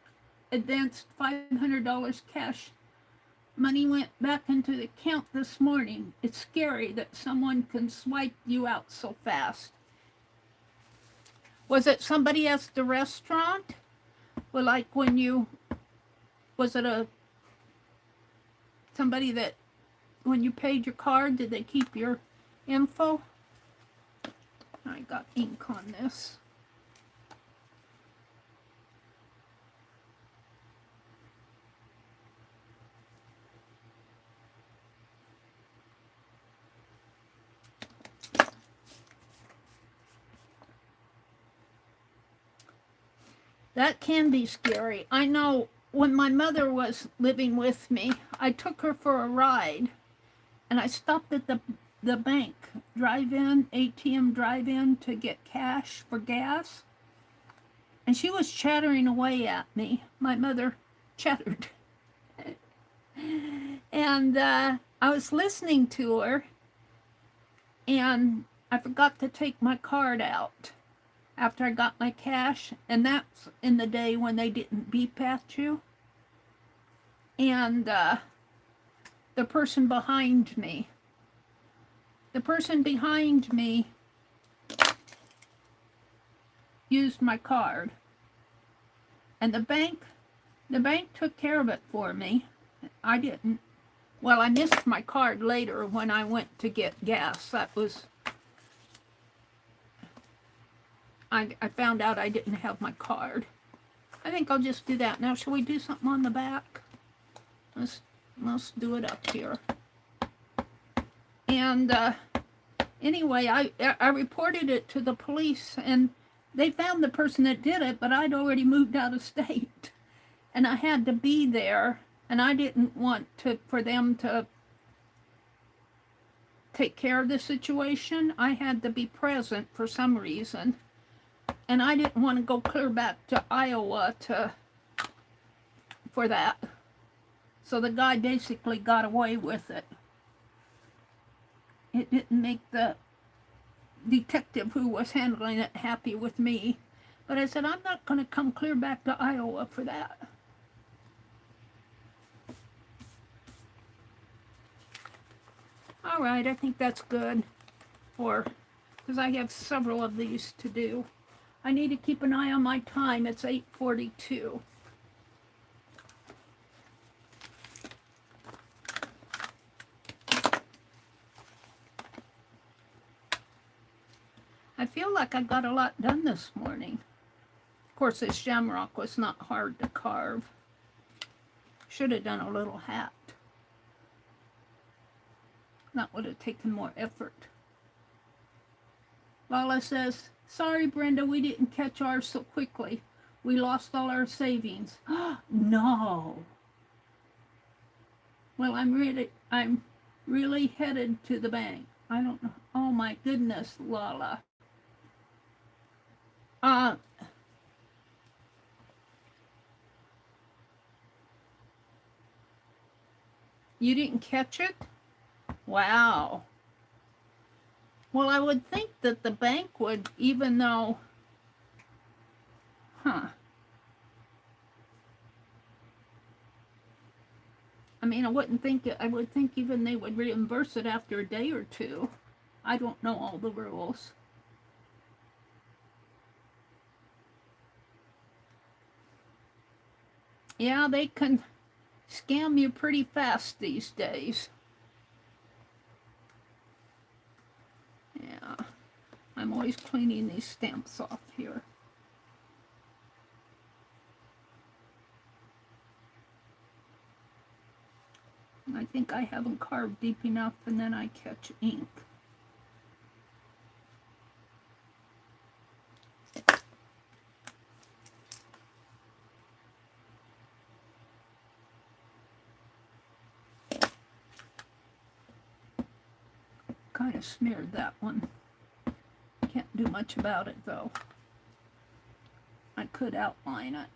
advanced $500 cash. Money went back into the account this morning. It's scary that someone can swipe you out so fast. Was it somebody at the restaurant? Well, like when you, was it somebody that, when you paid your card, did they keep your info? I got ink on this. That can be scary. I know when my mother was living with me, I took her for a ride, and I stopped at the bank drive-in, ATM drive-in to get cash for gas. And she was chattering away at me. My mother chattered. And I was listening to her, and I forgot to take my card out after I got my cash. And that's in the day when they didn't beep at you. And the person behind me used my card, and the bank took care of it for me. I didn't. Well, I missed my card later when I went to get gas. That was, I found out I didn't have my card. I think I'll just do that. Now, shall we do something on the back? Let's do it up here. And anyway, I reported it to the police, and they found the person that did it, but I'd already moved out of state, and I had to be there, and I didn't want for them to take care of the situation. I had to be present for some reason, and I didn't want to go clear back to Iowa for that. So the guy basically got away with it. It didn't make the detective who was handling it happy with me. But I said, I'm not going to come clear back to Iowa for that. All right, I think that's good because I have several of these to do. I need to keep an eye on my time. It's 8:42. I feel like I got a lot done this morning. Of course, this shamrock was not hard to carve. Should have done a little hat. That would have taken more effort. Lala says, sorry, Brenda, we didn't catch ours so quickly. We lost all our savings. No. Well, I'm really headed to the bank. I don't know. Oh my goodness, Lala. You didn't catch it? Wow. Well, I would think that the bank would, even though, I mean, I would think even they would reimburse it after a day or two. I don't know all the rules. Yeah, they can scam you pretty fast these days. Yeah, I'm always cleaning these stamps off here. I think I haven't carved deep enough, and then I catch ink. Kind of smeared that one. Can't do much about it though. I could outline it.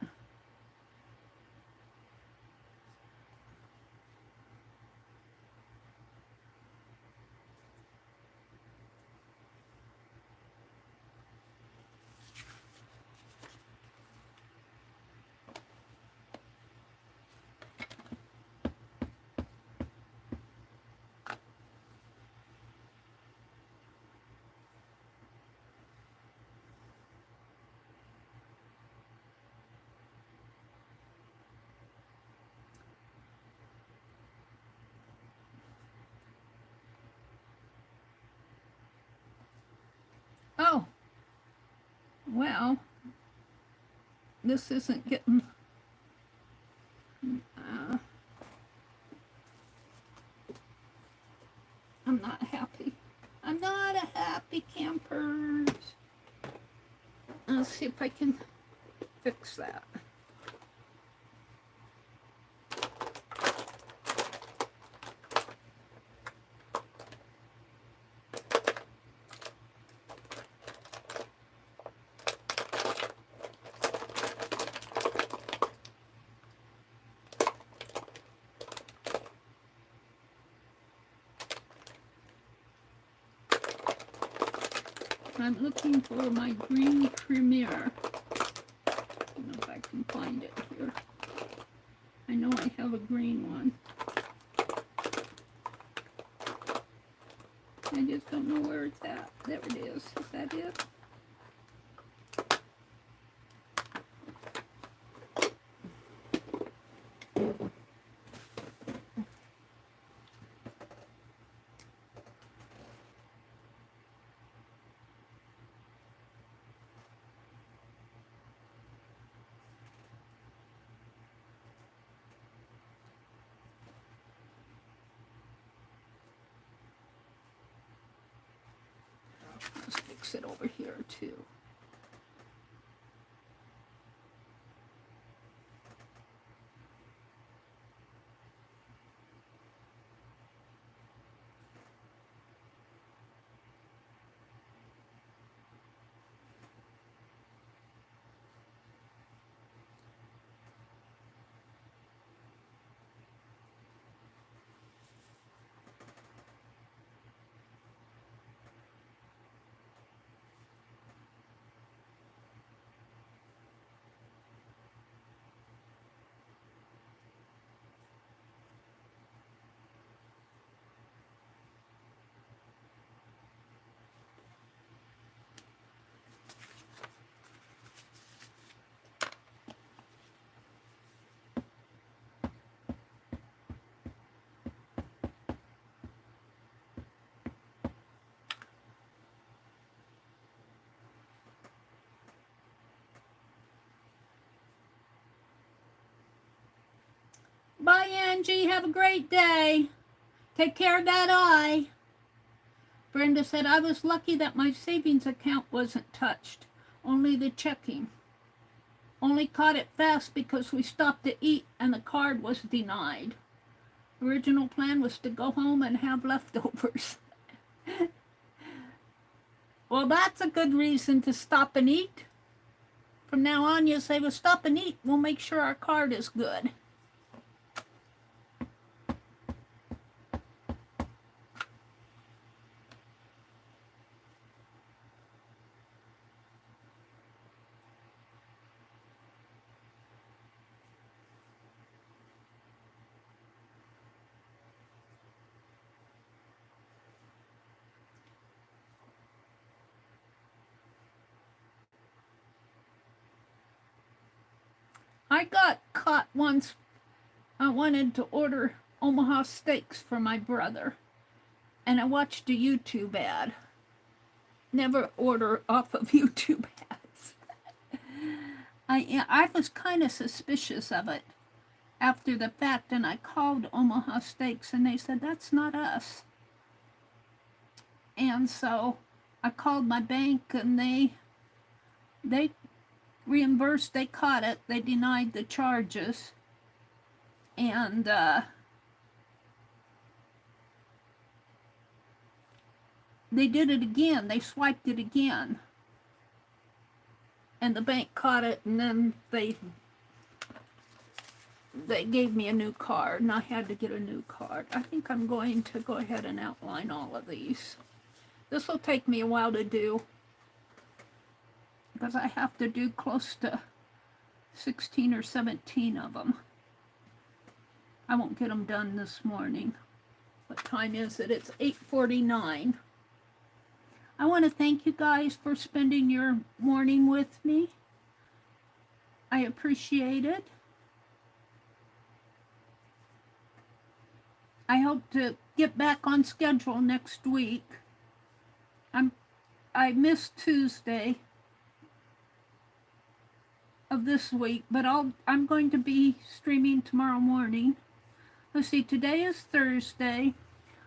Oh, well, this isn't getting, I'm not happy. I'm not a happy camper. Let's see if I can fix that. I'm looking for my green Premier. I don't know if I can find it here. I know I have a green one. I just don't know where it's at. There it is. Is that it? Let's fix it over here too. Bye, Angie. Have a great day. Take care of that eye. Brenda said, I was lucky that my savings account wasn't touched, only the checking. Only caught it fast because we stopped to eat and the card was denied. Original plan was to go home and have leftovers. Well, that's a good reason to stop and eat. From now on, you say, well, stop and eat. We'll make sure our card is good. I got caught once. I wanted to order Omaha steaks for my brother, and I watched a YouTube ad. Never order off of YouTube ads. I was kind of suspicious of it after the fact, and I called Omaha Steaks, and they said, that's not us. And so I called my bank, and they reimbursed, they caught it, they denied the charges, and they did it again, they swiped it again, and the bank caught it, and then they gave me a new card, and I had to get a new card. I think I'm going to go ahead and outline all of these. This will take me a while to do, because I have to do close to 16 or 17 of them. I won't get them done this morning. What time is it? It's 8:49. I want to thank you guys for spending your morning with me. I appreciate it. I hope to get back on schedule next week. I missed Tuesday of this week, but I'm going to be streaming tomorrow morning. Let's see, today is Thursday.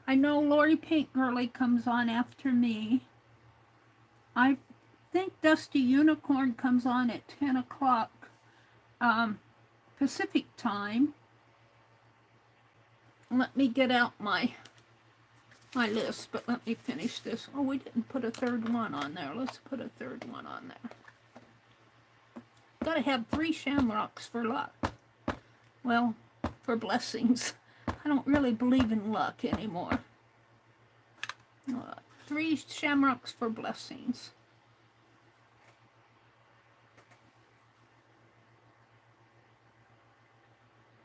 I know Lori Paint Girly comes on after me. I think Dusty Unicorn comes on at 10 o'clock Pacific time. Let me get out my list, but let me finish this. Oh, we didn't put a third one on there. Let's put a third one on there. Gotta have 3 shamrocks for luck. Well, for blessings. I don't really believe in luck anymore. 3 shamrocks for blessings.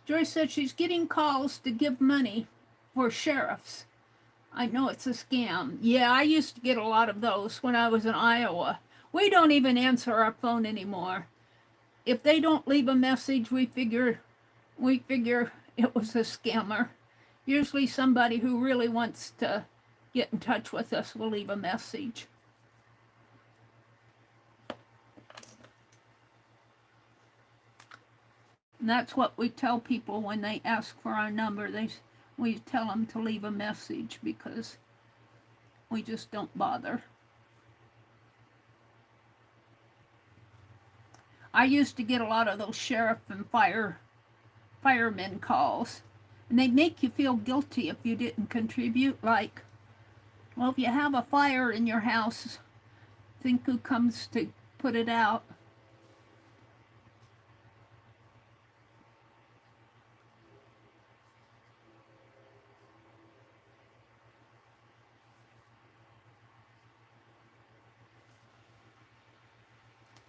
Joyce said she's getting calls to give money for sheriffs. I know it's a scam. Yeah, I used to get a lot of those when I was in Iowa. We don't even answer our phone anymore. If they don't leave a message, we figure it was a scammer. Usually somebody who really wants to get in touch with us will leave a message. And that's what we tell people when they ask for our number. We tell them to leave a message because we just don't bother. I used to get a lot of those sheriff and firemen calls, and they make you feel guilty if you didn't contribute. Like, well, if you have a fire in your house, think who comes to put it out.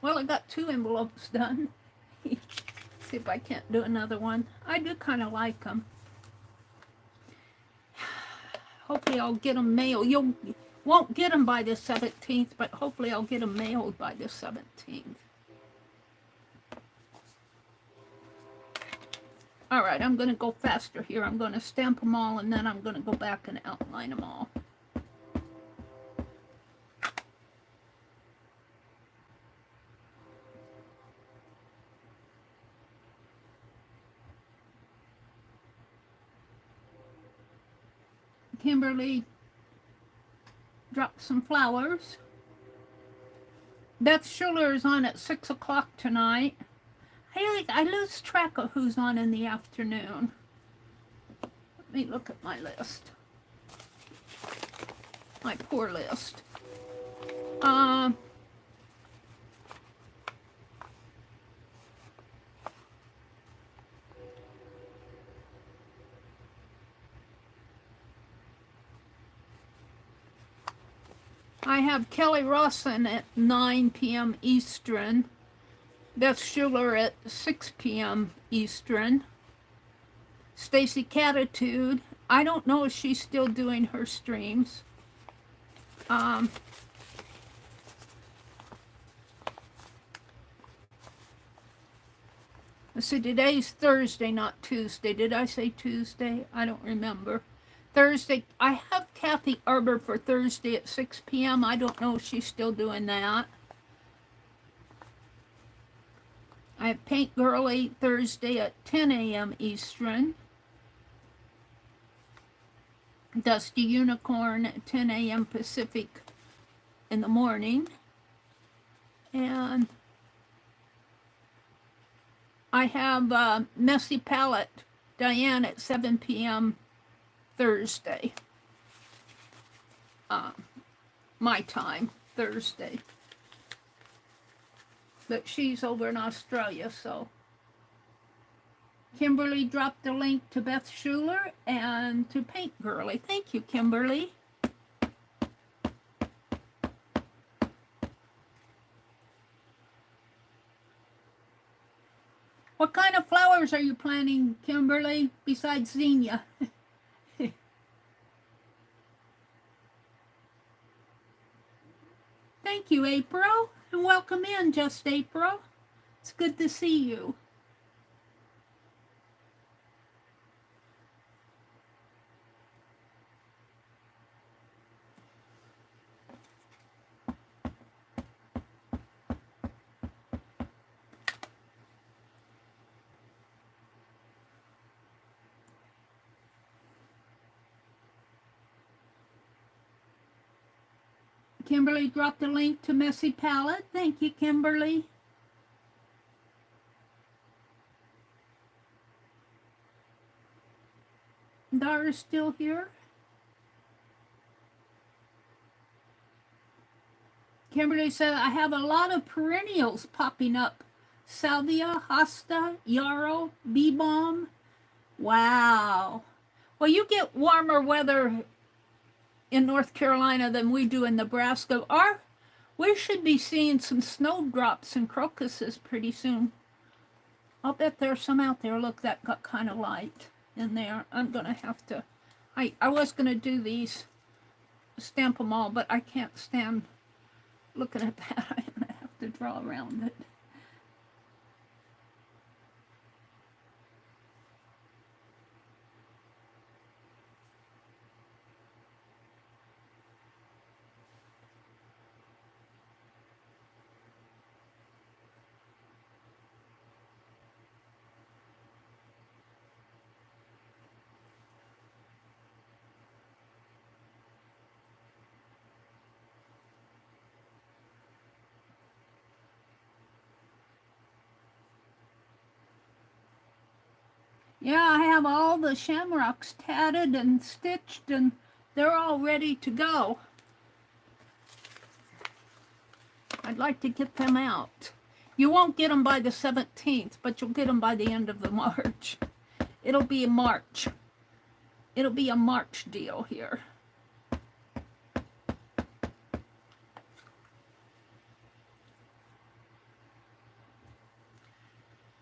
Well, I got 2 envelopes done. See if I can't do another one. I do kind of like them. Hopefully I'll get them mailed. You won't get them by the 17th, but hopefully I'll get them mailed by the 17th. All right, I'm going to go faster here. I'm going to stamp them all, and then I'm going to go back and outline them all. Kimberly dropped some flowers. Beth Schuler is on at 6 o'clock tonight. I lose track of who's on in the afternoon. Let me look at my list. My poor list. I have Kelly Rawson at 9 p.m. Eastern. Beth Schuler at 6 p.m. Eastern. Stacy Catitude. I don't know if she's still doing her streams. Let's see, today's Thursday, not Tuesday. Did I say Tuesday? I don't remember. Thursday, I have Kathy Arbor for Thursday at 6 p.m. I don't know if she's still doing that. I have Paint Girly Thursday at 10 a.m. Eastern. Dusty Unicorn at 10 a.m. Pacific in the morning. And I have Messy Palette Diane at 7 p.m. Thursday. My time, Thursday. But she's over in Australia, so. Kimberly dropped the link to Beth Schuler and to Paint Girly. Thank you, Kimberly. What kind of flowers are you planting, Kimberly, besides zinnia? Thank you, April, and welcome in, Just April. It's good to see you. Kimberly dropped a link to Messy Palette. Thank you, Kimberly. Dara's still here. Kimberly said, I have a lot of perennials popping up. Salvia, hosta, yarrow, bee balm. Wow. Well, you get warmer weather in North Carolina than we do in Nebraska. We should be seeing some snowdrops and crocuses pretty soon. I'll bet there's some out there. Look, that got kind of light in there. I'm going to have to, I was going to do these, stamp them all, but I can't stand looking at that. I'm going to have to draw around it. Yeah, I have all the shamrocks tatted and stitched, and they're all ready to go. I'd like to get them out. You won't get them by the 17th, but you'll get them by the end of the March. It'll be a March. It'll be a March deal here.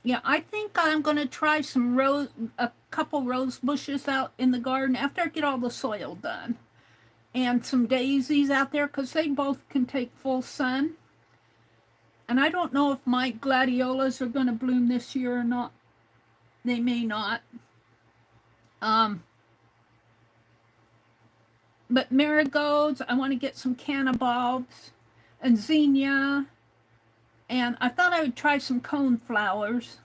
Yeah, I think I'm going to try a couple rose bushes out in the garden after I get all the soil done. And some daisies out there, because they both can take full sun. And I don't know if my gladiolas are going to bloom this year or not. They may not. But marigolds, I want to get some canna bulbs and zinnia. And I thought I would try some cone flowers.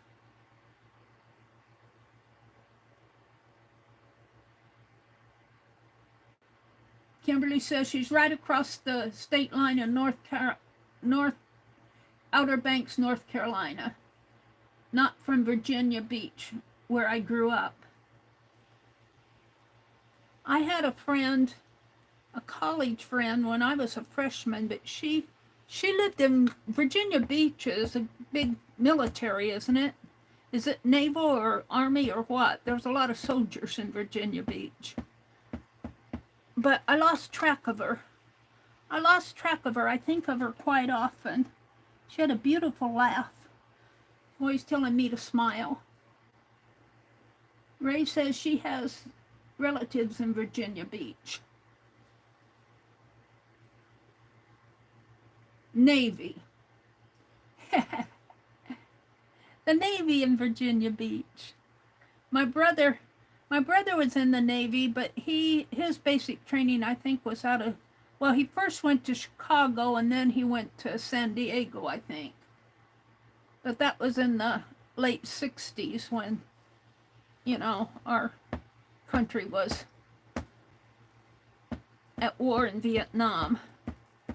Kimberly says she's right across the state line in North Outer Banks, North Carolina. Not from Virginia Beach, where I grew up. I had a friend, a college friend, when I was a freshman, but she lived in Virginia Beach. Is a big military, isn't it? Is it naval or army or what? There's a lot of soldiers in Virginia Beach. But I lost track of her. I think of her quite often. She had a beautiful laugh. Always telling me to smile. Ray says she has relatives in Virginia Beach. Navy. The Navy in Virginia Beach. My brother was in the Navy, but his basic training, I think, was out of, well, he first went to Chicago and then he went to San Diego, I think. But that was in the late 60s when, you know, our country was at war in Vietnam.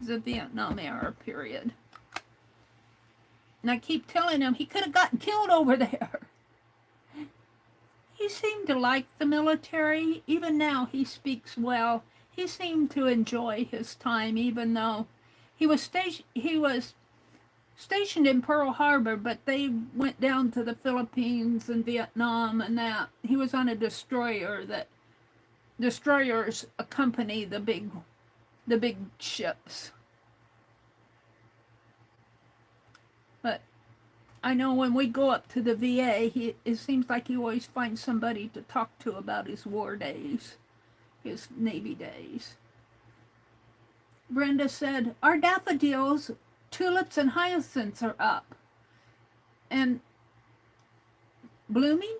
The Vietnam era period. And I keep telling him he could have gotten killed over there. He seemed to like the military. Even now he speaks well. He seemed to enjoy his time, even though he was stationed in Pearl Harbor, but they went down to the Philippines and Vietnam and that. He was on a destroyer that destroyers accompany the big ships. But I know when we go up to the VA, it seems like he always finds somebody to talk to about his war days, his Navy days. Brenda said, our daffodils, tulips, and hyacinths are up and blooming.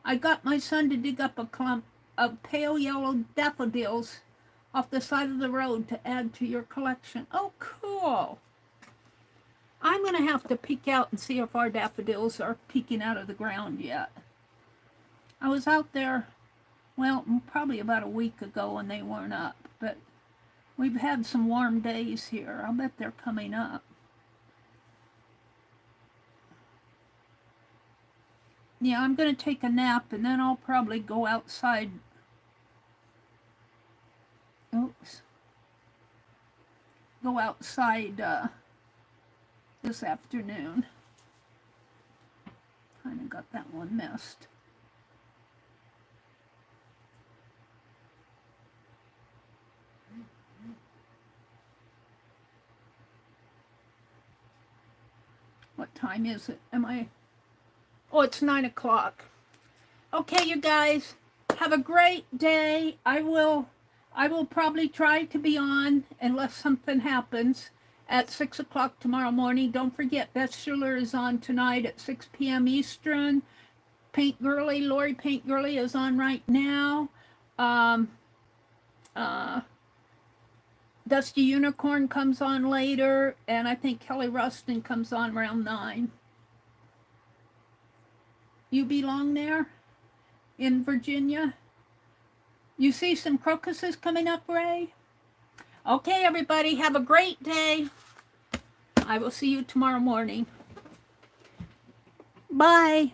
I got my son to dig up a clump of pale yellow daffodils off the side of the road to add to your collection. Oh, cool. I'm going to have to peek out and see if our daffodils are peeking out of the ground yet. I was out there, well, probably about a week ago and they weren't up, but we've had some warm days here. I'll bet they're coming up. Yeah, I'm going to take a nap and then I'll probably go outside. Oops. Go outside this afternoon. Kind of got that one missed. What time is it? Oh, it's 9 o'clock. Okay, you guys, have a great day. I will probably try to be on, unless something happens, at 6 o'clock tomorrow morning. Don't forget, Beth Schuler is on tonight at 6 p.m. Eastern. Paint Girly, Lori Paint Girly is on right now. Dusty Unicorn comes on later, and I think Kelly Rustin comes on around 9. You belong there in Virginia? You see some crocuses coming up, Ray? Okay, everybody, have a great day. I will see you tomorrow morning. Bye.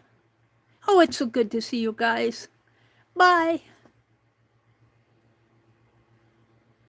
Oh, it's so good to see you guys. Bye.